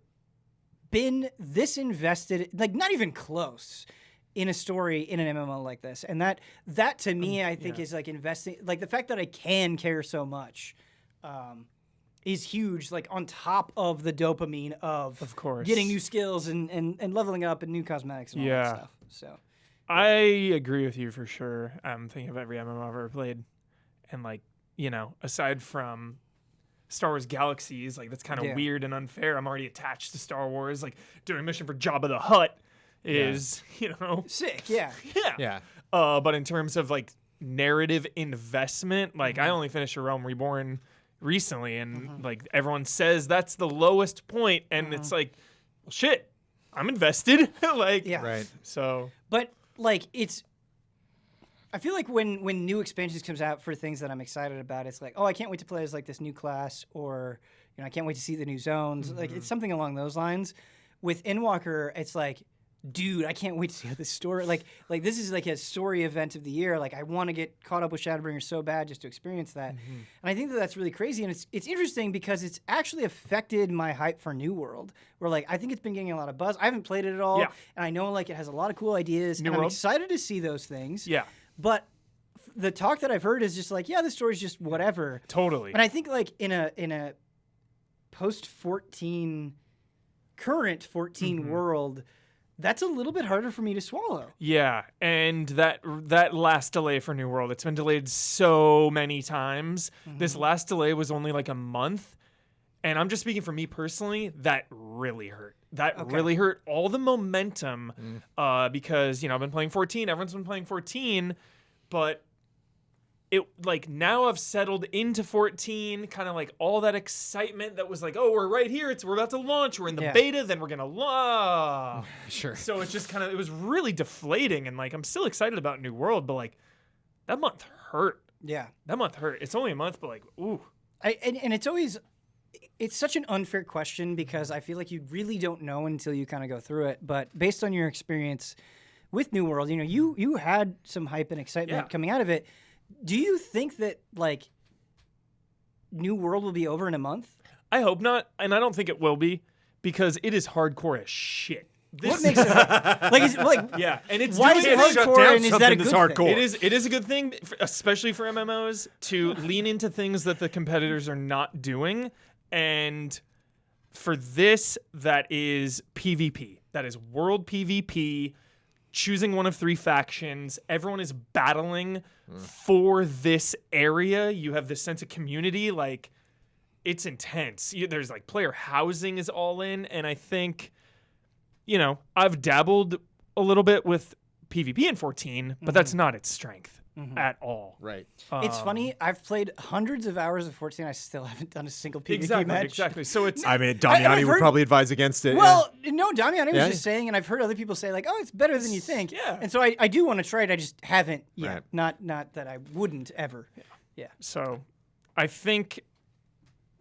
been this invested, like not even close, in a story in an MMO like this. And that to me, I think is like investing, like the fact that I can care so much is huge, like on top of the dopamine of course, getting new skills and leveling up and new cosmetics and all that stuff. So I agree with you for sure. I'm thinking of every MMO I've ever played, and like, you know, aside from Star Wars Galaxies, like that's kind of weird and unfair. I'm already attached to Star Wars. Like doing a mission for Jabba the Hutt is, you know, sick. Yeah. But in terms of like narrative investment, like I only finished A Realm Reborn recently, and like everyone says that's the lowest point, and it's like, well, shit, I'm invested. Like, so, but like I feel like when new expansions comes out for things that I'm excited about, it's like, oh, I can't wait to play as like this new class, or you know, I can't wait to see the new zones. Like it's something along those lines. With Endwalker, it's like, dude, I can't wait to see how this story, like this is like a story event of the year. Like I want to get caught up with Shadowbringers so bad just to experience that. And I think that that's really crazy, and it's interesting because it's actually affected my hype for New World, where like I think it's been getting a lot of buzz. I haven't played it at all, and I know like it has a lot of cool ideas, and I'm excited to see those things. But the talk that I've heard is just like, yeah, the story's just whatever. Totally. And I think like in a post 14, current 14 world, that's a little bit harder for me to swallow. Yeah, and that last delay for New World, it's been delayed so many times. This last delay was only like a month, and I'm just speaking for me personally, that really hurt. That really hurt all the momentum because, you know, I've been playing 14, everyone's been playing 14, but it like now I've settled into 14, kind of like all that excitement that was like, oh, we're right here, we're about to launch, we're in the beta, then we're gonna launch. Sure. So it's just kind of, it was really deflating, and like I'm still excited about New World, but like that month hurt. Yeah, that month hurt. It's only a month, but like, ooh. And it's always, it's such an unfair question because I feel like you really don't know until you kind of go through it. But based on your experience with New World, you know, you had some hype and excitement coming out of it. Do you think that like New World will be over in a month? I hope not, and I don't think it will be, because it is hardcore as shit. What makes it like? Yeah, and it's why is it hardcore, and is that a good thing? It is a good thing, especially for MMOs, to lean into things that the competitors are not doing, and for this, that is PvP. That is world PvP. Choosing one of 3 factions. Everyone is battling for this area. You have this sense of community. Like, it's intense. There's like player housing is all in, and I think, I've dabbled a little bit with PvP in 14, but that's not its strength at all. Right. It's funny. I've played hundreds of hours of 14. I still haven't done a single PvP match. Exactly. So it's I mean, Damiani would probably advise against it. Well, no, Damiani was just saying, and I've heard other people say like, "Oh, it's better than you think." Yeah. And so I do want to try it. I just haven't yet. Right. Not that I wouldn't ever. Yeah. So, I think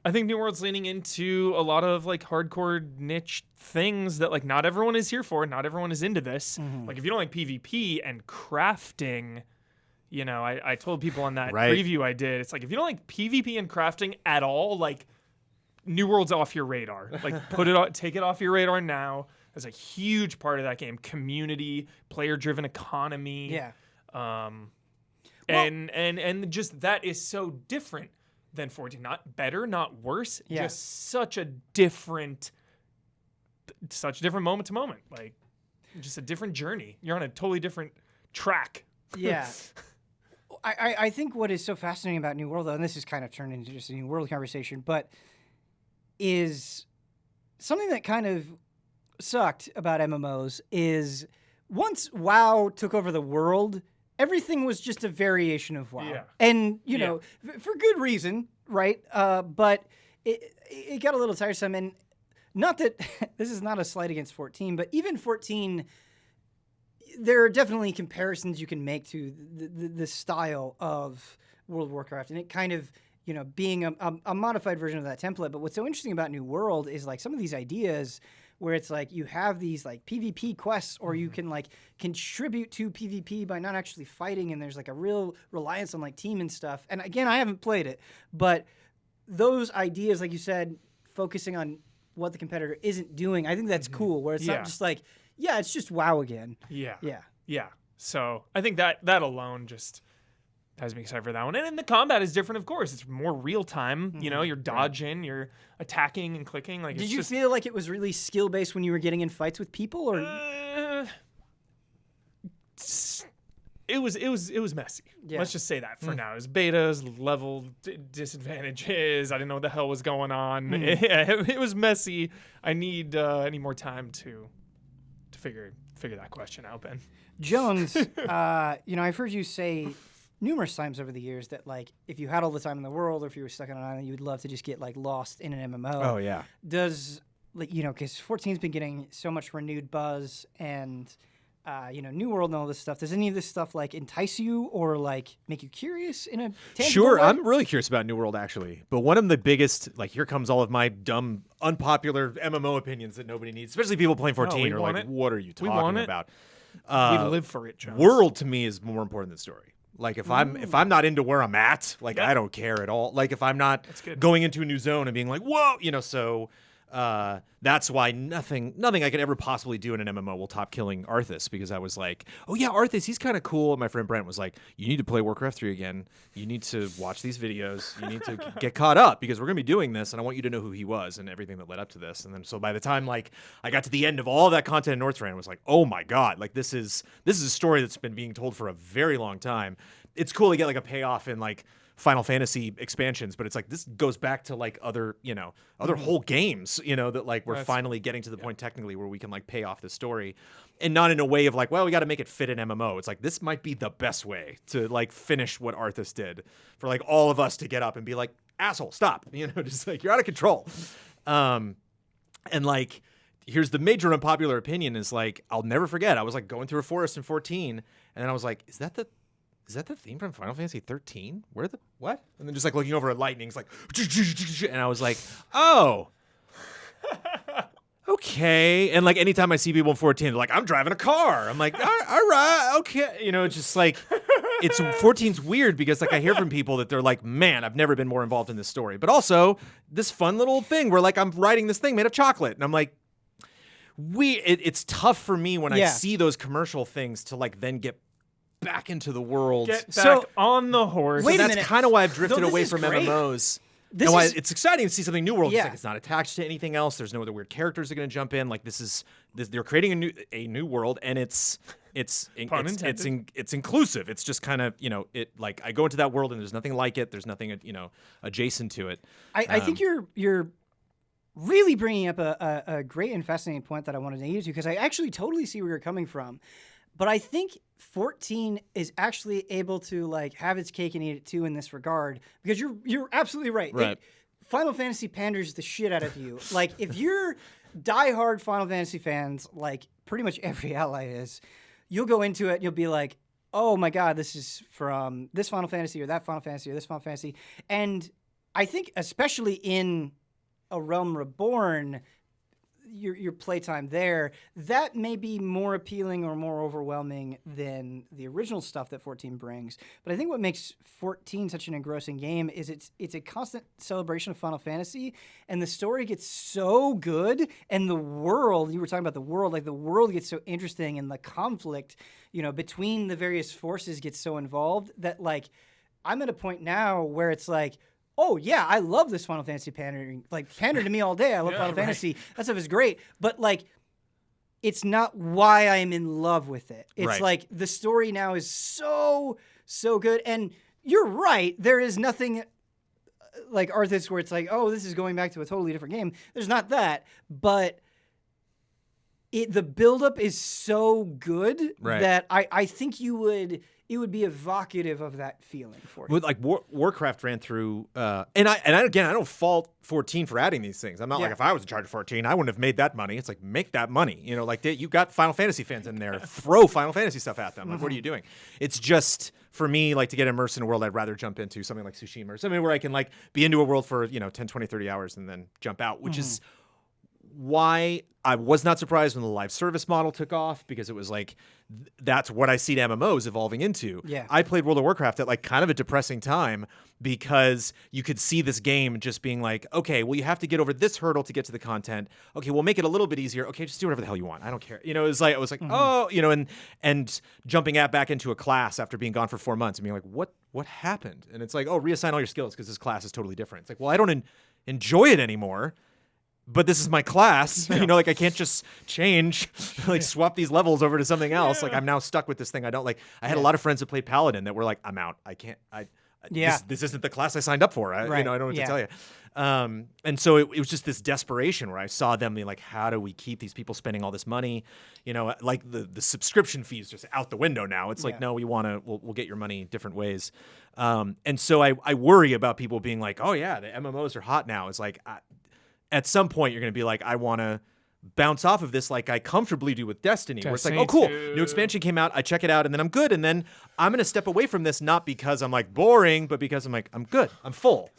New World's leaning into a lot of like hardcore niche things that like not everyone is here for. Not everyone is into this. Like if you don't like PvP and crafting, I told people on that preview I did, it's like if you don't like PvP and crafting at all, like New World's off your radar. Like take it off your radar now. There's a huge part of that game: community, player-driven economy. Yeah. And just that is so different than 14. Not better, not worse. Yeah. Just such a different moment to moment. Like just a different journey. You're on a totally different track. Yeah. I think what is so fascinating about New World, though, and this has kind of turned into just a New World conversation, but is something that kind of sucked about MMOs is once WoW took over the world, everything was just a variation of WoW. Yeah. And, for good reason, right? But it got a little tiresome. And not that this is not a slight against 14, but even 14, there are definitely comparisons you can make to the style of World of Warcraft. And it kind of, being a modified version of that template. But what's so interesting about New World is like some of these ideas where it's like you have these like PvP quests, or you can like contribute to PvP by not actually fighting, and there's like a real reliance on like team and stuff. And again, I haven't played it, but those ideas, like you said, focusing on what the competitor isn't doing, I think that's cool, where it's not just like, it's just WoW again. Yeah. So I think that alone just has me excited for that one. And then the combat is different, of course. It's more real time. You're dodging, you're attacking and clicking. Like, did you feel like it was really skill based when you were getting in fights with people, or it was messy. Yeah. Let's just say that for now. It was betas, level disadvantages. I didn't know what the hell was going on. It was messy. I need more time to figure that question out, Ben. Jones, I've heard you say numerous times over the years that like if you had all the time in the world, or if you were stuck on an island, you would love to just get like lost in an MMO. Oh yeah. Does because 14's been getting so much renewed buzz, and New World and all this stuff. Does any of this stuff like entice you or like make you curious in a tangible Sure, way? I'm really curious about New World actually. But one of the biggest, like, here comes all of my dumb, unpopular MMO opinions that nobody needs, especially people playing 14 we are want like, it. what are you We want talking it. about? We live for it, Jones. World to me is more important than story. Like if I'm not into where I'm at, like I don't care at all. Like if I'm not going into a new zone and being like, whoa, so that's why nothing I could ever possibly do in an MMO will top killing Arthas, because I was like, oh yeah, Arthas, he's kind of cool. And my friend Brent was like, you need to play Warcraft 3 again. You need to watch these videos. You need to get caught up, because we're going to be doing this, and I want you to know who he was and everything that led up to this. And then so by the time like I got to the end of all that content in Northrend, I was like, oh my God, like this is a story that's been being told for a very long time. It's cool to get like a payoff in like Final Fantasy expansions, but it's like this goes back to like other whole games, that like we're finally getting to the point technically where we can like pay off the story, and not in a way of like, well, we got to make it fit an MMO. It's like this might be the best way to like finish what Arthas did, for like all of us to get up and be like, asshole, stop, just like you're out of control. And like here's the major unpopular opinion is like, I'll never forget, I was like going through a forest in 14, and then I was like, is that the theme from Final Fantasy 13? What? And then just like looking over at lightning, it's like, and I was like, oh, okay. And like anytime I see people in 14, they're like, I'm driving a car. I'm like, all right, okay. It's just like, 14's weird, because like I hear from people that they're like, man, I've never been more involved in this story. But also this fun little thing where like I'm riding this thing made of chocolate, and I'm like, it's tough for me when I see those commercial things to like then get back into the world. Get back on the horse. Wait a that's minute. kind of why I've drifted This away is from great. MMOs. This and is it's exciting to see something new world. Yeah. It's like it's not attached to anything else. There's no other weird characters that are going to jump in. Like they're creating a new world, and it's inclusive. It's just kind of like I go into that world and there's nothing like it. There's nothing adjacent to it. I think you're really bringing up a great and fascinating point that I wanted to get to, because I actually totally see where you're coming from. But I think 14 is actually able to like have its cake and eat it too in this regard, because you're absolutely right. Right. Final Fantasy panders the shit out of you. Like if you're diehard Final Fantasy fans, like pretty much every ally is, you'll go into it and you'll be like, oh my God, this is from this Final Fantasy or that Final Fantasy or this Final Fantasy. And I think especially in A Realm Reborn, your playtime there, that may be more appealing or more overwhelming than the original stuff that 14 brings. But I think what makes 14 such an engrossing game is it's a constant celebration of Final Fantasy, and the story gets so good, and the world, you were talking about the world, like the world gets so interesting, and the conflict, between the various forces gets so involved that like I'm at a point now where it's like, oh, yeah, I love this Final Fantasy pandering. Like, pander to me all day. I love Final Fantasy. That stuff is great. But, like, it's not why I'm in love with it. It's like the story now is so good. And you're right. There is nothing like Arthas where it's like, oh, this is going back to a totally different game. There's not that. But the buildup is so good that I think it would be evocative of that feeling for you. With like Warcraft ran through, and I don't fault 14 for adding these things. I'm not like, if I was in charge of 14, I wouldn't have made that money. It's like, make that money. Like you got Final Fantasy fans in there, throw Final Fantasy stuff at them. Like, what are you doing? It's just for me, like to get immersed in a world, I'd rather jump into something like Tsushima or something where I can like be into a world for 10, 20, 30 hours and then jump out, which is why I was not surprised when the live service model took off, because it was like that's what I see MMOs evolving into. Yeah. I played World of Warcraft at like kind of a depressing time, because you could see this game just being like, okay, well, you have to get over this hurdle to get to the content. Okay, we'll make it a little bit easier. Okay, just do whatever the hell you want. I don't care. It was like oh, and jumping back into a class after being gone for 4 months and being like, what happened? And it's like, oh, reassign all your skills because this class is totally different. It's like, well, I don't enjoy it anymore. But this is my class, like I can't just change, like swap these levels over to something else. Like I'm now stuck with this thing I don't like. I had a lot of friends that played Paladin that were like, I'm out. I can't. This isn't the class I signed up for. I don't know what to tell you. And so it was just this desperation where I saw them being like, how do we keep these people spending all this money? Like the subscription fee is just out the window now. It's like, no, we'll get your money different ways. And so I worry about people being like, oh yeah, the MMOs are hot now. It's like, at some point, you're going to be like, I want to bounce off of this like I comfortably do with Destiny. Where it's like, oh, cool, new expansion came out, I check it out, and then I'm good. And then I'm going to step away from this, not because I'm like boring, but because I'm like, I'm good, I'm full.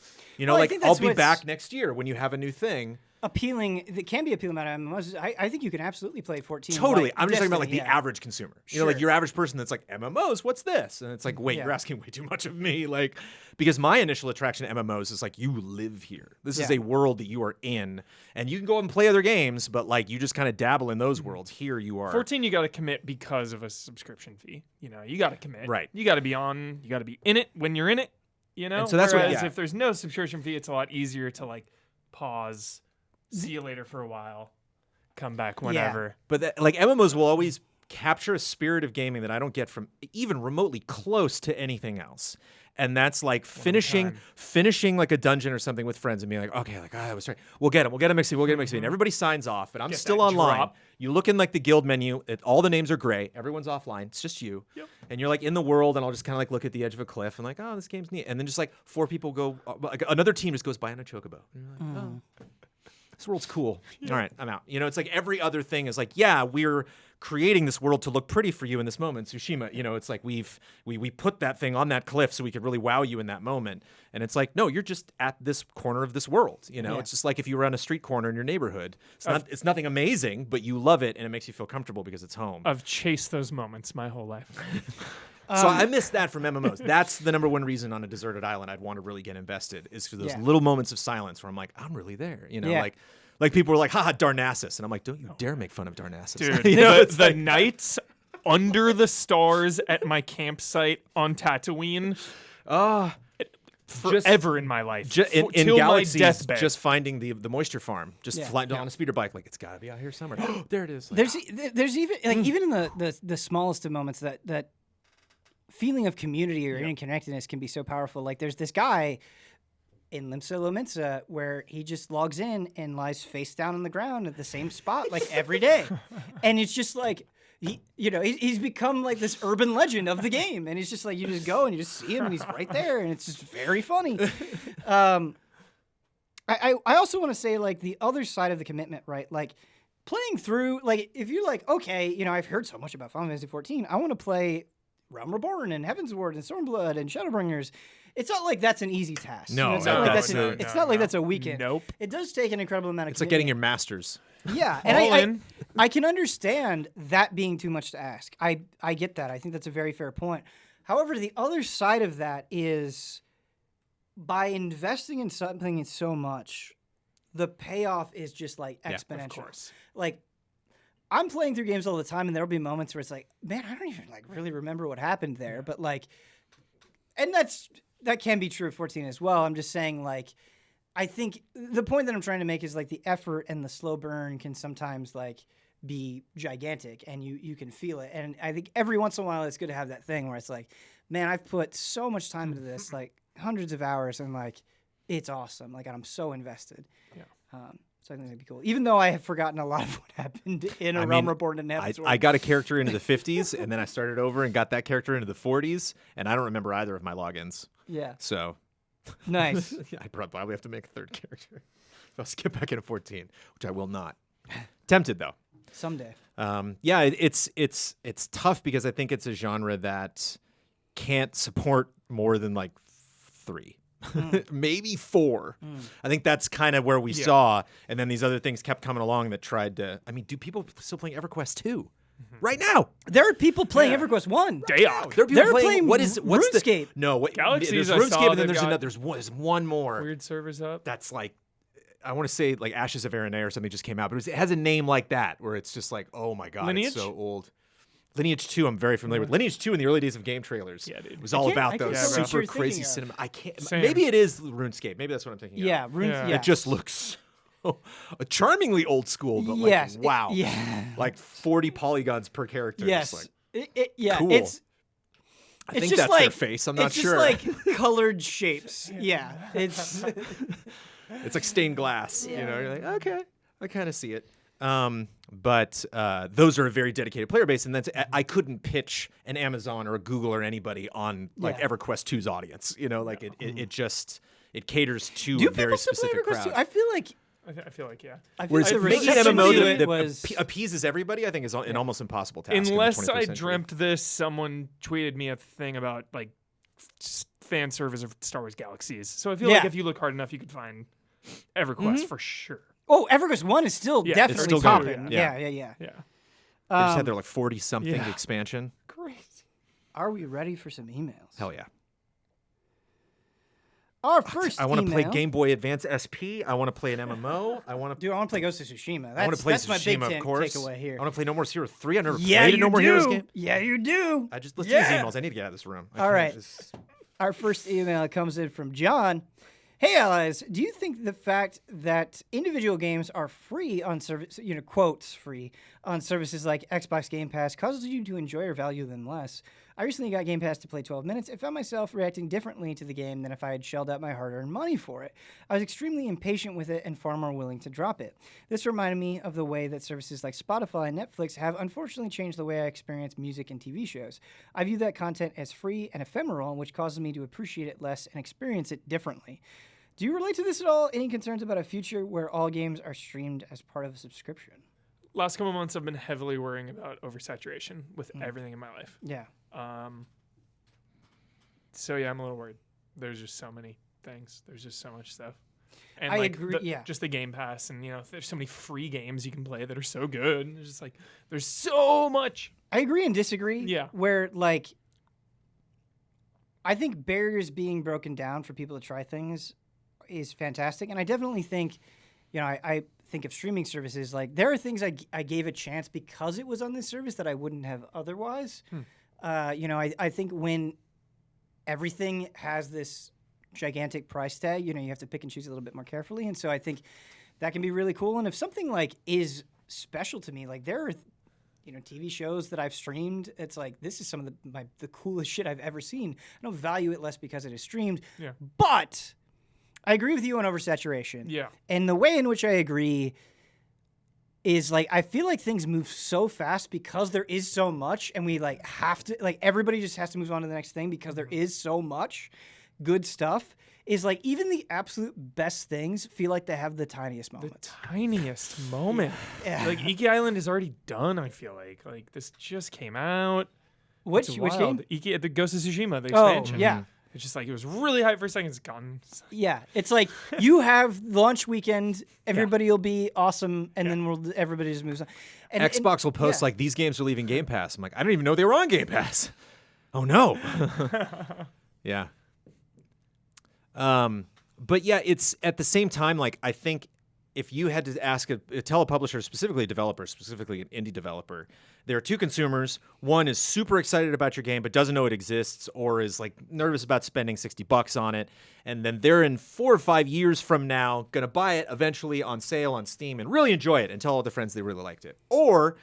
I'll be back next year when you have a new thing. Appealing, that can be appealing about MMOs. I think you can absolutely play 14. Totally. Like I'm just talking about Destiny, like the average consumer. Sure. Like your average person that's like, MMOs, what's this? And it's like, wait, you're asking way too much of me. Like, because my initial attraction to MMOs is like, you live here. This is a world that you are in, and you can go and play other games, but like you just kind of dabble in those worlds. Here you are. 14, you got to commit because of a subscription fee. You got to commit. Right. You got to be on. You got to be in it when you're in it. And so that's Whereas if there's no subscription fee, it's a lot easier to like pause. See you later for a while. Come back whenever. But like MMOs will always capture a spirit of gaming that I don't get from even remotely close to anything else. And that's like finishing like a dungeon or something with friends and being like, okay, like I was right. We'll get him mixed in. And everybody signs off, and I'm still online. Drop. You look in like the guild menu, all the names are gray. Everyone's offline. It's just you. Yep. And you're like in the world, and I'll just kind of like look at the edge of a cliff and like, oh, this game's neat. And then just like 4 people go, like another team just goes by on a chocobo. And you're like, oh. This world's cool. All right, I'm out. It's like every other thing is like, yeah, we're creating this world to look pretty for you in this moment. Tsushima, it's like we put that thing on that cliff so we could really wow you in that moment. And it's like, no, you're just at this corner of this world. It's just like if you were on a street corner in your neighborhood. It's nothing amazing, but you love it and it makes you feel comfortable because it's home. I've chased those moments my whole life. So I miss that from MMOs. That's the number one reason on a deserted island I'd want to really get invested is for those little moments of silence where I'm like, I'm really there. Like people were like, haha, Darnassus. And I'm like, don't you dare make fun of Darnassus. Dude, the nights under the stars at my campsite on Tatooine. forever in my life. In till Galaxies, my deathbed. just finding the moisture farm, just Yeah. flying on a speeder bike, like it's got to be out here somewhere. There it is. Like, There's even even in the smallest of moments that feeling of community or interconnectedness can be so powerful. Like there's this guy in Limsa Lominsa where he just logs in and lies face down on the ground at the same spot like every day, and it's just like. He's become like this urban legend of the game, and he's just like you just go and you just see him, and he's right there, and it's just very funny. I also want to say like the other side of the commitment, right? Like playing through, like if you're like, okay, I've heard so much about Final Fantasy 14, I want to play Realm Reborn and Heavensward and Stormblood and Shadowbringers. It's not like that's an easy task. No, it's not like that's no, it's not like that's a weekend. Nope. It does take an incredible amount of. it's like getting your masters. Yeah, and I can understand that being too much to ask. I get that. I think that's a very fair point. However, the other side of that is by investing in something so much, the payoff is just like exponential. Yeah, of course. Like I'm playing through games all the time, and there'll be moments where it's like, man, I don't even like really remember what happened there. But like, and that can be true of 14 as well. I'm just saying like. I think the point that I'm trying to make is like the effort and the slow burn can sometimes like be gigantic and you can feel it. And I think every once in a while it's good to have that thing where it's like, man, I've put so much time into this, like hundreds of hours, and like it's awesome. Like I'm so invested. Yeah. So I think that'd be cool. Even though I have forgotten a lot of what happened in a Realm Reborn and Heavensward. I got a character into the 50s, and then I started over and got that character into the 40s, and I don't remember either of my logins. Yeah. So. Nice. I probably have to make a third character. I'll skip back into 14, which I will not. Tempted though. Someday. Yeah, it's tough because I think it's a genre that can't support more than like 3, maybe 4. I think that's kind of where we saw, and then these other things kept coming along that tried to. I mean, do people still playing EverQuest 2? Right now, there are people playing EverQuest 1. Dayoc. There are people They're playing what's RuneScape. Galaxies, there's I saw RuneScape, and then they've there's got there's one more. Weird servers up. That's like, I want to say like Ashes of Aranea or something just came out, but it has a name like that where it's just like, oh my god, Lineage? it's so old. Lineage 2, I'm very familiar with. Lineage 2 in the early days of game trailers. Yeah, dude. It was all about those totally super what you're crazy thinking cinema. I can't. Same. Maybe it is RuneScape. Maybe that's what I'm thinking. Yeah, of. Yeah. yeah. It just looks a charmingly old school, but Yes, like wow, yeah. like 40 polygons per character. Yes. It's like, Yeah. cool. It's I think just that's like, their face. I'm not it's sure. just like colored shapes. Yeah. It's It's like stained glass. You know, you're like, okay, I kind of see it. But those are a very dedicated player base, and I couldn't pitch an Amazon or a Google or anybody on like EverQuest 2's audience. You know, like it just caters to Do a very people still play specific EverQuest crowd. 2? I feel like I feel like, yeah. Whereas the making an reception MMO to it that was appeases everybody, I think, is an almost impossible task. in the Unless 21st I century. dreamt this, someone tweeted me a thing about like fan service of Star Wars Galaxies. So I feel like if you look hard enough, you could find EverQuest for sure. Oh, EverQuest 1 is still Yeah, definitely it's still top. going, Yeah. Yeah. They just had their like 40-something Yeah. expansion. Great. Are we ready for some emails? Hell yeah. Our first I want to play email- Game Boy Advance SP. I want to play an MMO. I want to. Dude, I want to play Ghost of Tsushima. I want to play that's my big Tsushima, of course. takeaway here. I want to play No More Heroes 3. I've never Yeah, played a you No More do. Heroes game. Yeah, you do. Let's do these emails. I need to get out of this room. All right. Our first email comes in from John. Hey, allies, do you think the fact that individual games are free on service, quotes free, on services like Xbox Game Pass causes you to enjoy or value them less? I recently got Game Pass to play 12 minutes and found myself reacting differently to the game than if I had shelled out my hard-earned money for it. I was extremely impatient with it and far more willing to drop it. This reminded me of the way that services like Spotify and Netflix have unfortunately changed the way I experience music and TV shows. I view that content as free and ephemeral, which causes me to appreciate it less and experience it differently. Do you relate to this at all? Any concerns about a future where all games are streamed as part of a subscription? Last couple months, I've been heavily worrying about oversaturation with everything in my life. Yeah. So yeah, I'm a little worried. There's just so many things. There's just so much stuff. And I like agree, yeah. Just the Game Pass, and there's so many free games you can play that are so good. And it's just like there's so much. I agree and disagree. Yeah. Where like I think barriers being broken down for people to try things is fantastic. And I definitely think, I think of streaming services, like there are things I gave a chance because it was on this service that I wouldn't have otherwise. I think when everything has this gigantic price tag, you have to pick and choose a little bit more carefully. And so I think that can be really cool. And if something like is special to me, like there are TV shows that I've streamed, it's like this is some of the coolest shit I've ever seen. I don't value it less because it is streamed. Yeah. But I agree with you on oversaturation. Yeah. And the way in which I agree is like I feel like things move so fast because there is so much, and we like have to everybody just has to move on to the next thing because there is so much good stuff. Is like even the absolute best things feel like they have the tiniest moments. The tiniest moment. Yeah. Like Iki Island is already done. I feel like this just came out. Which It's game? wild. The Ghost of Tsushima, the Oh, expansion. yeah. It's just like it was really hype for a second. It's gone. Yeah, it's like you have launch weekend, everybody will be awesome, and then everybody just moves on. And, Xbox will post like these games are leaving Game Pass. I'm like, I don't even know they were on Game Pass. Oh no. Yeah. But yeah, it's at the same time, like I think if you had to tell a publisher, specifically a developer, specifically an indie developer, there are two consumers. One is super excited about your game but doesn't know it exists, or is like nervous about spending $60 on it, and then they're in 4 or 5 years from now gonna buy it eventually on sale on Steam and really enjoy it and tell all their friends they really liked it. Or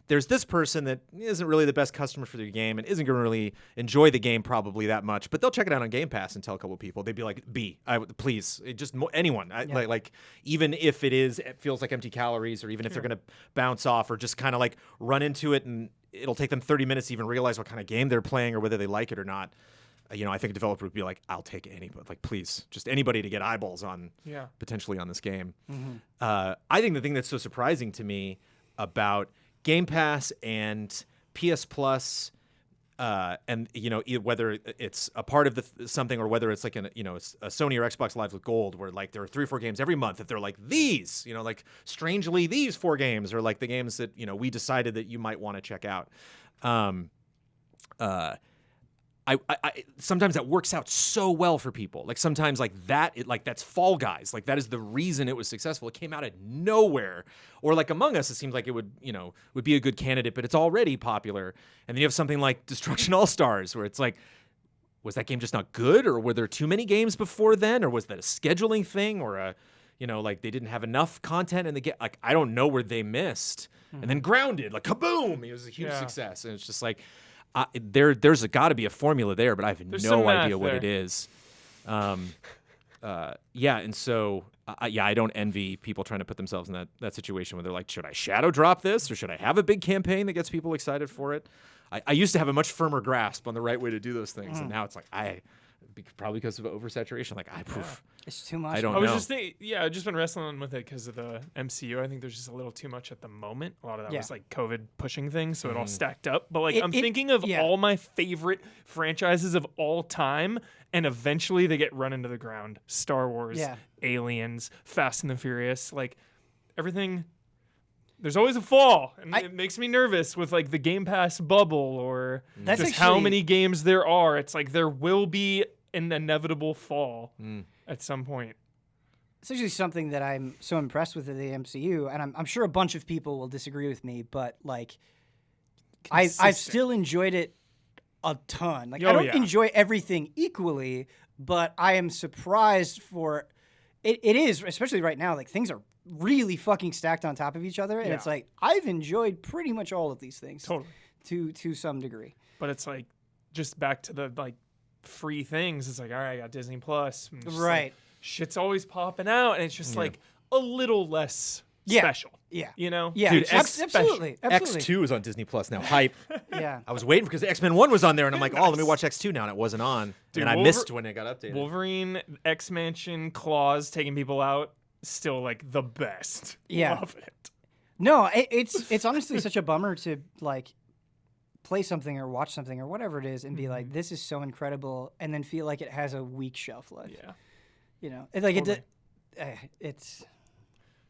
there's this person that isn't really the best customer for their game and isn't going to really enjoy the game probably that much, but they'll check it out on Game Pass and tell a couple of people. They'd be like, please, anyone. Like, even if it feels like empty calories, or even if they're going to bounce off or just kind of like run into it and it'll take them 30 minutes to even realize what kind of game they're playing or whether they like it or not. I think a developer would be like, I'll take anybody, like, please, just anybody to get eyeballs on, potentially on this game. Mm-hmm. I think the thing that's so surprising to me about Game Pass and PS Plus, and whether it's a part of something or whether it's like a Sony or Xbox Live with Gold, where like there are 3 or 4 games every month that they're like these, like strangely these 4 games are like the games that we decided that you might want to check out. I sometimes that works out so well for people. Like sometimes that's Fall Guys. Like that is the reason it was successful. It came out of nowhere. Or like Among Us, it seems like it would be a good candidate, but it's already popular. And then you have something like Destruction All-Stars, where it's like, was that game just not good? Or were there too many games before then? Or was that a scheduling thing? Or like they didn't have enough content in the game? Like, I don't know where they missed. Mm-hmm. And then Grounded, like kaboom! It was a huge success. And it's just like, there's got to be a formula there, but I have no idea what it is. And so I don't envy people trying to put themselves in that situation where they're like, should I shadow drop this, or should I have a big campaign that gets people excited for it? I used to have a much firmer grasp on the right way to do those things, and now it's like probably because of oversaturation. Like it's too much. I was just thinking, I've just been wrestling with it because of the MCU. I think there's just a little too much at the moment. A lot of that was like COVID pushing things, so it all stacked up. But like I'm thinking of all my favorite franchises of all time, and eventually they get run into the ground. Star Wars, Aliens, Fast and the Furious, like everything. There's always a fall, and it makes me nervous with like the Game Pass bubble or just how many games there are. It's like there will be an inevitable fall at some point. It's actually something that I'm so impressed with the MCU, and I'm sure a bunch of people will disagree with me, but like I've still enjoyed it a ton. Like I don't enjoy everything equally, but I am surprised for it. It is, especially right now, like things are really fucking stacked on top of each other, and it's like I've enjoyed pretty much all of these things to some degree. But it's like just back to the like free things. It's like, all right, I got Disney Plus, right? Like, shit's always popping out, and it's just like a little less special. Yeah. Yeah. Dude, absolutely. X2 is on Disney Plus now. Hype. Yeah. I was waiting because X-Men 1 was on there, and I'm like, let me watch X2 now, and it wasn't on. Dude, and I missed when it got updated. Wolverine, X-Mansion, Claws, taking people out, still like the best. Yeah. Love it. No, it's honestly such a bummer to like play something or watch something or whatever it is and be like, this is so incredible, and then feel like it has a weak shelf life. Yeah. It's like it's.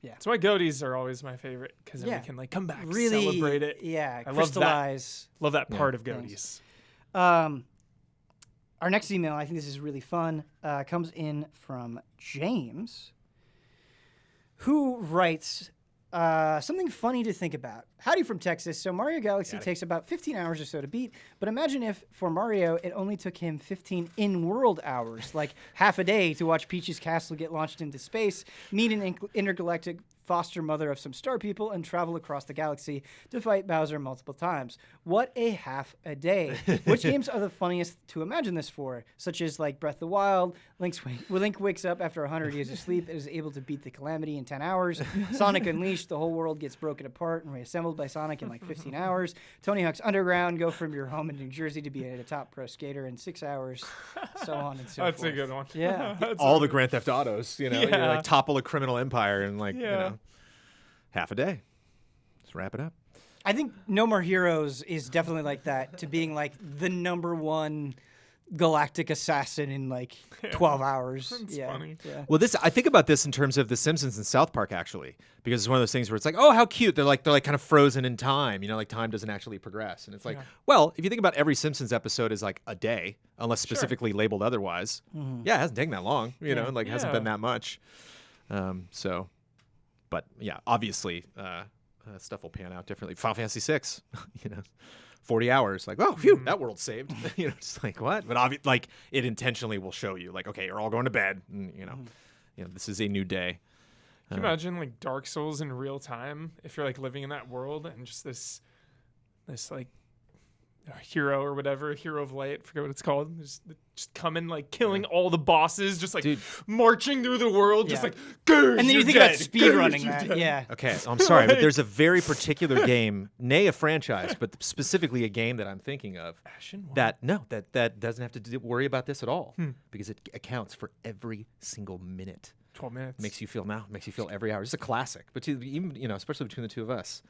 Yeah. That's why Goaties are always my favorite, because then we can like come back, really celebrate it. Yeah, I crystallize. Love that part of Goaties. Our next email, I think this is really fun, comes in from James, who writes, Something funny to think about. Howdy from Texas. So Mario Galaxy takes about 15 hours or so to beat, but imagine if, for Mario, it only took him 15 in-world hours, like half a day to watch Peach's castle get launched into space, meet an intergalactic foster mother of some star people, and travel across the galaxy to fight Bowser multiple times. What a half a day. Which games are the funniest to imagine this for? Such as like Breath of the Wild, Link wakes up after 100 years of sleep and is able to beat the Calamity in 10 hours. Sonic Unleashed, the whole world gets broken apart and reassembled by Sonic in like 15 hours. Tony Hawk's Underground, go from your home in New Jersey to be a top pro skater in 6 hours. So on and so forth. That's a good one. Yeah. All the Grand Theft Autos, you know, you Yeah. like topple a criminal empire in like, you Yeah. know, half a day. Let's wrap it up. I think No More Heroes is definitely like that, to being like the #1 galactic assassin in like 12 hours. That's yeah. funny. Yeah. Well, I think about this in terms of The Simpsons and South Park, actually, because it's one of those things where it's like, oh, how cute. They're like kind of frozen in time. You know, like time doesn't actually progress. And it's like, well, if you think about every Simpsons episode is like a day, unless specifically labeled otherwise. Yeah, it hasn't taken that long. You know, like hasn't been that much. So, but yeah, obviously, stuff will pan out differently. Final Fantasy VI, you know. 40 hours, like, oh, phew, that world's saved. You know, it's like, what? But like, it intentionally will show you, like, okay, you're all going to bed. And, you know, this is a new day. Can you imagine like Dark Souls in real time if you're like living in that world and just this like hero or whatever, hero of light, forget what it's called, just coming like killing all the bosses, just like marching through the world, just like, and then you think about speedrunning that. Yeah. Okay, I'm sorry, but there's a very particular game, nay a franchise, but specifically a game that I'm thinking of that doesn't have to worry about this at all because it accounts for every single minute. 12 minutes. Makes you feel every hour. It's a classic, but even, you know, especially between the two of us,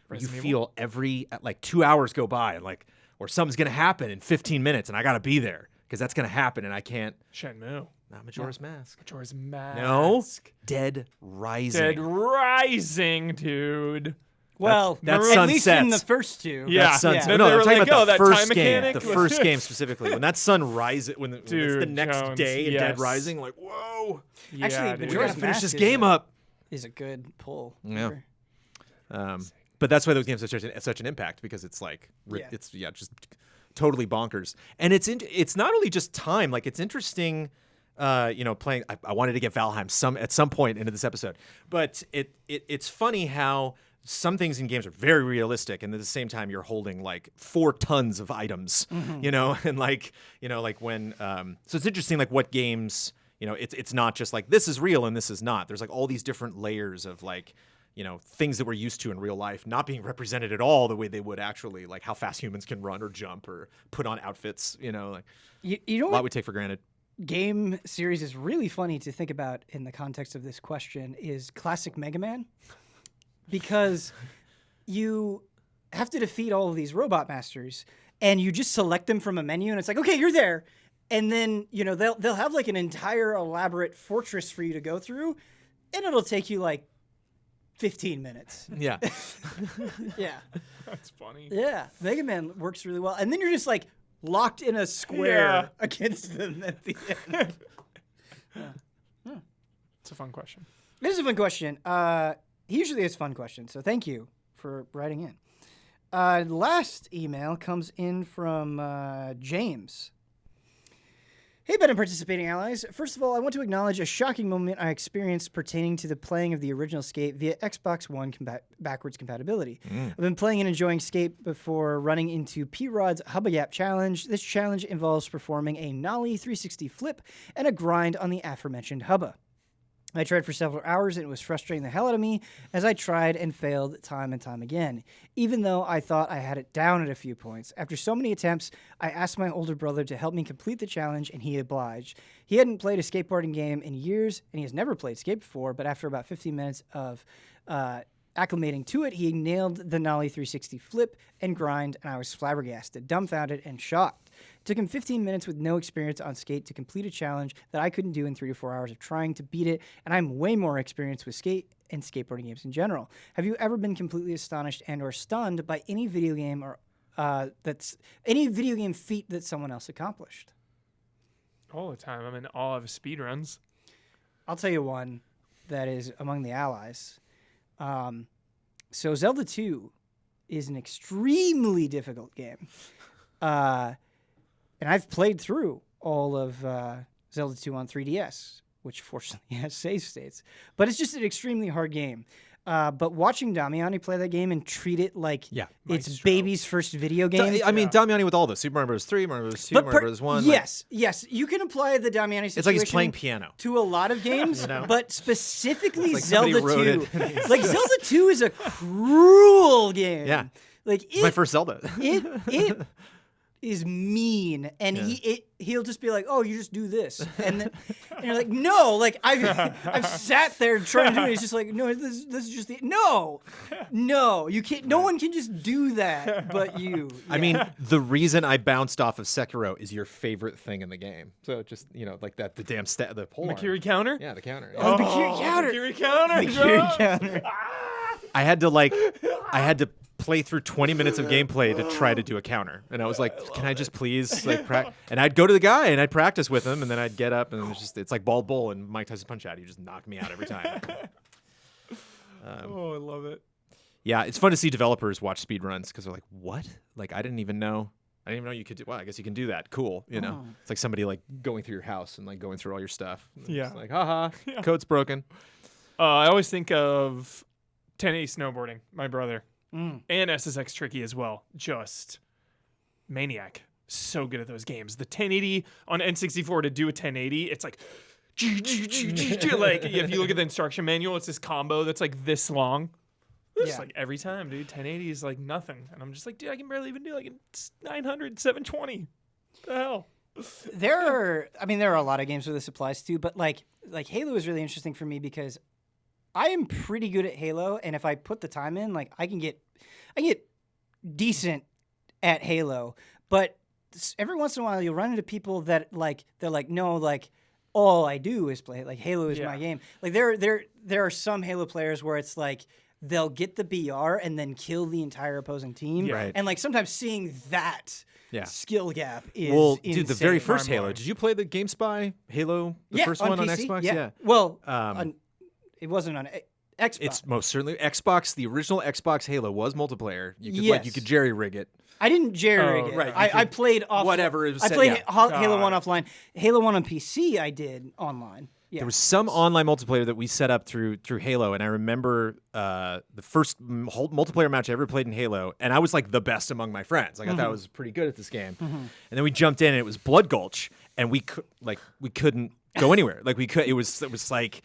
you Resident feel every like 2 hours go by and like, or something's gonna happen in 15 minutes and I gotta be there because that's gonna happen and I can't. Shenmue. Not Majora's Mask. Majora's Mask. No. Dead Rising. Dead Rising, dude. Well, that's at least in Sunsets. the first two. Yeah. That sunset. Then No, they I'm were talking like, about oh, the that first time game. mechanic The was- first game specifically. When that sun rises, when it's the Dude, next Jones, day in Dead yes. Rising, like, whoa. Yeah, Actually, dude. We Majora's gotta finish Mask this is game a- up. Is a good pull. Yeah. Sure. But that's why those games have such an impact because it's like it's just totally bonkers. And it's not only just time, like it's interesting playing I wanted to get Valheim at some point into this episode. But it's funny how some things in games are very realistic and at the same time you're holding like 4 tons of items, you know, and like when so it's interesting like what games, you know, it's not just like this is real and this is not. There's like all these different layers of like, you know, things that we're used to in real life not being represented at all the way they would actually, like how fast humans can run or jump or put on outfits, you know, like You know a lot what we take for granted. game series is really funny to think about in the context of this question is classic Mega Man. Because you have to defeat all of these robot masters and you just select them from a menu and it's like, okay, you're there. And then, you know, they'll have like an entire elaborate fortress for you to go through and it'll take you like 15 minutes. Yeah. Yeah. That's funny. Yeah. Mega Man works really well. And then you're just like locked in a square against them at the end. It's a fun question. This is a fun question. He usually is fun questions, so thank you for writing in. Last email comes in from James. Hey, Ben and participating allies. First of all, I want to acknowledge a shocking moment I experienced pertaining to the playing of the original Skate via Xbox One backwards compatibility. I've been playing and enjoying Skate before running into P-Rod's Hubba Gap Challenge. This challenge involves performing a nollie 360 flip and a grind on the aforementioned Hubba. I tried for several hours and it was frustrating the hell out of me as I tried and failed time and time again, even though I thought I had it down at a few points. After so many attempts, I asked my older brother to help me complete the challenge and he obliged. He hadn't played a skateboarding game in years and he has never played skate before, but after about 15 minutes of acclimating to it, he nailed the nollie 360 flip and grind and I was flabbergasted, dumbfounded, and shocked. It took him 15 minutes with no experience on skate to complete a challenge that I couldn't do in 3 to 4 hours of trying to beat it, and I'm way more experienced with skate and skateboarding games in general. Have you ever been completely astonished and or stunned by any video game or any video game feat that someone else accomplished? All the time. I'm in awe of speedruns. I'll tell you one that is among the allies. So Zelda 2 is an extremely difficult game. And I've played through all of Zelda 2 on 3DS, which fortunately has save states. But it's just an extremely hard game. But watching Damiani play that game and treat it like it's baby's first video game. I mean, Damiani with all this. Super Mario Bros. 3, Mario Bros. 2, Mario Bros. 1. Yes. You can apply the Damiani situation. It's like he's playing piano. To a lot of games, but specifically like Zelda 2. it. Like, Zelda 2 is a cruel game. Yeah. Like, It's my first Zelda. it is mean, and he'll just be like, "Oh, you just do this," and you're like, "No!" Like I've sat there trying to do it. It's just like, "No, this is just the no, you can't. No one can just do that, but you." Yeah. I mean, the reason I bounced off of Sekiro is your favorite thing in the game. So just like that, the damn the pole. Makiri counter. Yeah, the counter. Oh, the Kiri counter. Makiri counter. Makiri counter. I had to play through 20 minutes of gameplay to try to do a counter, and I was like, "Can I just please like?" And I'd go to the guy and I'd practice with him, and then I'd get up, and it's like Bald Bull and Mike Tyson Punch Out. You just knock me out every time. I love it. Yeah, it's fun to see developers watch speed runs because they're like, "What? Like I didn't even know you could do. Well, I guess you can do that. Cool. It's like somebody like going through your house and like going through all your stuff. Yeah. It's like, haha, code's broken. I always think of 1080 snowboarding. My brother. And SSX Tricky as well. Just maniac. So good at those games. The 1080 on N64 to do a 1080, it's like, like if you look at the instruction manual, it's this combo that's like this long. Just like every time, dude. 1080 is like nothing. And I'm just like, dude, I can barely even do like 900, 720. What the hell? There are a lot of games where this applies to, but like Halo is really interesting for me because I am pretty good at Halo, and if I put the time in, like I can get decent at Halo. But every once in a while, you'll run into people that like they're like, no, like all I do is play. Like Halo is my game. Like there are some Halo players where it's like they'll get the BR and then kill the entire opposing team. Right. And like sometimes seeing that skill gap is insane. Dude, the very first Halo. Did you play the GameSpy Halo? The first one on PC? Xbox? Yeah. Well, it wasn't on Xbox. It's most certainly Xbox. The original Xbox Halo was multiplayer. You could jerry rig it. I didn't jerry rig it. Right. I played off whatever. I played Halo 1 offline. Halo 1 on PC I did online. Yeah. There was some online multiplayer that we set up through Halo, and I remember the first whole multiplayer match I ever played in Halo, and I was like the best among my friends. Like I thought I was pretty good at this game. And then we jumped in, and it was Blood Gulch, and we couldn't go anywhere. Like we could. It was like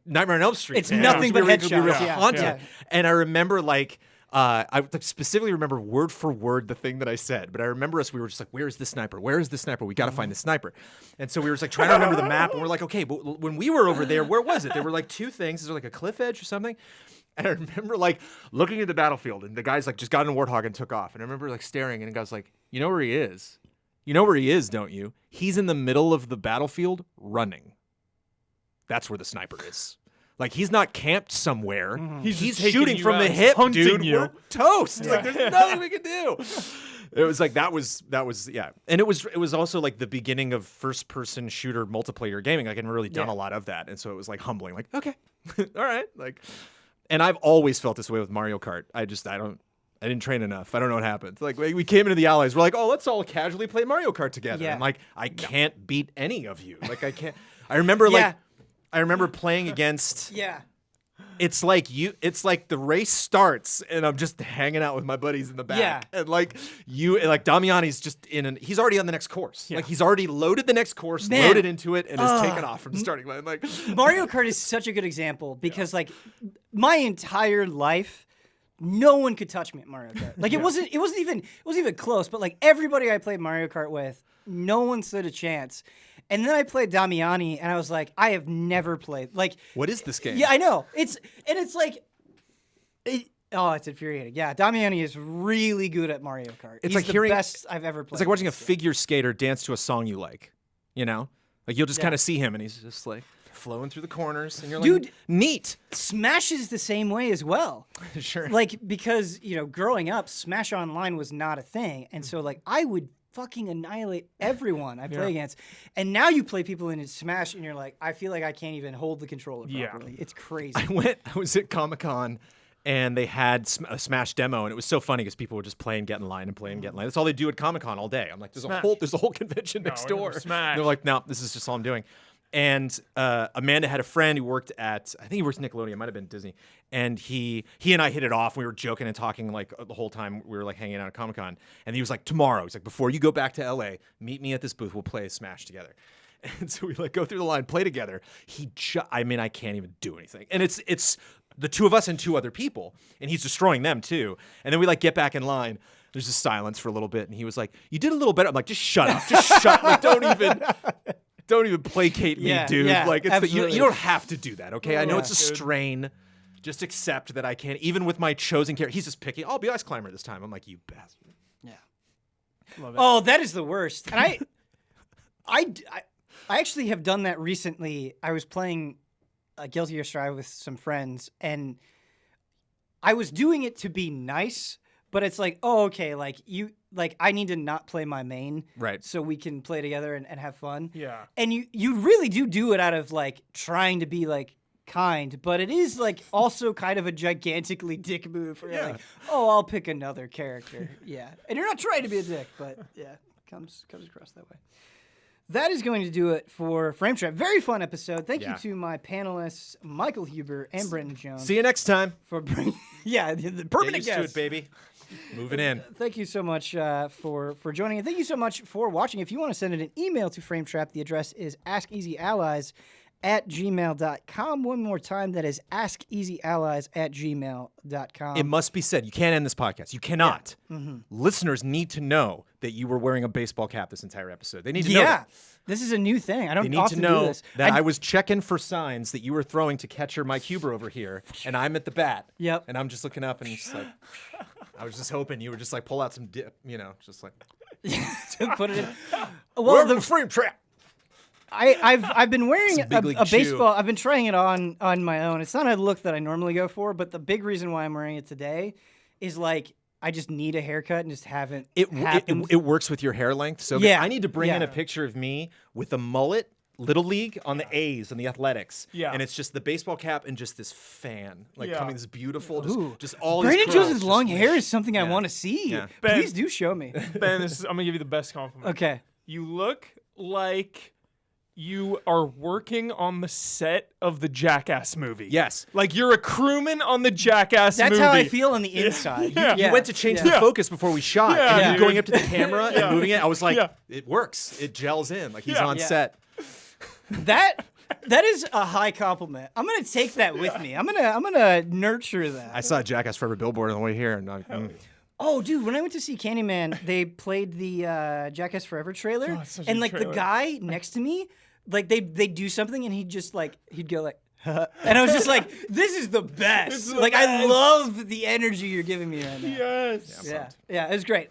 Nightmare on Elm Street. It's nothing but headshots. Haunted. Yeah. And I remember like. I specifically remember word for word the thing that I said, but I remember we were just like, where is this sniper? Where is this sniper? We got to find the sniper. And so we were just like trying to remember the map, and we're like, okay, but when we were over there, where was it? There were like two things. Is there like a cliff edge or something? And I remember like looking at the battlefield, and the guy's like just got in a Warthog and took off. And I remember like staring, and the guy's like, you know where he is? You know where he is, don't you? He's in the middle of the battlefield running. That's where the sniper is. Like, he's not camped somewhere. He's shooting from the hip, dude. You. We're toast. Like, there's nothing we can do. It was like, that was, yeah. And it was also like the beginning of first-person shooter multiplayer gaming. Like, I hadn't really done a lot of that. And so it was like humbling. Like, okay, all right. Like, and I've always felt this way with Mario Kart. I didn't train enough. I don't know what happened. Like, we came into the Allies. We're like, oh, let's all casually play Mario Kart together. Yeah. And like, I can't beat any of you. Like, I can't. I remember playing against. Yeah. It's like the race starts and I'm just hanging out with my buddies in the back. Yeah. And like Damiani's just he's already on the next course. Yeah. Like he's already loaded the next course, loaded into it, and is taken off from the starting line. Like Mario Kart is such a good example because like my entire life, no one could touch me at Mario Kart. Like it wasn't even close, but like everybody I played Mario Kart with, no one stood a chance. And then I played Damiani, and I was like, I have never played. Like, what is this game? Yeah, I know. It's infuriating. Yeah, Damiani is really good at Mario Kart. It's He's like the best I've ever played. It's like watching a figure skater dance to a song you like. You know, like you'll just kind of see him, and he's just like flowing through the corners, and you're like, dude, neat. Smash is the same way as well. Sure. Like because growing up, Smash Online was not a thing, and so like I would fucking annihilate everyone I play against. And now you play people in Smash and you're like, I feel like I can't even hold the controller properly. It's crazy. I was at Comic-Con and they had a Smash demo, and it was so funny because people would just play and get in line and play and get in line. That's all they do at Comic-Con all day. I'm like, there's a whole convention next door. Smash. They're like, no, this is just all I'm doing. And Amanda had a friend who worked at, I think he worked at Nickelodeon, it might have been Disney. And he and I hit it off. We were joking and talking like the whole time we were like hanging out at Comic-Con. And he was like, tomorrow, he's like, before you go back to LA, meet me at this booth. We'll play Smash together. And so we like go through the line, play together. I mean, I can't even do anything. And it's the two of us and two other people, and he's destroying them too. And then we like get back in line. There's just silence for a little bit, and he was like, "You did a little better." I'm like, "Just shut up, just shut. Like, don't even placate me, dude. Like, it's you don't have to do that, okay? I know it's a strain. Just accept that I can't. Even with my chosen character, he's just picking. I'll be Ice Climber this time. I'm like, you bastard. Yeah. Love it. Oh, that is the worst. And I actually have done that recently. I was playing Guilty Gear Strive with some friends, and I was doing it to be nice, but it's like, oh, okay, I need to not play my main, right? So we can play together and have fun. Yeah. And you really do it out of like trying to be like kind, but it is like also kind of a gigantically dick move where you're like, oh, I'll pick another character. Yeah. And you're not trying to be a dick, but yeah, comes across that way. That is going to do it for Frame Trap. Very fun episode. Thank you to my panelists, Michael Huber and Brendan Jones. See you next time. For bringing, the permanent Get used guest. to it, baby. Moving in. Thank you so much for joining, and thank you so much for watching. If you want to send an email to Frametrap, the address is askeasyallies@gmail.com. One more time, that is askeasyallies@gmail.com. It must be said, you can't end this podcast. You cannot. Yeah. Mm-hmm. Listeners need to know that you were wearing a baseball cap this entire episode. They need to know that. This is a new thing. I don't They need often to know do this. that I was checking for signs that you were throwing to catcher Mike Huber over here, and I'm at the bat. Yep. And I'm just looking up and just like, I was just hoping you would just like pull out some dip, just like. Put it in. Well, the Frame Trap. I've been wearing Big League a Chew. baseball. I've been trying it on my own. It's not a look that I normally go for, but the big reason why I'm wearing it today is like I just need a haircut and just haven't. It works with your hair length. So yeah, I need to bring in a picture of me with a mullet, Little League on the A's and the Athletics. Yeah. And it's just the baseball cap and just this fan, coming this beautiful, just all Brandon these curls, Jones' long hair is something I want to see. Yeah. Ben, Please do show me. Ben, I'm gonna give you the best compliment. Okay. You look like you are working on the set of the Jackass movie. Yes. Like you're a crewman on the Jackass movie. That's how I feel on the inside. Yeah. You went to change the focus before we shot. Yeah, and you dude. going up to the camera and moving it. I was like, Yeah. it works. It gels in. Like he's Yeah. on Yeah. set. That is a high compliment. I'm gonna take that with me. I'm gonna nurture that. I saw a Jackass Forever billboard on the way here. And Oh, dude, when I went to see Candyman, they played the Jackass Forever trailer, it's such a and good like trailer. the guy next to me, like they do something, and he'd go like, and I was just like, this is the best. This is the Like I best. love the energy you're giving me right now. Yes. Yeah, it was great.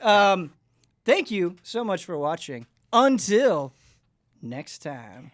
Thank you so much for watching. Until next time.